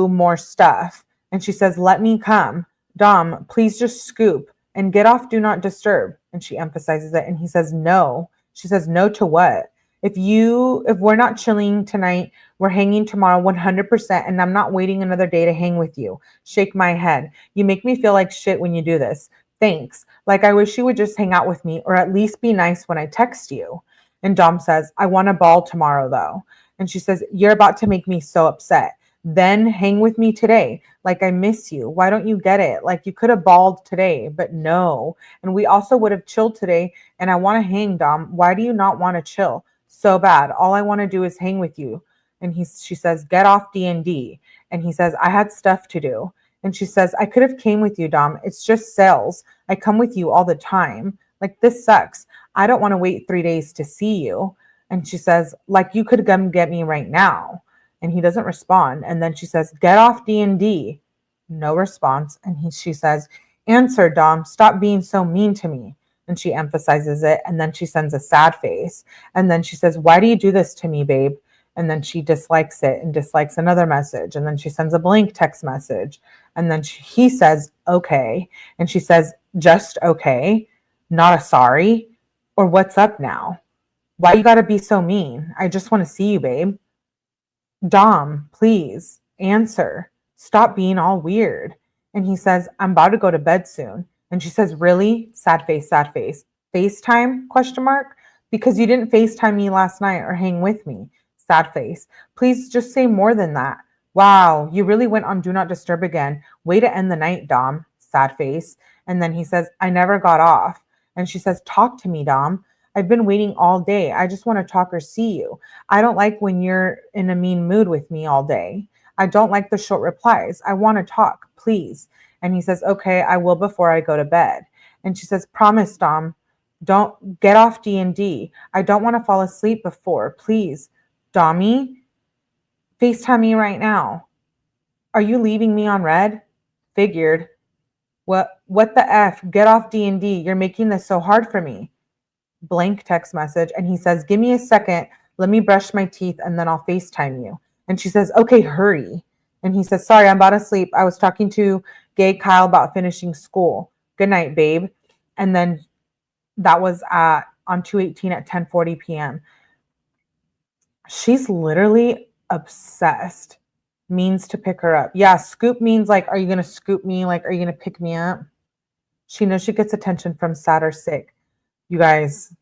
more stuff. And she says, let me come. Dom, please just scoop and get off Do Not Disturb. And she emphasizes it. And he says, no. She says, no to what? If we're not chilling tonight, we're hanging tomorrow 100%. And I'm not waiting another day to hang with you. Shake my head. You make me feel like shit when you do this. Thanks. Like, I wish you would just hang out with me or at least be nice when I text you. And Dom says, I want a ball tomorrow though. And she says, you're about to make me so upset. Then hang with me today. Like, I miss you. Why don't you get it? Like, you could have balled today, but no. And we also would have chilled today. And I want to hang, Dom. Why do you not want to chill so bad? All I want to do is hang with you. And she says, get off D&D. And he says, I had stuff to do. And she says, I could have came with you, Dom. It's just sales. I come with you all the time. Like, this sucks. I don't want to wait 3 days to see you. And she says, like, you could come get me right now. And he doesn't respond. And then she says, get off D&D. No response. And she says, answer, Dom. Stop being so mean to me. And she emphasizes it. And then she sends a sad face. And then she says, why do you do this to me, babe? And then she dislikes it and dislikes another message. And then she sends a blank text message. And then he says, okay. And she says, just okay. Not a sorry. Or what's up now? Why you gotta be so mean? I just want to see you, babe. Dom, please answer. Stop being all weird. And he says, I'm about to go to bed soon. And she says, really? Sad face, sad face. FaceTime? ? Because you didn't FaceTime me last night or hang with me. Sad face. Please just say more than that. Wow, you really went on Do Not Disturb again. Way to end the night, Dom. Sad face. And then he says, I never got off. And she says, talk to me, Dom. I've been waiting all day. I just want to talk or see you. I don't like when you're in a mean mood with me all day. I don't like the short replies. I want to talk, please. And he says, okay, I will before I go to bed. And she says, promise, Dom, don't get off D&D. I don't want to fall asleep before, please. Dommy, FaceTime me right now. Are you leaving me on red? Figured. What the F? Get off D&D. You're making this so hard for me. Blank text message. And he says, give me a second. Let me brush my teeth and then I'll FaceTime you. And she says, okay, hurry. And he says, sorry, I'm about to sleep. I was talking to gay Kyle about finishing school. Good night, babe. And then that was on 2/18 at 10:40 p.m. She's literally obsessed. Means to pick her up. Yeah, scoop means like, are you going to scoop me? Like, are you going to pick me up? She knows she gets attention from sad or sick. You guys,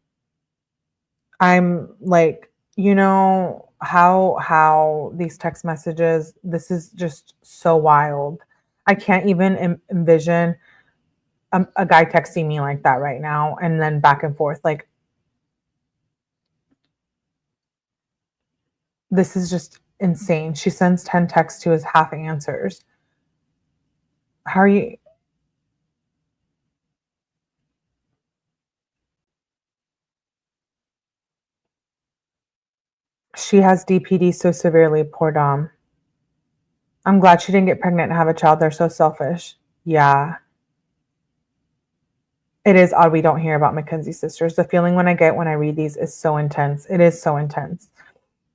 I'm like, you know how these text messages, this is just so wild. I can't even envision a guy texting me like that right now, and then back and forth. Like, this is just insane. She sends 10 texts to his half answers. How are you? She has DPD so severely, poor Dom. I'm glad she didn't get pregnant and have a child. They're so selfish. Yeah. It is odd we don't hear about Mackenzie's sisters. The feeling when I read these is so intense. It is so intense.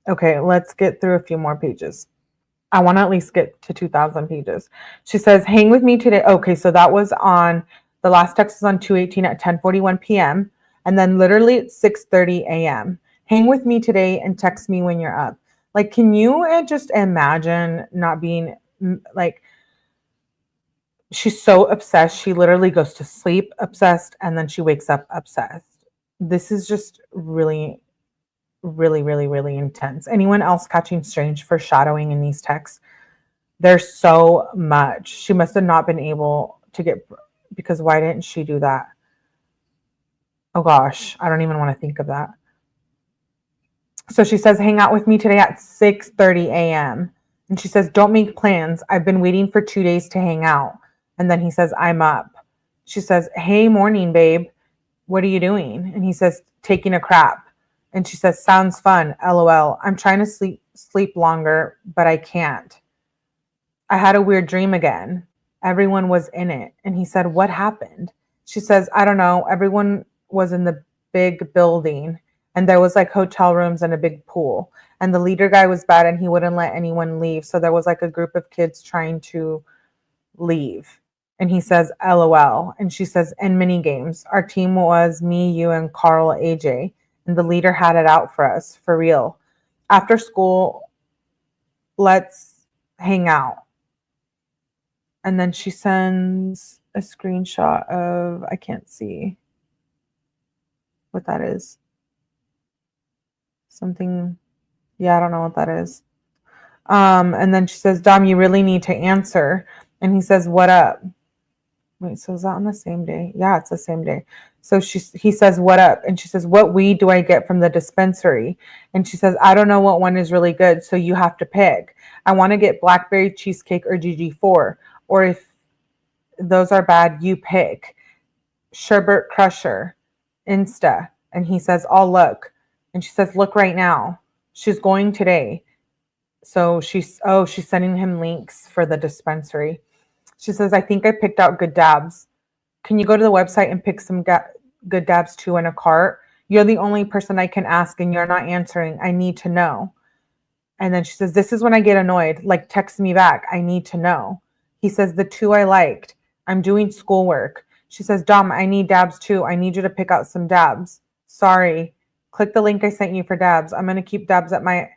Okay, let's get through a few more pages. I want to at least get to 2,000 pages. She says, hang with me today. Okay, so that was on, the last text was on 2/18 at 10:41 p.m. And then literally at 6:30 a.m. Hang with me today and text me when you're up. Like, can you just imagine not being like, she's so obsessed. She literally goes to sleep obsessed and then she wakes up obsessed. This is just really, really, really, really intense. Anyone else catching strange foreshadowing in these texts? There's so much. She must have not been able to get, because why didn't she do that? Oh gosh, I don't even want to think of that. So she says, hang out with me today at 6:30 a.m. And she says, don't make plans. I've been waiting for 2 days to hang out. And then he says, I'm up. She says, hey, morning, babe. What are you doing? And he says, taking a crap. And she says, sounds fun. LOL. I'm trying to sleep longer, but I can't. I had a weird dream again. Everyone was in it. And he said, what happened? She says, I don't know. Everyone was in the big building and there was like hotel rooms and a big pool. And the leader guy was bad and he wouldn't let anyone leave. So there was like a group of kids trying to leave. And he says, LOL. And she says, and mini games. Our team was me, you, and Carl, AJ. And the leader had it out for us, for real. After school, let's hang out. And then she sends a screenshot of, I can't see what that is. Something, yeah, I don't know what that is. And then she says, Dom, you really need to answer. And he says, what up? Wait, so is that on the same day? Yeah, it's the same day. So he says, what up? And she says, what weed do I get from the dispensary? And she says, I don't know what one is really good, so you have to pick. I want to get blackberry cheesecake or GG4. Or if those are bad, you pick. Sherbet Crusher, Insta. And he says, I'll look. And she says, look right now. She's going today. So she's sending him links for the dispensary. She says, I think I picked out good dabs. Can you go to the website and pick some good dabs too in a cart? You're the only person I can ask and you're not answering. I need to know. And then she says, this is when I get annoyed. Like, text me back. I need to know. He says, the two I liked. I'm doing schoolwork. She says, Dom, I need dabs too. I need you to pick out some dabs. Sorry. Click the link I sent you for dabs. I'm going to keep dabs at I'm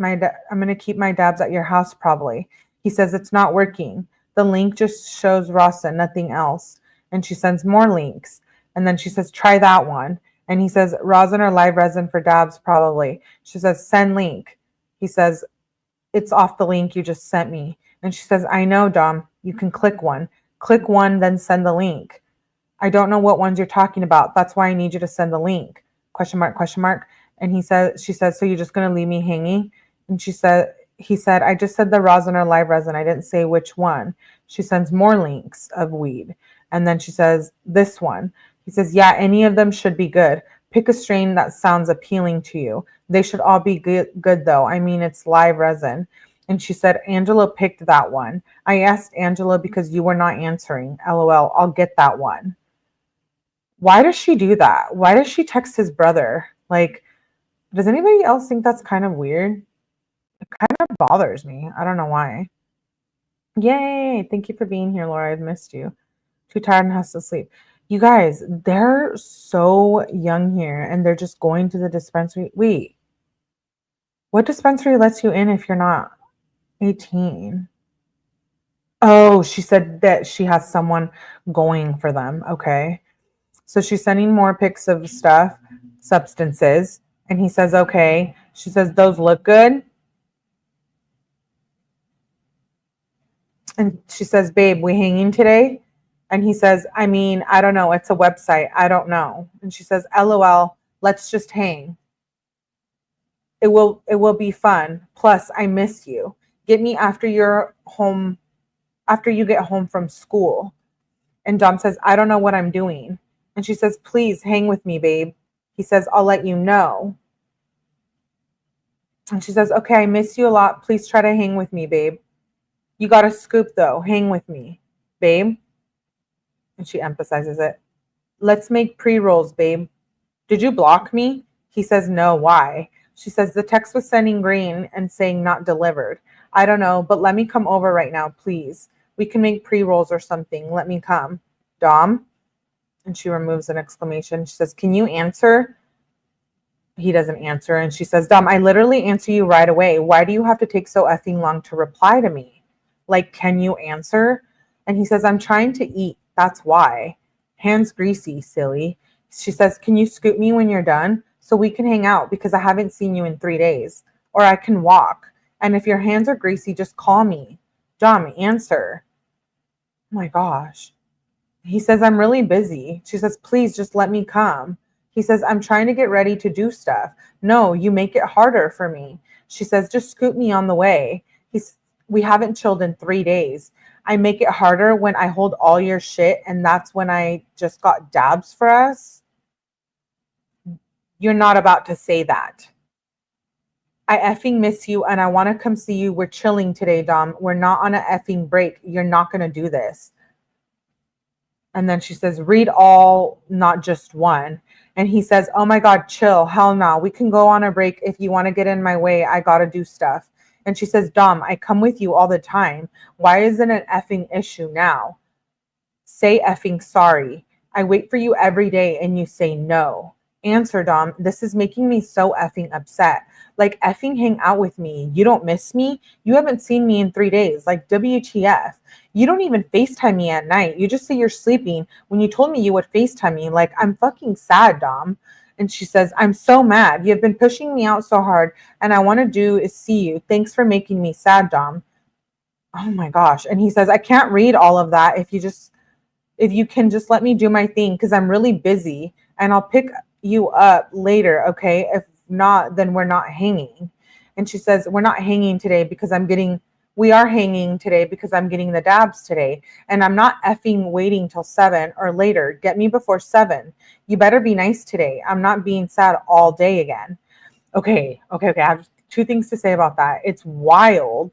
going to keep my dabs at your house probably. He says, it's not working. The link just shows Rasa, nothing else. And she sends more links. And then she says, try that one. And he says, rosin or live resin for dabs probably. She says, send link. He says, it's off the link you just sent me. And she says, I know, Dom. You can click one. Click one, then send the link. I don't know what ones you're talking about. That's why I need you to send the link. Question mark, question mark. And she says, so you're just going to leave me hanging? And he said, I just said the rosin or live resin. I didn't say which one. She sends more links of weed. And then she says, this one. He says, yeah, any of them should be good. Pick a strain that sounds appealing to you. They should all be good though. I mean, it's live resin. And she said, Angela picked that one. I asked Angela because you were not answering. LOL, I'll get that one. Why does she do that? Why does she text his brother? Like, does anybody else think that's kind of weird? It kind of bothers me. I don't know why. Yay. Thank you for being here, Laura. I've missed you. Too tired and has to sleep. You guys, they're so young here and they're just going to the dispensary. Wait, what dispensary lets you in if you're not 18? Oh, she said that she has someone going for them. Okay. So she's sending more pics of stuff, substances. And he says, okay. She says, those look good. And she says, babe, we hanging today? And he says, I mean, I don't know. It's a website. I don't know. And she says, LOL, let's just hang. It will be fun. Plus, I miss you. Get me after you get home from school. And Dom says, I don't know what I'm doing. And she says, please hang with me, babe. He says, I'll let you know. And she says, okay, I miss you a lot. Please try to hang with me, babe. You got to scoop, though. Hang with me, babe. And she emphasizes it. Let's make pre-rolls, babe. Did you block me? He says, no, why? She says, the text was sending green and saying not delivered. I don't know, but let me come over right now, please. We can make pre-rolls or something. Let me come. Dom? And she removes an exclamation. She says, can you answer? He doesn't answer. And she says, Dom, I literally answer you right away. Why do you have to take so effing long to reply to me? Like, can you answer? And he says, I'm trying to eat. That's why. Hands greasy, silly. She says, can you scoop me when you're done so we can hang out because I haven't seen you in 3 days? Or I can walk. And if your hands are greasy, just call me. Dom, answer. Oh my gosh. He says, I'm really busy. She says, please just let me come. He says, I'm trying to get ready to do stuff. No, you make it harder for me. She says, just scoop me on the way. We haven't chilled in 3 days. I make it harder when I hold all your shit, and that's when I just got dabs for us. You're not about to say that. I effing miss you, and I want to come see you. We're chilling today, Dom. We're not on an effing break. You're not going to do this. And then she says, read all, not just one. And he says, oh my God, chill. Hell no. We can go on a break if you want to get in my way. I got to do stuff. And she says, Dom, I come with you all the time. Why is it an effing issue now? Say effing sorry. I wait for you every day and you say no. Answer, Dom. This is making me so effing upset. Like, effing hang out with me. You don't miss me? You haven't seen me in 3 days. Like, WTF. You don't even FaceTime me at night. You just say you're sleeping when you told me you would FaceTime me. Like, I'm fucking sad, Dom. And she says, I'm so mad. You've been pushing me out so hard, and I want to do is see you. Thanks for making me sad, Dom. Oh my gosh. And he says, I can't read all of that if you can just let me do my thing, because I'm really busy, and I'll pick you up later, okay? If not, then we're not hanging. And she says, we are hanging today because I'm getting the dabs today, and I'm not effing waiting till 7 or later. Get me before 7. You better be nice today. I'm not being sad all day again. Okay. I have 2 things to say about that. It's wild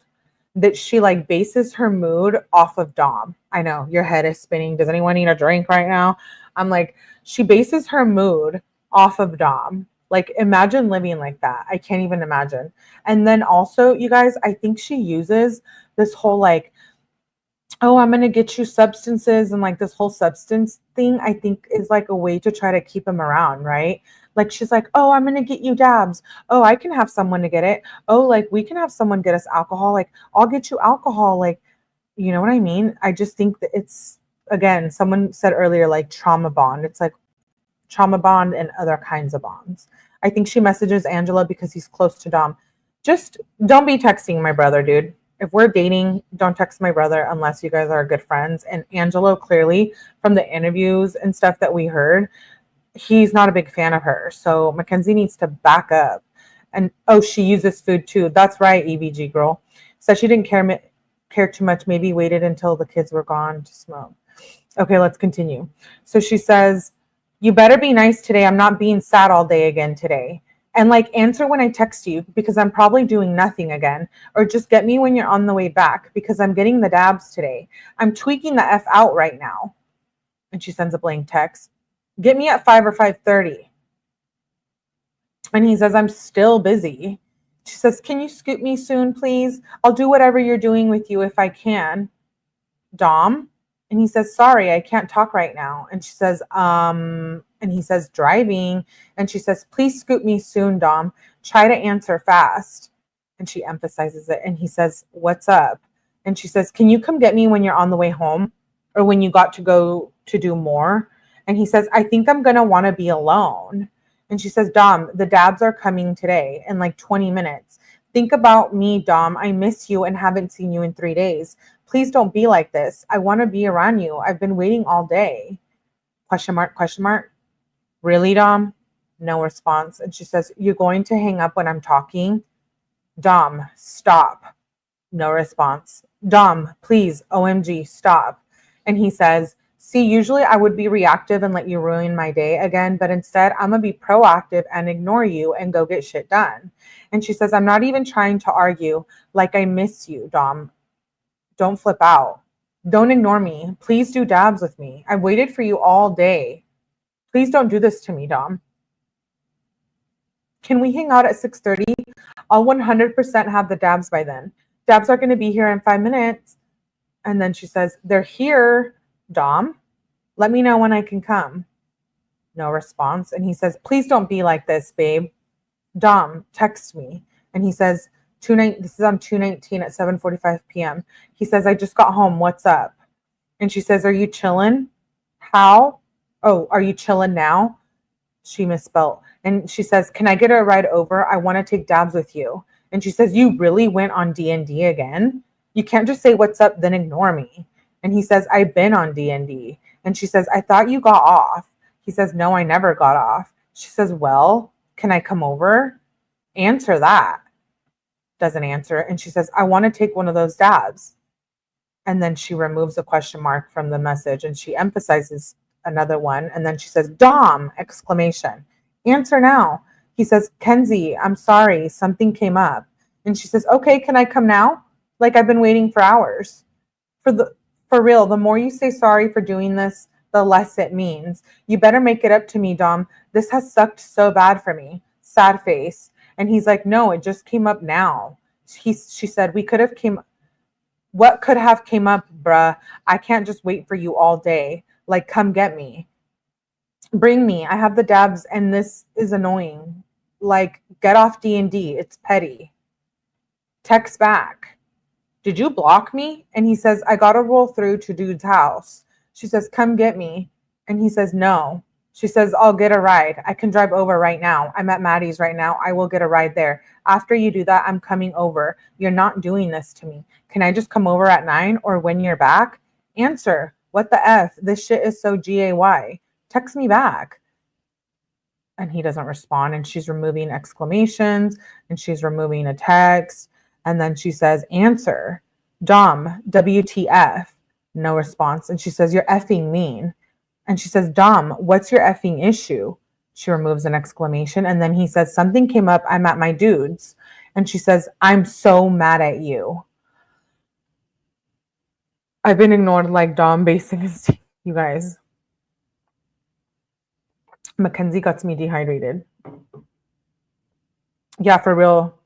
that she like bases her mood off of Dom. I know your head is spinning. Does anyone need a drink right now? I'm like, she bases her mood off of Dom. Like, imagine living like that. I can't even imagine. And then also, you guys, I think she uses this whole like, oh, I'm going to get you substances, and like this whole substance thing, I think is like a way to try to keep him around, right? Like, she's like, oh, I'm going to get you dabs. Oh, I can have someone to get it. Oh, like, we can have someone get us alcohol. Like, I'll get you alcohol. Like, you know what I mean? I just think that it's, again, someone said earlier, like trauma bond. It's like trauma bond and other kinds of bonds. I think she messages Angela because he's close to Dom. Just don't be texting my brother, dude. If we're dating, don't text my brother unless you guys are good friends. And Angelo, clearly, from the interviews and stuff that we heard, he's not a big fan of her. So Mackenzie needs to back up. And, oh, she uses food too. That's right, EVG girl. Said she didn't care too much. Maybe waited until the kids were gone to smoke. Okay, let's continue. So she says, you better be nice today. I'm not being sad all day again today. And like, answer when I text you because I'm probably doing nothing again. Or just get me when you're on the way back because I'm getting the dabs today. I'm tweaking the F out right now. And she sends a blank text. Get me at 5 or 5:30. And he says, I'm still busy. She says, can you scoop me soon, please? I'll do whatever you're doing with you if I can. Dom? And he says, sorry, I can't talk right now. And she says, and he says, driving. And she says, please scoop me soon, Dom. Try to answer fast. And she emphasizes it. And he says, what's up? And she says, can you come get me when you're on the way home or when you got to go to do more? And he says, I think I'm going to want to be alone. And she says, Dom, the dabs are coming today in like 20 minutes. Think about me, Dom. I miss you and haven't seen you in 3 days. Please don't be like this. I want to be around you. I've been waiting all day. Question mark, question mark. Really, Dom? No response. And she says, you're going to hang up when I'm talking? Dom, stop. No response. Dom, please, OMG, stop. And he says, see, usually I would be reactive and let you ruin my day again, but instead I'm going to be proactive and ignore you and go get shit done. And she says, I'm not even trying to argue. Like, I miss you, Dom. Don't flip out. Don't ignore me. Please do dabs with me. I've waited for you all day. Please don't do this to me, Dom. Can we hang out at 6:30? I'll 100% have the dabs by then. Dabs are going to be here in 5 minutes. And then she says, they're here, Dom. Let me know when I can come. No response. And he says, please don't be like this, babe. Dom, text me. And he says, this is on 2/19 at 7:45 p.m. He says, I just got home. What's up? And she says, are you chilling? How? Oh, are you chilling now? She misspelled. And she says, can I get a ride over? I want to take dabs with you. And she says, you really went on D&D again? You can't just say what's up, then ignore me. And he says, I've been on D&D. And she says, I thought you got off. He says, no, I never got off. She says, well, can I come over? Answer that. Doesn't answer. And she says, I want to take one of those dabs. And then she removes a question mark from the message and she emphasizes another one. And then she says, Dom, exclamation. Answer now. He says, Kenzie, I'm sorry. Something came up. And she says, okay, can I come now? Like, I've been waiting for hours. For real, the more you say sorry for doing this, the less it means. You better make it up to me, Dom. This has sucked so bad for me. Sad face. And he's like, no, it just came up now. She said, what could have came up, bruh? I can't just wait for you all day. Like, come get me. Bring me. I have the dabs and this is annoying. Like, get off D&D. It's petty. Text back. Did you block me? And he says, I got to roll through to dude's house. She says, come get me. And he says, no. She says, I'll get a ride. I can drive over right now. I'm at Maddie's right now. I will get a ride there. After you do that, I'm coming over. You're not doing this to me. Can I just come over at 9 or when you're back? Answer. What the F? This shit is so GAY. Text me back. And he doesn't respond. And she's removing exclamations and she's removing a text. And then she says, answer. Dom, WTF. No response. And she says, you're effing mean. And she says, Dom, what's your effing issue? She removes an exclamation. And then he says, something came up. I'm at my dude's. And she says, I'm so mad at you. I've been ignored like Dom basing his team. You guys. Mackenzie got me dehydrated. Yeah, for real.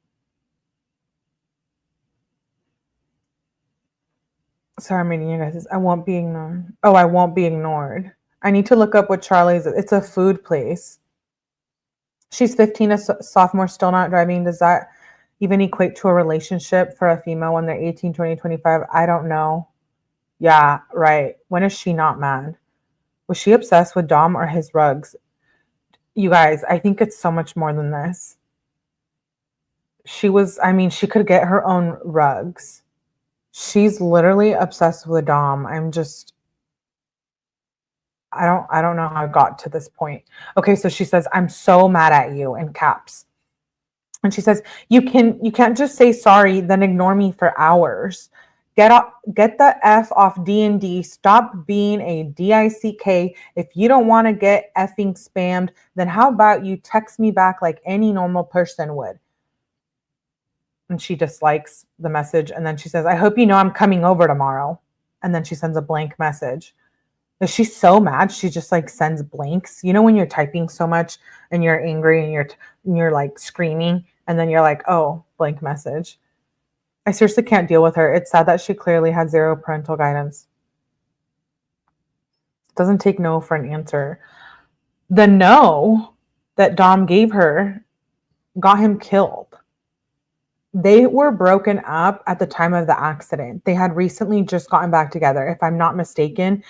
Sorry, I'm reading you guys. I won't be ignored. Oh, I won't be ignored. I need to look up what Charlie's. It's a food place. She's 15, a sophomore, still not driving. Does that even equate to a relationship for a female when they're 18, 20, 25? I don't know. Yeah, right. When is she not mad? Was she obsessed with Dom or his rugs? You guys, I think it's so much more than this. She could get her own rugs. She's literally obsessed with Dom. I don't know how I got to this point. Okay, so she says, I'm so mad at you in caps. And she says, you can't just say sorry, then ignore me for hours. Get the F off D&D. Stop being a DICK. If you don't want to get effing spammed, then how about you text me back like any normal person would? And she dislikes the message. And then she says, I hope you know I'm coming over tomorrow. And then she sends a blank message. Is she so mad? She just like sends blanks. You know, when you're typing so much and you're angry and you're like screaming and then you're like, oh, blank message. I seriously can't deal with her. It's sad that she clearly had zero parental guidance. Doesn't take no for an answer. The no that Dom gave her got him killed. They were broken up at the time of the accident. They had recently just gotten back together. If I'm not mistaken,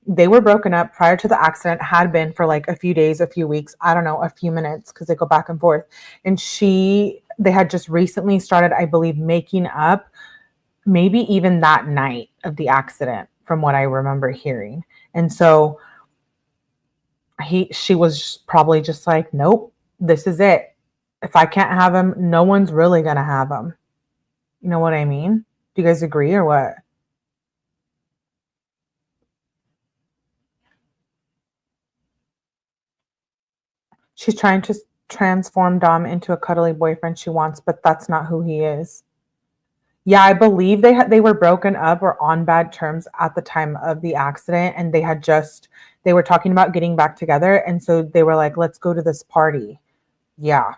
they were broken up prior to the accident, had been for like a few days, a few weeks, I don't know, a few minutes, because they go back and forth. And she they had just recently started, I believe, making up, maybe even that night of the accident, from what I remember hearing. And so she was probably just like, nope, this is it. If I can't have him, no one's really gonna have him. You know what I mean? Do you guys agree or what? She's trying to transform Dom into a cuddly boyfriend she wants, but that's not who he is. Yeah, I believe they were broken up or on bad terms at the time of the accident, and they were talking about getting back together, and so they were like, let's go to this party. Yeah.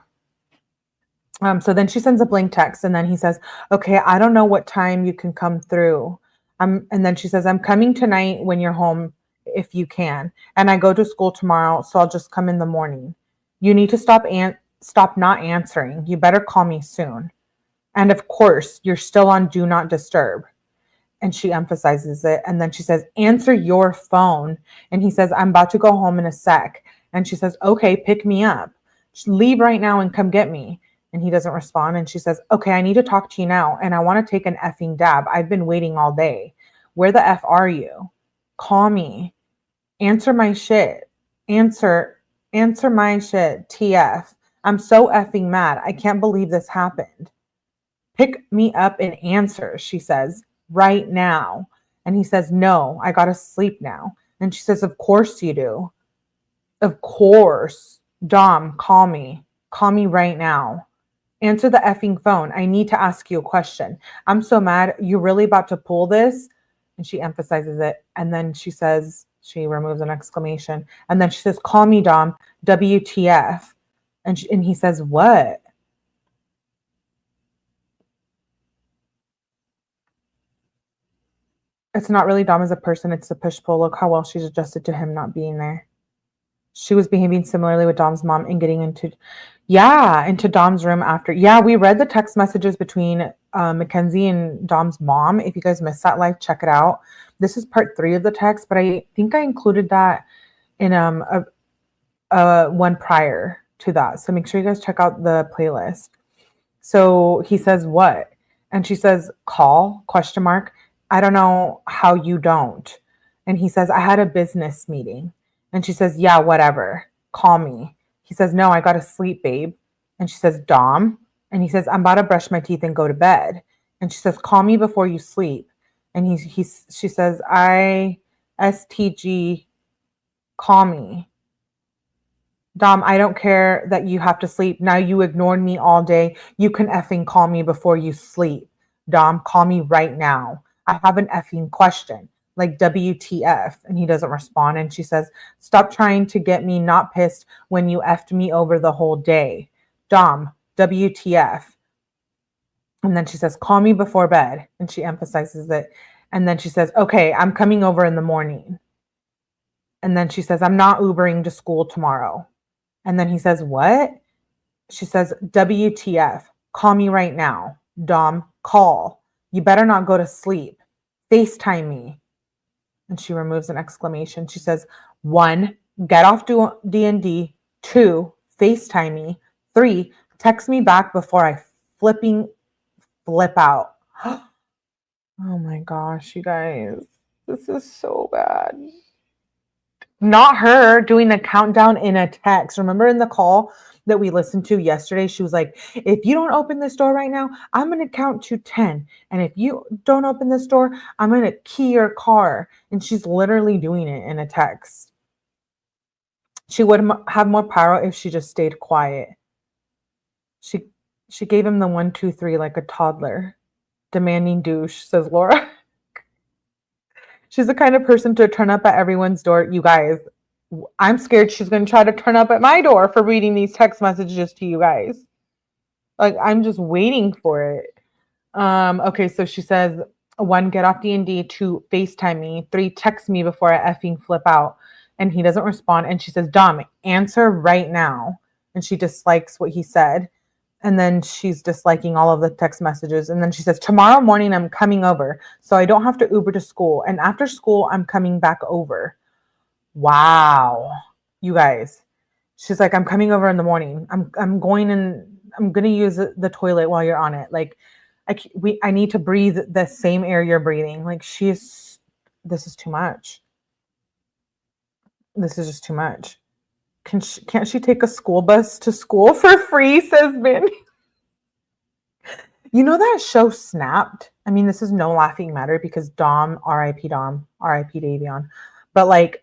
So then she sends a blank text, and then he says, okay, I don't know what time you can come through. And then she says, I'm coming tonight when you're home if you can. And I go to school tomorrow, so I'll just come in the morning. You need to stop not answering. You better call me soon. And of course, you're still on do not disturb. And she emphasizes it. And then she says, answer your phone. And he says, I'm about to go home in a sec. And she says, okay, pick me up. Just leave right now and come get me. And he doesn't respond. And she says, okay, I need to talk to you now. And I want to take an effing dab. I've been waiting all day. Where the F are you? Call me. Answer my shit. Answer my shit. TF. I'm so effing mad. I can't believe this happened. Pick me up and answer, she says, right now. And he says, no, I gotta sleep now. And she says, of course you do. Of course. Dom, call me. Call me right now. Answer the effing phone. I need to ask you a question. I'm so mad. You're really about to pull this? And she emphasizes it. And then she says, she removes an exclamation. And then she says, call me, Dom. WTF. And he says, what? It's not really Dom as a person. It's the push-pull. Look how well she's adjusted to him not being there. She was behaving similarly with Dom's mom and getting into Dom's room after. Yeah, we read the text messages between Mackenzie and Dom's mom. If you guys missed that live, check it out. This is part 3 of the text, but I think I included that in one prior to that. So make sure you guys check out the playlist. So he says, what? And she says, call, ? I don't know how you don't. And he says, I had a business meeting. And she says, yeah, whatever. Call me. He says, no, I got to sleep, babe. And she says, Dom. And he says, I'm about to brush my teeth and go to bed. And she says, call me before you sleep. And she says, STG, call me. Dom, I don't care that you have to sleep. Now you ignored me all day. You can effing call me before you sleep. Dom, call me right now. I have an effing question. Like WTF. And he doesn't respond. And she says, stop trying to get me not pissed when you effed me over the whole day. Dom, WTF. And then she says, call me before bed. And she emphasizes it. And then she says, okay, I'm coming over in the morning. And then she says, I'm not Ubering to school tomorrow. And then he says, what? She says, WTF. Call me right now. Dom, call. You better not go to sleep. FaceTime me. And she removes an exclamation. She says, 1, get off D&D. 2, FaceTime me. 3, text me back before I flip out. Oh my gosh, you guys. This is so bad. Not her doing the countdown in a text. Remember in the call that we listened to yesterday, she was like, if you don't open this door right now, I'm going to count to 10. And if you don't open this door, I'm going to key your car. And she's literally doing it in a text. She would have more power if she just stayed quiet. She gave him the 1, 2, 3 like a toddler. Demanding douche, says Laura. She's the kind of person to turn up at everyone's door. You guys, I'm scared she's going to try to turn up at my door for reading these text messages to you guys. Like, I'm just waiting for it. Okay, so she says, 1, get off D&D. 2, FaceTime me. 3, text me before I effing flip out. And he doesn't respond. And she says, Dom, answer right now. And she dislikes what he said. And then she's disliking all of the text messages. And then she says, tomorrow morning, I'm coming over. So I don't have to Uber to school. And after school, I'm coming back over. Wow. You guys. She's like, I'm coming over in the morning. I'm going in I'm going to use the toilet while you're on it. Like, I need to breathe the same air you're breathing. Like, this is too much. This is just too much. Can't she take a school bus to school for free, says Vin. You know that show Snapped? I mean, this is no laughing matter because Dom, R.I.P. Dom, R.I.P. Davion. But like,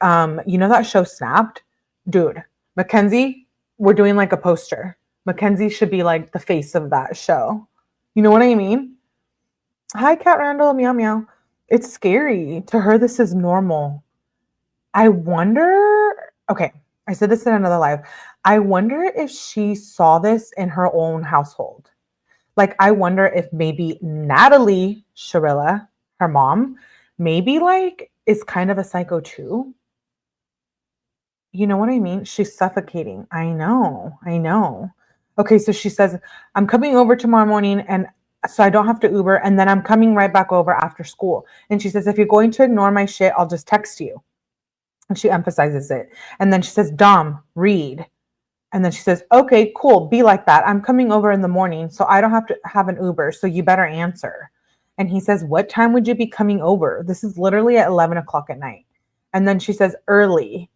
you know that show Snapped? Dude, Mackenzie, we're doing like a poster. Mackenzie should be like the face of that show. You know what I mean? Hi, Cat Randall, meow meow. It's scary. To her, this is normal. I wonder, okay, I said this in another live. I wonder if she saw this in her own household. Like, I wonder if maybe Natalie Shirilla, her mom, maybe like is kind of a psycho too. You know what I mean? She's suffocating. I know. Okay, so she says, I'm coming over tomorrow morning and so I don't have to Uber, and then I'm coming right back over after school. And she says, if you're going to ignore my shit, I'll just text you. And she emphasizes it. And then she says, Dom, read. And then she says, okay, cool. Be like that. I'm coming over in the morning, so I don't have to have an Uber. So you better answer. And he says, what time would you be coming over? This is literally at 11 o'clock at night. And then she says, early.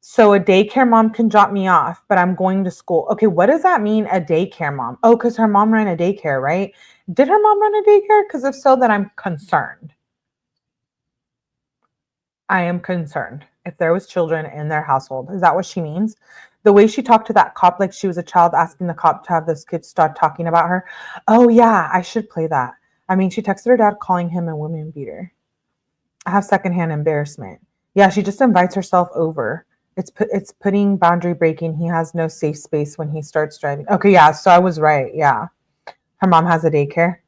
So a daycare mom can drop me off, but I'm going to school. Okay, what does that mean, a daycare mom? Oh, because her mom ran a daycare, right? Did her mom run a daycare? Because if so, then I'm concerned. I am concerned if there was children in their household. Is that what she means? The way she talked to that cop, like she was a child asking the cop to have those kids start talking about her. Oh yeah, I should play that. I mean, she texted her dad calling him a woman beater. I have secondhand embarrassment. Yeah, she just invites herself over. It's putting boundary breaking. He has no safe space when he starts driving. Okay, yeah, so I was right. Yeah. Her mom has a daycare.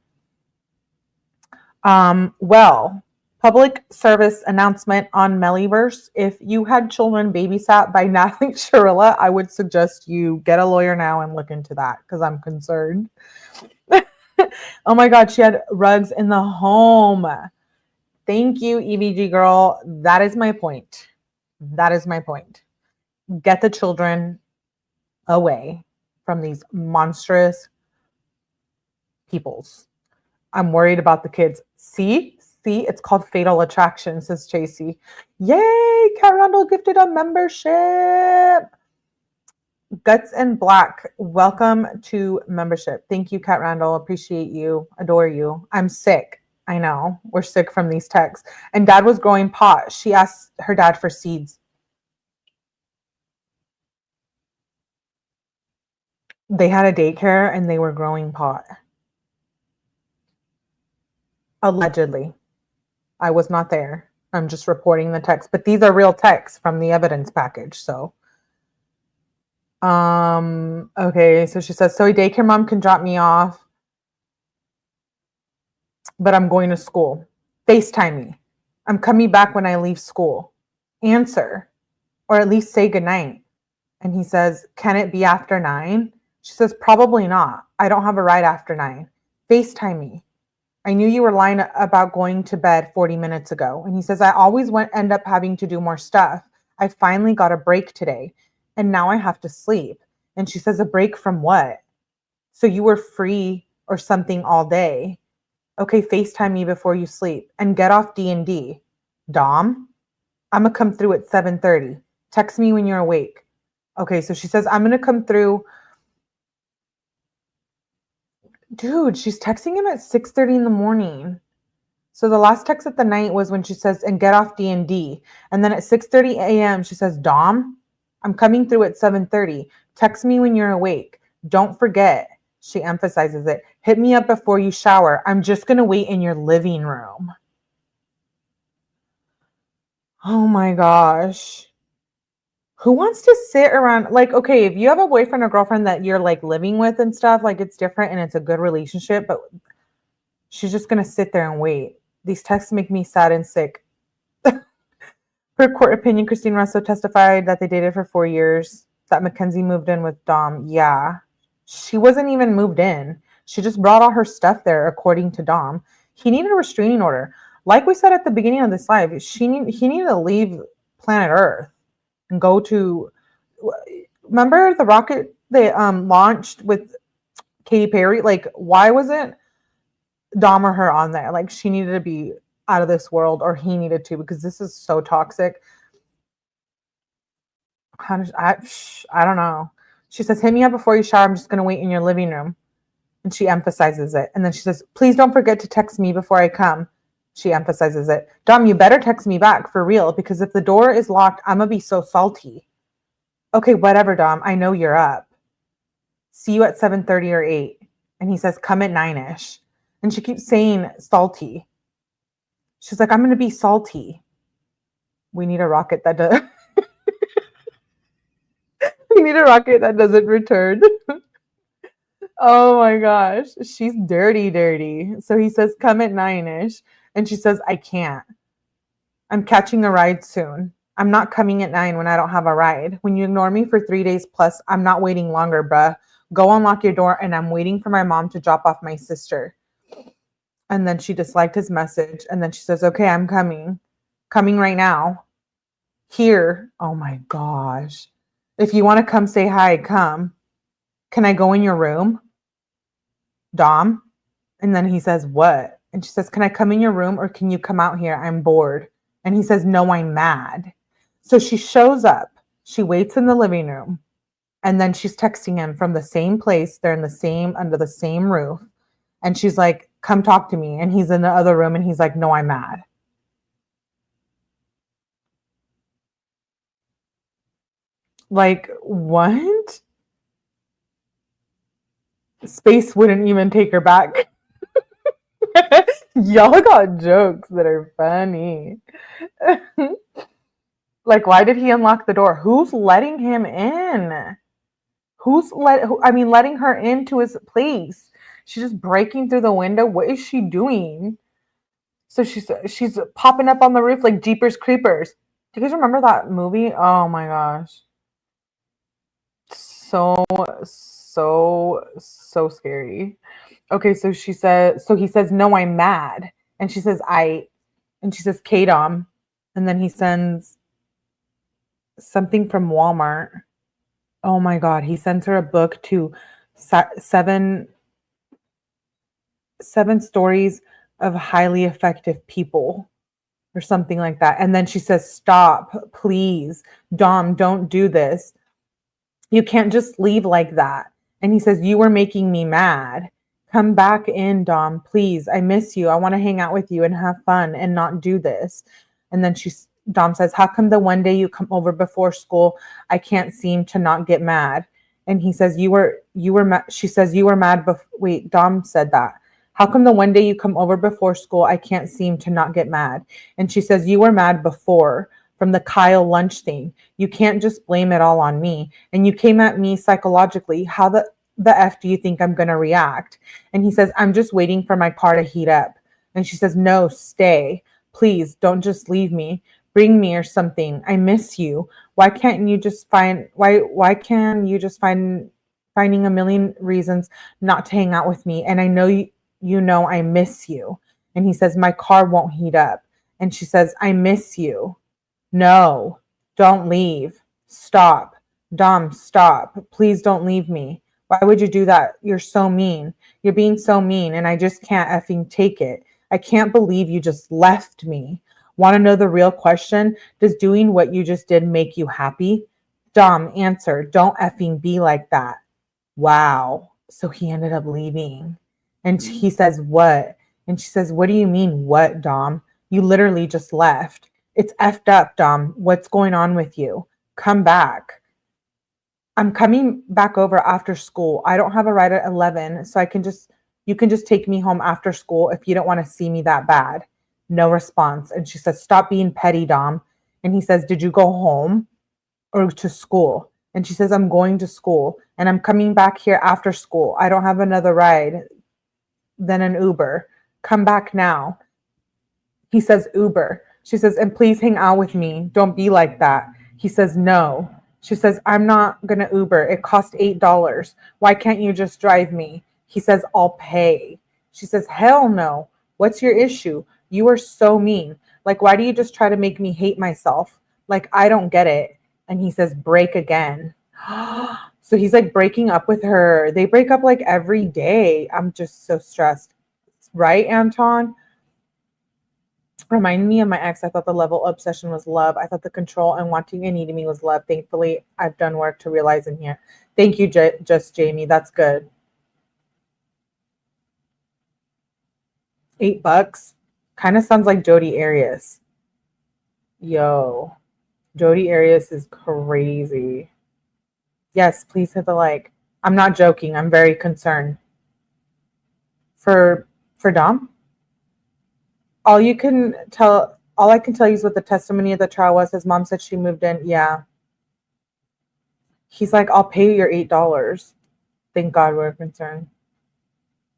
Well, public service announcement on Mellyverse. If you had children babysat by Natalie Shirilla, I would suggest you get a lawyer now and look into that because I'm concerned. Oh my God, she had rugs in the home. Thank you, EVG girl. That is my point. Get the children away from these monstrous peoples. I'm worried about the kids. See, it's called Fatal Attraction, says Tracy. Yay, Cat Randall gifted a membership. Guts and Black, welcome to membership. Thank you, Cat Randall. Appreciate you. Adore you. I'm sick. I know. We're sick from these texts. And Dad was growing pot. She asked her dad for seeds. They had a daycare and they were growing pot. Allegedly. I was not there. I'm just reporting the text. But these are real texts from the evidence package. So, okay. So she says, so a daycare mom can drop me off, but I'm going to school. FaceTime me. I'm coming back when I leave school. Answer. Or at least say goodnight. And he says, can it be after 9? She says, probably not. I don't have a ride after 9. FaceTime me. I knew you were lying about going to bed 40 minutes ago. And he says, I always end up having to do more stuff. I finally got a break today. And now I have to sleep. And she says, a break from what? So you were free or something all day. Okay, FaceTime me before you sleep. And get off D&D. Dom, I'm going to come through at 7:30. Text me when you're awake. Okay, so she says, I'm going to come through. Dude, she's texting him at 6:30 in the morning. So the last text of the night was when she says, and get off D&D. And then at 6:30 a.m., she says, Dom, I'm coming through at 7:30. Text me when you're awake. Don't forget. She emphasizes it. Hit me up before you shower. I'm just going to wait in your living room. Oh my gosh. Who wants to sit around? Like, okay, if you have a boyfriend or girlfriend that you're like living with and stuff, like it's different and it's a good relationship, but she's just going to sit there and wait. These texts make me sad and sick. For court opinion, Christine Russo testified that they dated for 4 years, that Mackenzie moved in with Dom. Yeah. She wasn't even moved in. She just brought all her stuff there, according to Dom. He needed a restraining order. Like we said at the beginning of this live, he needed to leave planet Earth and go to, remember the rocket they launched with Katy Perry. Like, why wasn't Dom or her on there? Like, she needed to be out of this world, or he needed to, because this is so toxic. I don't know. She says, hit me up before you shower. I'm just going to wait in your living room. And she emphasizes it. And then she says, please don't forget to text me before I come. She emphasizes it. Dom, you better text me back for real, because if the door is locked, I'm going to be so salty. Okay, whatever, Dom. I know you're up. See you at 7:30 or 8. And he says, come at 9-ish. And she keeps saying salty. She's like, I'm going to be salty. We need a rocket that does. We need a rocket that doesn't return. Oh my gosh. She's dirty. So he says, come at 9-ish. And she says, I can't. I'm catching a ride soon. I'm not coming at 9 when I don't have a ride. When you ignore me for 3 days plus, I'm not waiting longer, bruh. Go unlock your door, and I'm waiting for my mom to drop off my sister. And then she disliked his message. And then she says, okay, I'm coming. Coming right now. Here. Oh my gosh. If you want to come say hi, come. Can I go in your room? Dom? And then he says, what? And she says, can I come in your room, or can you come out here? I'm bored. And he says, no, I'm mad. So she shows up. She waits in the living room. And then she's texting him from the same place. They're under the same roof. And she's like, come talk to me. And he's in the other room, and he's like, no, I'm mad. Like, what? Space wouldn't even take her back. Y'all got jokes that are funny. Like, why did he unlock the door? Who's letting him in? Letting her into his place? She's just breaking through the window. What is she doing? So she's popping up on the roof like Jeepers Creepers. Do you guys remember that movie? Oh my gosh. So scary. Okay, so he says, no, I'm mad. And she says, K-Dom. And then he sends something from Walmart. Oh my God. He sends her a book to seven stories of highly effective people, or something like that. And then she says, stop, please. Dom, don't do this. You can't just leave like that. And he says, you were making me mad. Come back in, Dom, please. I miss you. I want to hang out with you and have fun and not do this. And then Dom says, how come the one day you come over before school, I can't seem to not get mad? And he says, she says, you were mad wait, Dom said that. How come the one day you come over before school, I can't seem to not get mad? And she says, you were mad before, from the Kyle lunch thing. You can't just blame it all on me. And you came at me psychologically. How the F do you think I'm going to react? And he says, I'm just waiting for my car to heat up. And she says, no, stay. Please don't just leave me. Bring me or something. I miss you. Why can't you just finding a million reasons not to hang out with me? And I know you know I miss you. And he says, my car won't heat up. And she says, I miss you. No, don't leave. Stop. Dom, stop. Please don't leave me. Why would you do that? You're so mean. You're being so mean, and I just can't effing take it. I can't believe you just left me. Want to know the real question? Does doing what you just did make you happy? Dom, answer. Don't effing be like that. Wow. So he ended up leaving. And he says, what? And she says, what do you mean, what, Dom? You literally just left. It's effed up, Dom. What's going on with you? Come back. I'm coming back over after school. I don't have a ride at 11, so you can just take me home after school if you don't want to see me that bad. No response. And she says, stop being petty, Dom. And he says, did you go home or to school? And she says, I'm going to school, and I'm coming back here after school. I don't have another ride than an Uber. Come back now. He says, Uber. She says, and please hang out with me. Don't be like that. He says, no. She says, I'm not going to Uber. It cost $8. Why can't you just drive me? He says, I'll pay. She says, hell no. What's your issue? You are so mean. Like, why do you just try to make me hate myself? Like, I don't get it. And he says, break again. So he's like breaking up with her. They break up like every day. I'm just so stressed. Right, Anton? Remind me of my ex. I thought the level of obsession was love. I thought the control and wanting and needing me was love. Thankfully, I've done work to realize in here. Thank you, just Jamie. That's good. $8. Kind of sounds like Jodi Arias. Yo, Jodi Arias is crazy. Yes, please hit the like. I'm not joking. I'm very concerned. For Dom? All I can tell you is what the testimony of the trial was. His mom said she moved in. Yeah. He's like, I'll pay you your $8. Thank God we're concerned.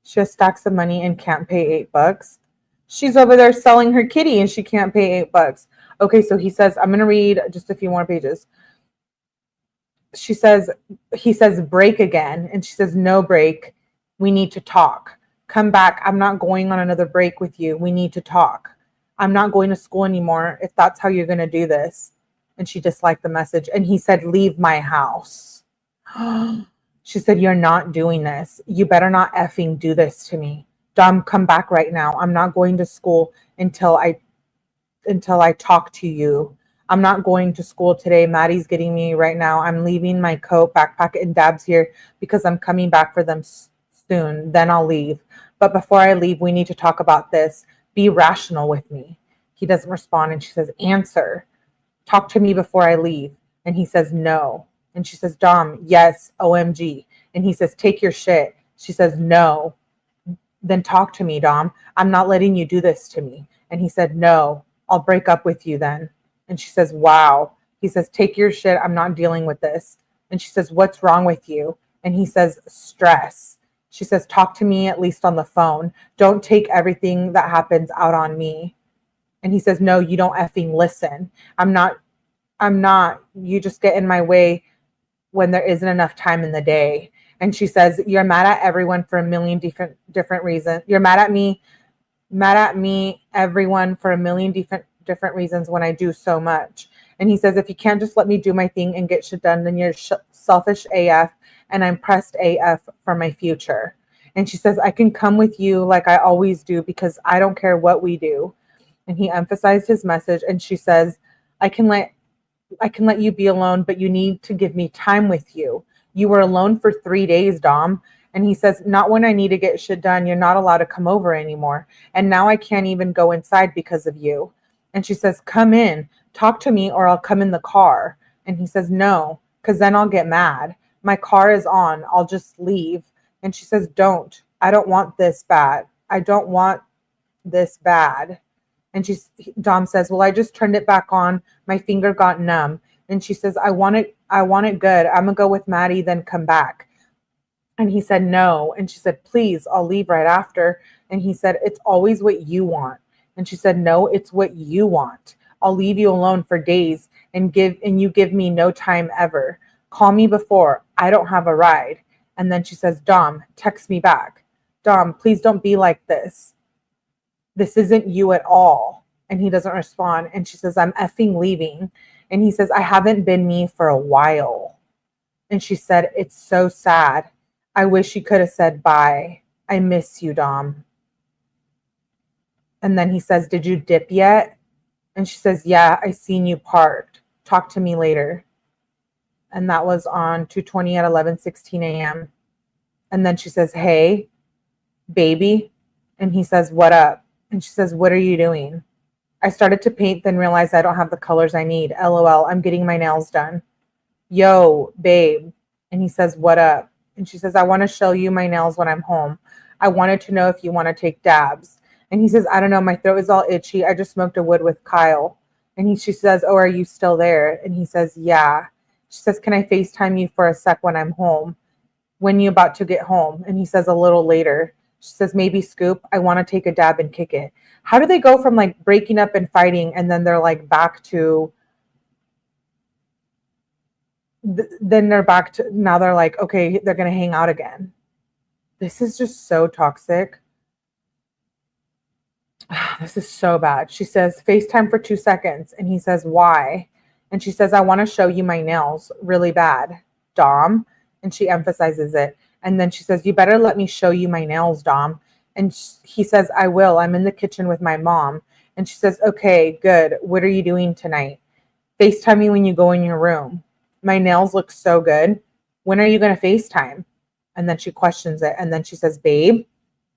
She has stacks of money and can't pay $8. She's over there selling her kitty and she can't pay $8. Okay, so he says, I'm gonna read just a few more pages. He says break again, and she says no break. We need to talk. Come back. I'm not going on another break with you. We need to talk. I'm not going to school anymore if that's how you're gonna do this. And she disliked the message. And he said, leave my house. She said, you're not doing this. You better not effing do this to me. Dom, come back right now. I'm not going to school until I talk to you. I'm not going to school today. Maddie's getting me right now. I'm leaving my coat, backpack, and Dab's here because I'm coming back for them soon. Then I'll leave. But before I leave, we need to talk about this. Be rational with me. He doesn't respond, and she says, answer. Talk to me before I leave. And he says, no. And she says, Dom, yes, OMG. And he says, take your shit. She says, no. Then talk to me, Dom. I'm not letting you do this to me. And he said, no, I'll break up with you then. And she says, wow. He says, take your shit. I'm not dealing with this. And she says, what's wrong with you? And he says, stress. She says, talk to me at least on the phone. Don't take everything that happens out on me. And he says, no, you don't effing listen. I'm not. You just get in my way when there isn't enough time in the day. And she says, you're mad at everyone for a million different reasons. You're mad at me, everyone for a million different reasons when I do so much. And he says, if you can't just let me do my thing and get shit done, then you're selfish AF and I'm pressed AF for my future. And she says, I can come with you like I always do because I don't care what we do. And he emphasized his message. And she says, I can let you be alone, but you need to give me time with you. You were alone for 3 days, Dom. And he says, not when I need to get shit done. You're not allowed to come over anymore. And now I can't even go inside because of you. And she says, come in, talk to me, or I'll come in the car. And he says, no, because then I'll get mad. My car is on. I'll just leave. And she says, don't. I don't want this bad. I don't want this bad. And Dom says, well, I just turned it back on. My finger got numb. And she says, I want it good. I'm going to go with Maddie, then come back. And he said, no. And she said, please, I'll leave right after. And he said, it's always what you want. And she said, no, it's what you want. I'll leave you alone for days and you give me no time ever. Call me before. I don't have a ride. And then she says, Dom, text me back. Dom, please don't be like this. This isn't you at all. And he doesn't respond. And she says, I'm effing leaving. And he says, I haven't been me for a while. And she said, it's so sad. I wish you could have said bye. I miss you, Dom. And then he says, did you dip yet? And she says, yeah, I seen you parked. Talk to me later. And that was on 2/20 at 11:16 a.m. And then she says, hey, baby. And he says, what up? And she says, what are you doing? I started to paint, then realized I don't have the colors I need. LOL, I'm getting my nails done. Yo, babe. And he says, what up? And she says, I want to show you my nails when I'm home. I wanted to know if you want to take dabs. And he says, I don't know, my throat is all itchy. I just smoked a wood with Kyle. And she says, oh, are you still there? And he says, yeah. She says, can I FaceTime you for a sec when I'm home? When you about to get home? And he says, a little later. She says, maybe Scoop, I want to take a dab and kick it. How do they go from like breaking up and fighting and then they're like back to, now they're like, okay, they're going to hang out again. This is just so toxic. This is so bad. She says, FaceTime for 2 seconds. And he says, why? And she says, I want to show you my nails really bad, Dom. And she emphasizes it. And then she says, you better let me show you my nails, Dom. And he says, I will. I'm in the kitchen with my mom. And she says, okay, good. What are you doing tonight? FaceTime me when you go in your room. My nails look so good. When are you going to FaceTime? And then she questions it. And then she says, babe,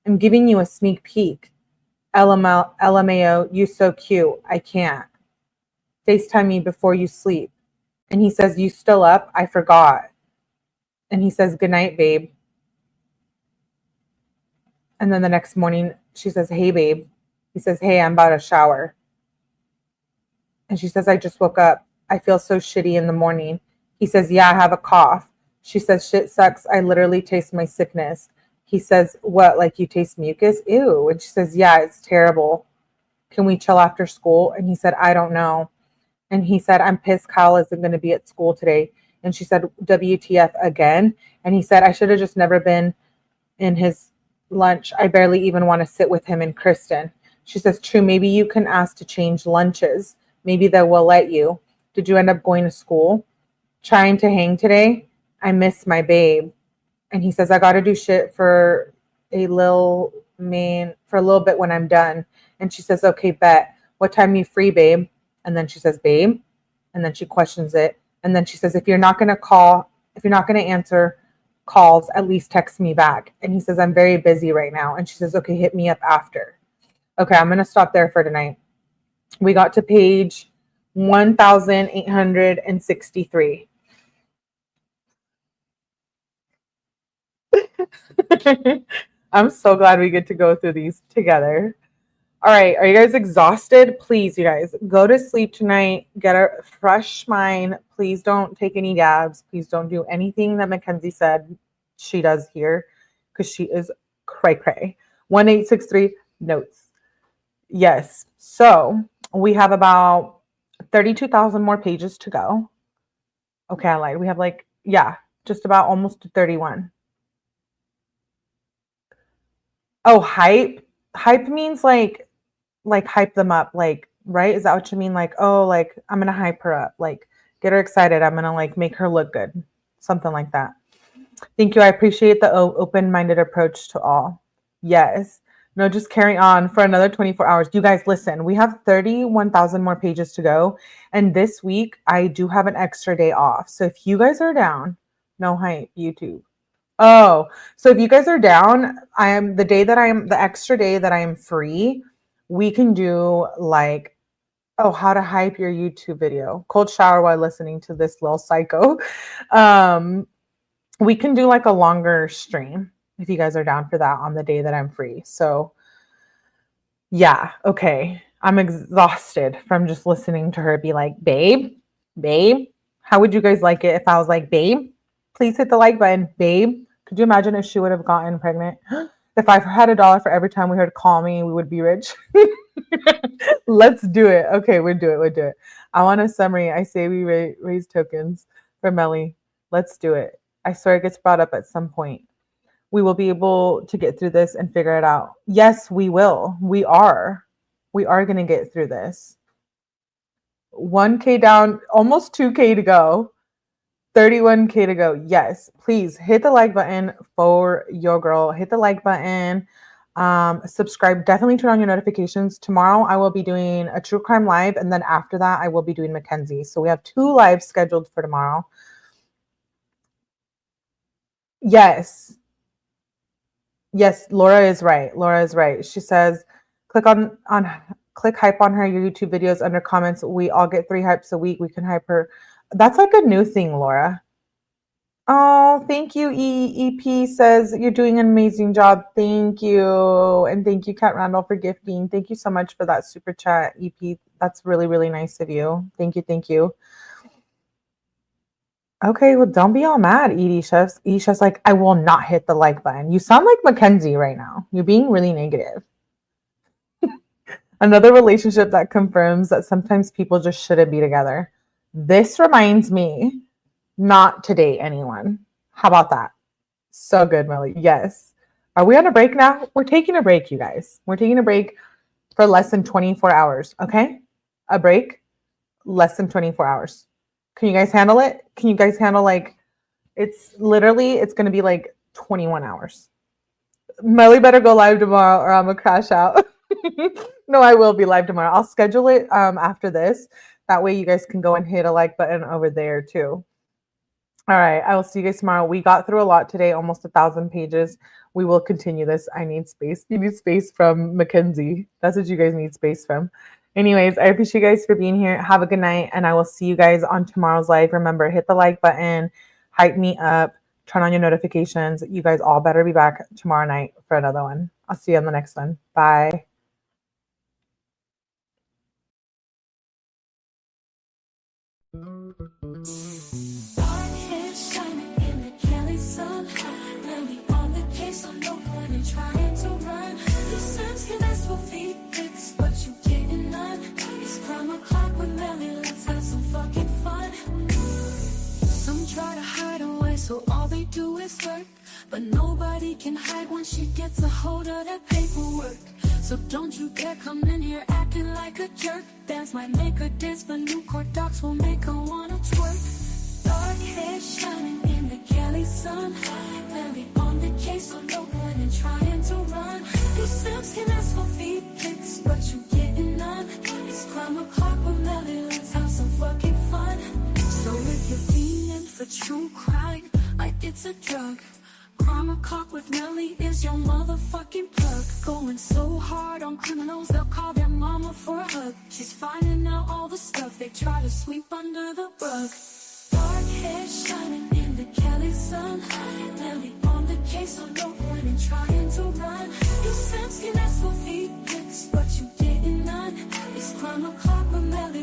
I'm giving you a sneak peek. LMAO, you so cute. I can't. FaceTime me before you sleep. And he says, you still up? I forgot. And he says, good night, babe. And then the next morning, she says, hey, babe. He says, hey, I'm about to shower. And she says, I just woke up. I feel so shitty in the morning. He says, yeah, I have a cough. She says, shit sucks. I literally taste my sickness. He says, what, like you taste mucus? Ew. And she says, yeah, it's terrible. Can we chill after school? And he said, I don't know. And he said, I'm pissed Kyle isn't going to be at school today. And she said, WTF again? And he said, I should have just never been in his lunch. I barely even want to sit with him and Kristen. She says, true, maybe you can ask to change lunches. Maybe they will let you. Did you end up going to school? Trying to hang today? I miss my babe. And he says, I got to do shit for a little bit when I'm done. And she says, okay, bet. What time you free, babe? And then she says, babe. And then she questions it. And then she says, if you're not going to answer calls, at least text me back. And he says, I'm very busy right now. And she says, okay, hit me up after. Okay, I'm going to stop there for tonight. We got to page 1863. I'm so glad we get to go through these together. All right, are you guys exhausted? Please, you guys, go to sleep tonight. Get a fresh mind. Please don't take any dabs. Please don't do anything that Mackenzie said she does here because she is cray-cray. 1863 notes. Yes, so we have about 32,000 more pages to go. Okay, I lied. We have just about almost 31. Oh, hype. Hype means like hype them up, like, right? Is that what you mean? Like, oh, like I'm gonna hype her up, like get her excited. I'm gonna like make her look good, something like that. Thank you. I appreciate the open-minded approach to all. Yes. No, just carry on for another 24 hours. You guys, listen, we have 31,000 more pages to go. And this week, I do have an extra day off. So if you guys are down, no hype, YouTube. Oh, so if you guys are down, the extra day that I am free, we can do like, how to hype your YouTube video. Cold shower while listening to this little psycho. We can do like a longer stream if you guys are down for that on the day that I'm free. So yeah, okay. I'm exhausted from just listening to her be like, babe, how would you guys like it if I was like, babe, please hit the like button, babe. Could you imagine if she would have gotten pregnant? If I had $1 for every time we heard call me, we would be rich. Let's do it. Okay, we'll do it. I want a summary. I say we raise tokens for Melly. Let's do it. I swear it gets brought up at some point. We will be able to get through this and figure it out. Yes, we will. We are going to get through this. 1K down, almost 2K to go. 31K to go. Yes, please hit the like button for your girl. Hit the like button. Subscribe. Definitely turn on your notifications. Tomorrow I will be doing a true crime live, and then after that I will be doing Mackenzie. So we have 2 lives scheduled for tomorrow. Yes, Laura is right. She says, click hype on her YouTube videos under comments. We all get 3 hypes a week. We can hype her. That's like a new thing, Laura. Oh, thank you. EP says you're doing an amazing job. Thank you. And thank you, Kat Randall, for gifting. Thank you so much for that super chat, EP. That's really, really nice of you. Thank you. Okay, well, don't be all mad, Edie Chefs. Edie Chefs like, I will not hit the like button. You sound like Mackenzie right now. You're being really negative. Another relationship that confirms that sometimes people just shouldn't be together. This reminds me not to date anyone. How about that? So good, Melly. Yes. Are we on a break now? We're taking a break, you guys. We're taking a break for less than 24 hours, okay? A break, less than 24 hours. Can you guys handle it? Can you guys handle like It's going to be like 21 hours. Melly better go live tomorrow or I'm going to crash out. No, I will be live tomorrow. I'll schedule it after this. That way you guys can go and hit a like button over there too. All right. I will see you guys tomorrow. We got through a lot today, almost 1,000 pages. We will continue this. I need space. You need space from Mackenzie. That's what you guys need space from. Anyways, I appreciate you guys for being here. Have a good night. And I will see you guys on tomorrow's live. Remember, hit the like button, hype me up, turn on your notifications. You guys all better be back tomorrow night for another one. I'll see you on the next one. Bye. So all they do is work, but nobody can hide when she gets a hold of that paperwork. So don't you dare come in here acting like a jerk. Dance might make her dance, but new court docs will make her wanna twerk. Dark hair shining in the Cali sun, Melly on the case, so no one and trying to run. You simps can ask for feet pics, but you getting none. It's crime o'clock with Melly, let's have some fucking fun. So if you're feeling for true crime, like it's a drug, crime o'clock with Melly is your motherfucking plug. Going so hard on criminals, they'll call their mama for a hug. She's finding out all the stuff they try to sweep under the rug. Dark hair shining in the Cali sun, Melly on the case, so no point in trying to run. You simps can ask for feet pics, but you getting none. It's crime o'clock with Melly.